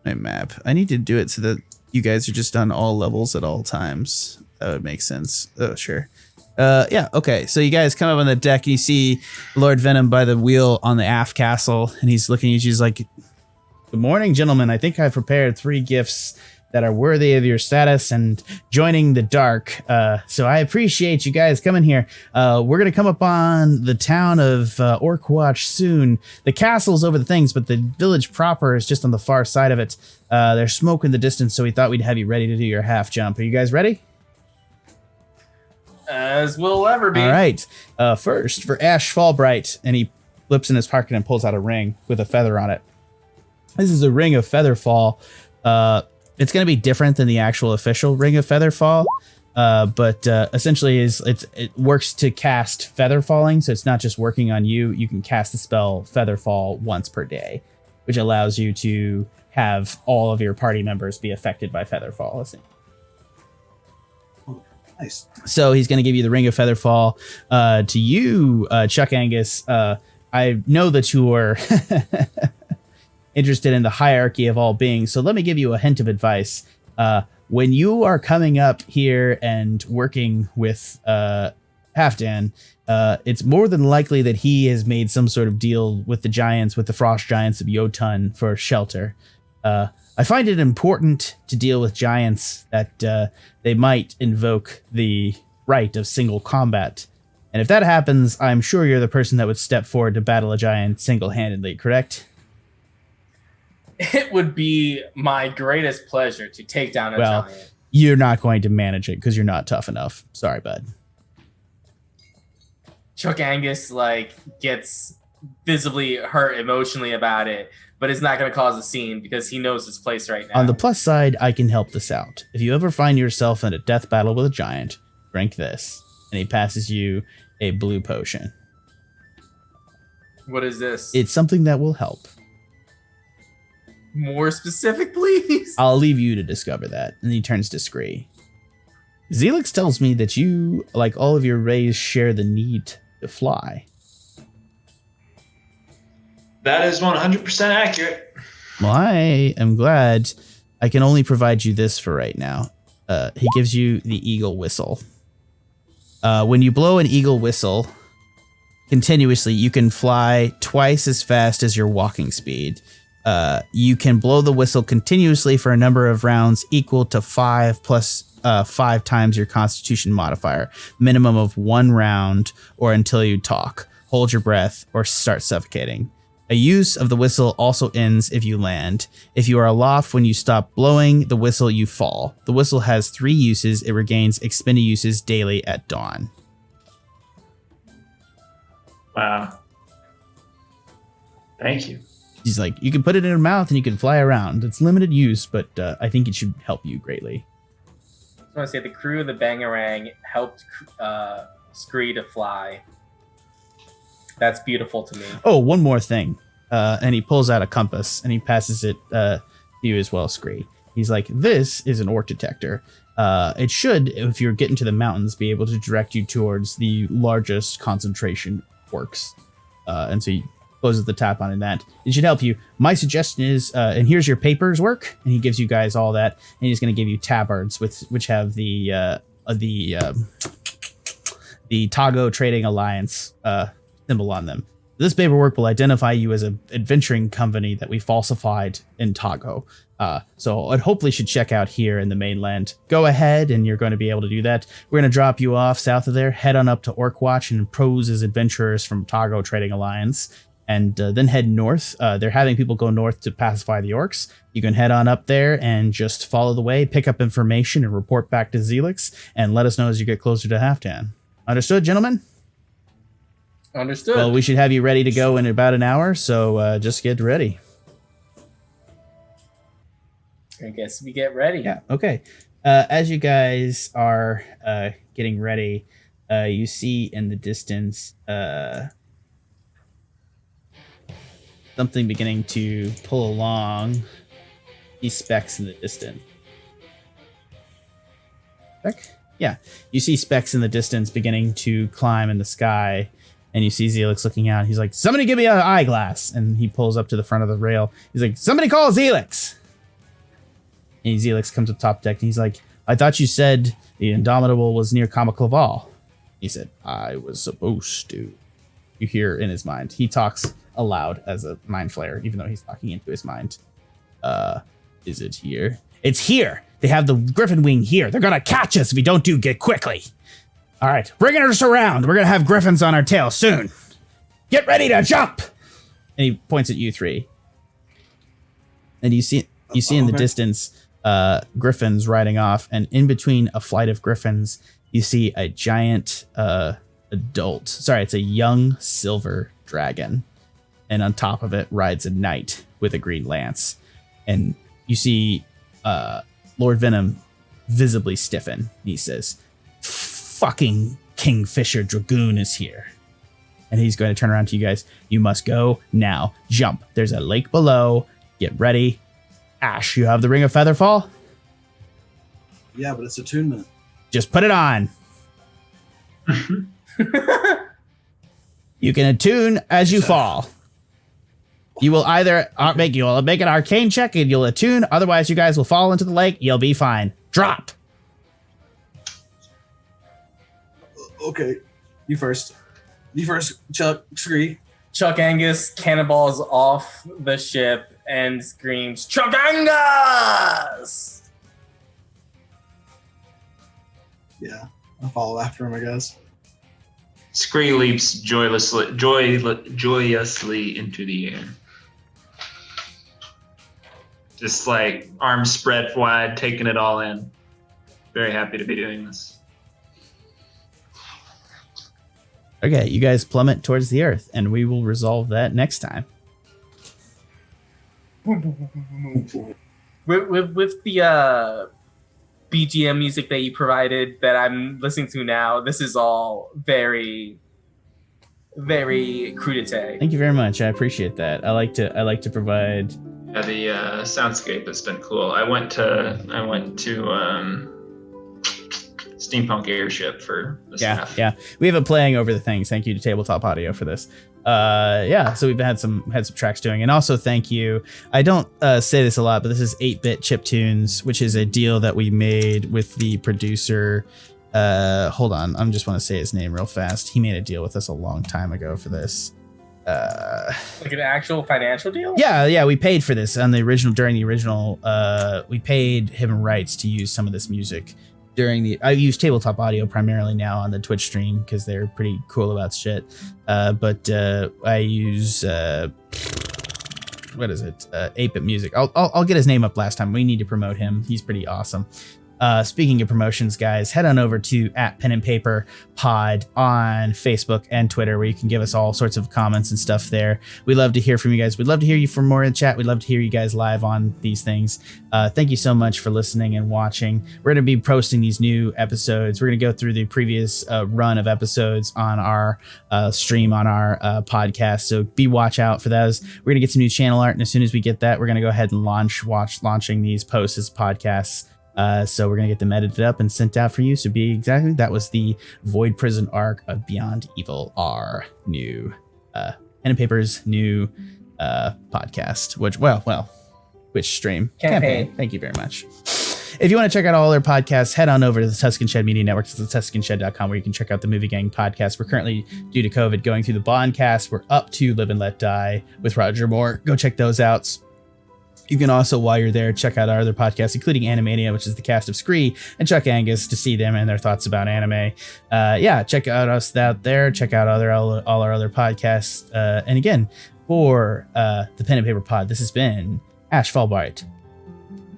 My map. I need to do it so that you guys are just on all levels at all times. That would make sense. Oh, sure. Yeah, okay. So you guys come up on the deck, and you see Lord Venom by the wheel on the aft castle, and he's looking at you. He's like, "Good morning, gentlemen. I think I've prepared 3 gifts that are worthy of your status and joining the dark. So I appreciate you guys coming here. We're going to come up on the town of Orkwatch soon. The castle's over the things, but the village proper is just on the far side of it. There's smoke in the distance, so we thought we'd have you ready to do your half jump. Are you guys ready? As we'll ever be. All right. First, for Ashe Fallbright, and he flips in his pocket and pulls out a ring with a feather on it. This is a ring of Featherfall. It's going to be different than the actual official ring of Featherfall, but essentially it works to cast feather falling, so it's not just working on you. You can cast the spell Featherfall once per day, which allows you to have all of your party members be affected by Featherfall. Nice. So he's going to give you the Ring of Featherfall. To you, Chuck Angus, I know that you are interested in the hierarchy of all beings, so let me give you a hint of advice. When you are coming up here and working with Halfdan, it's more than likely that he has made some sort of deal with the giants, with the frost giants of Jotun for shelter. I find it important to deal with giants that they might invoke the right of single combat. And if that happens, I'm sure you're the person that would step forward to battle a giant single-handedly, correct? It would be my greatest pleasure to take down a giant. You're not going to manage it because you're not tough enough. Sorry, bud. Chuck Angus gets visibly hurt emotionally about it, but it's not going to cause a scene because he knows his place right now. On the plus side, I can help this out. If you ever find yourself in a death battle with a giant, drink this. And he passes you a blue potion. What is this? It's something that will help. More specific, please. I'll leave you to discover that. And he turns to Scree. Zelix tells me that you, like all of your rays, share the need to fly. That is 100% accurate. Well, I am glad. I can only provide you this for right now. He gives you the eagle whistle. When you blow an eagle whistle continuously, you can fly twice as fast as your walking speed. You can blow the whistle continuously for a number of rounds equal to 5 plus 5 times your constitution modifier, minimum of 1 round, or until you talk, hold your breath, or start suffocating. A use of the whistle also ends if you land. If you are aloft when you stop blowing the whistle, you fall. The whistle has 3 uses. It regains expended uses daily at dawn. Wow. Thank you. He's like, you can put it in your mouth and you can fly around. It's limited use, but I think it should help you greatly. I just want to say the crew of the Bangarang helped Scree to fly. That's beautiful to me. Oh, one more thing. And he pulls out a compass and he passes it to you as well, Scree. He's like, this is an orc detector. It should, if you're getting to the mountains, be able to direct you towards the largest concentration orcs. And so he closes the tap on that. It should help you. My suggestion is, and here's your papers work. And he gives you guys all that. And he's going to give you tabards, which have the Tago Trading Alliance symbol on them. This paperwork will identify you as an adventuring company that we falsified in Tago. So it hopefully should check out here in the mainland. Go ahead and you're going to be able to do that. We're going to drop you off south of there, head on up to Orc Watch and pose as adventurers from Tago Trading Alliance, and then head north. They're having people go north to pacify the orcs. You can head on up there and just follow the way, pick up information, and report back to Zelix, and let us know as you get closer to Halfdan. Understood, gentlemen? Understood. Well, we should have you ready to go in about an hour, so just get ready. I guess we get ready. Yeah, okay. As you guys are getting ready, you see in the distance something beginning to pull along. These specks in the distance. Speck? Yeah, you see specks in the distance beginning to climb in the sky. And you see Zelix looking out. He's like, somebody give me an eyeglass. And he pulls up to the front of the rail. He's like, somebody call Zelix. And Zelix comes up top deck and he's like, I thought you said the Indomitable was near Kamaklaval. He said, I was supposed to. You hear in his mind. He talks aloud as a mind flayer, even though he's talking into his mind. Is it here? It's here. They have the Griffin Wing here. They're going to catch us if we don't get quickly. All right, bringing us around. We're going to have griffins on our tail soon. Get ready to jump. And he points at you 3. And you see in the distance griffins riding off. And in between a flight of griffins, you see a giant adult. Sorry, it's a young silver dragon. and on top of it rides a knight with a green lance. And you see Lord Venom visibly stiffen. He says, "Fucking Kingfisher Dragoon is here." And he's going to turn around to you guys. "You must go now. Jump. There's a lake below. Get ready. Ashe, you have the Ring of Featherfall? Yeah, but it's attunement. Just put it on. You can attune as you fall. You will either make an arcane check and you'll attune. Otherwise, you guys will fall into the lake. You'll be fine. Drop." Okay, you first. You first, Chuck. Scree. Chuck Angus cannonballs off the ship and screams, "Chuck Angus!" Yeah, I'll follow after him, I guess. Scree leaps joyously into the air. Just like arms spread wide, taking it all in. Very happy to be doing this. Okay, you guys plummet towards the earth, and we will resolve that next time. With the BGM music that you provided that I'm listening to now, this is all very, very crudité. Thank you very much. I appreciate that. I like to provide. Yeah, the soundscape has been cool. I went to Steampunk Airship for this stuff. Yeah. We have it playing over the things. Thank you to Tabletop Audio for this. So we've had some tracks doing, and also thank you. I don't say this a lot, but this is 8-Bit Chiptunes, which is a deal that we made with the producer. Hold on, I just want to say his name real fast. He made a deal with us a long time ago for this. Like an actual financial deal? Yeah, we paid for this during the original. We paid him rights to use some of this music. I use Tabletop Audio primarily now on the Twitch stream because they're pretty cool about shit. But I use 8-Bit Music. I'll get his name up last time. We need to promote him. He's pretty awesome. Speaking of promotions, guys, head on over to @penandpaperpod on Facebook and Twitter, where you can give us all sorts of comments and stuff there. We'd love to hear from you guys. We'd love to hear you for more in chat. We'd love to hear you guys live on these things. Thank you so much for listening and watching. We're going to be posting these new episodes. We're going to go through the previous run of episodes on our stream on our podcast. So watch out for those. We're going to get some new channel art, and as soon as we get that, we're going to go ahead and launching these posts as podcasts. So we're going to get them edited up and sent out for you. So that was the Void Prison arc of Beyond Evil, our new Pen and Paper's new podcast, which stream campaign. Thank you very much. If you want to check out all their podcasts, head on over to the Tuscan Shed Media Network. It's the TuscanShed.com, where you can check out the Movie Gang podcast. We're currently, due to COVID, going through the Bondcast. We're up to Live and Let Die with Roger Moore. Go check those out. You can also, while you're there, check out our other podcasts, including Animania, which is the cast of Scree, and Chuck Angus to see them and their thoughts about anime. Check out us out there. Check out all our other podcasts. And again, for the Pen and Paper Pod, this has been Ashe Fallbright,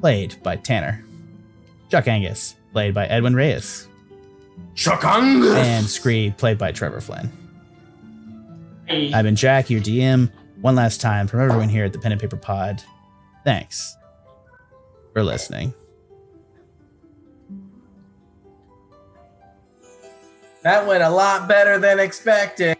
played by Tanner. Chuck Angus, played by Edwin Reyes. Chuck Angus! And Scree, played by Trevor Flynn. Hey. I've been Jack, your DM. One last time from everyone here at the Pen and Paper Pod. Thanks for listening. That went a lot better than expected.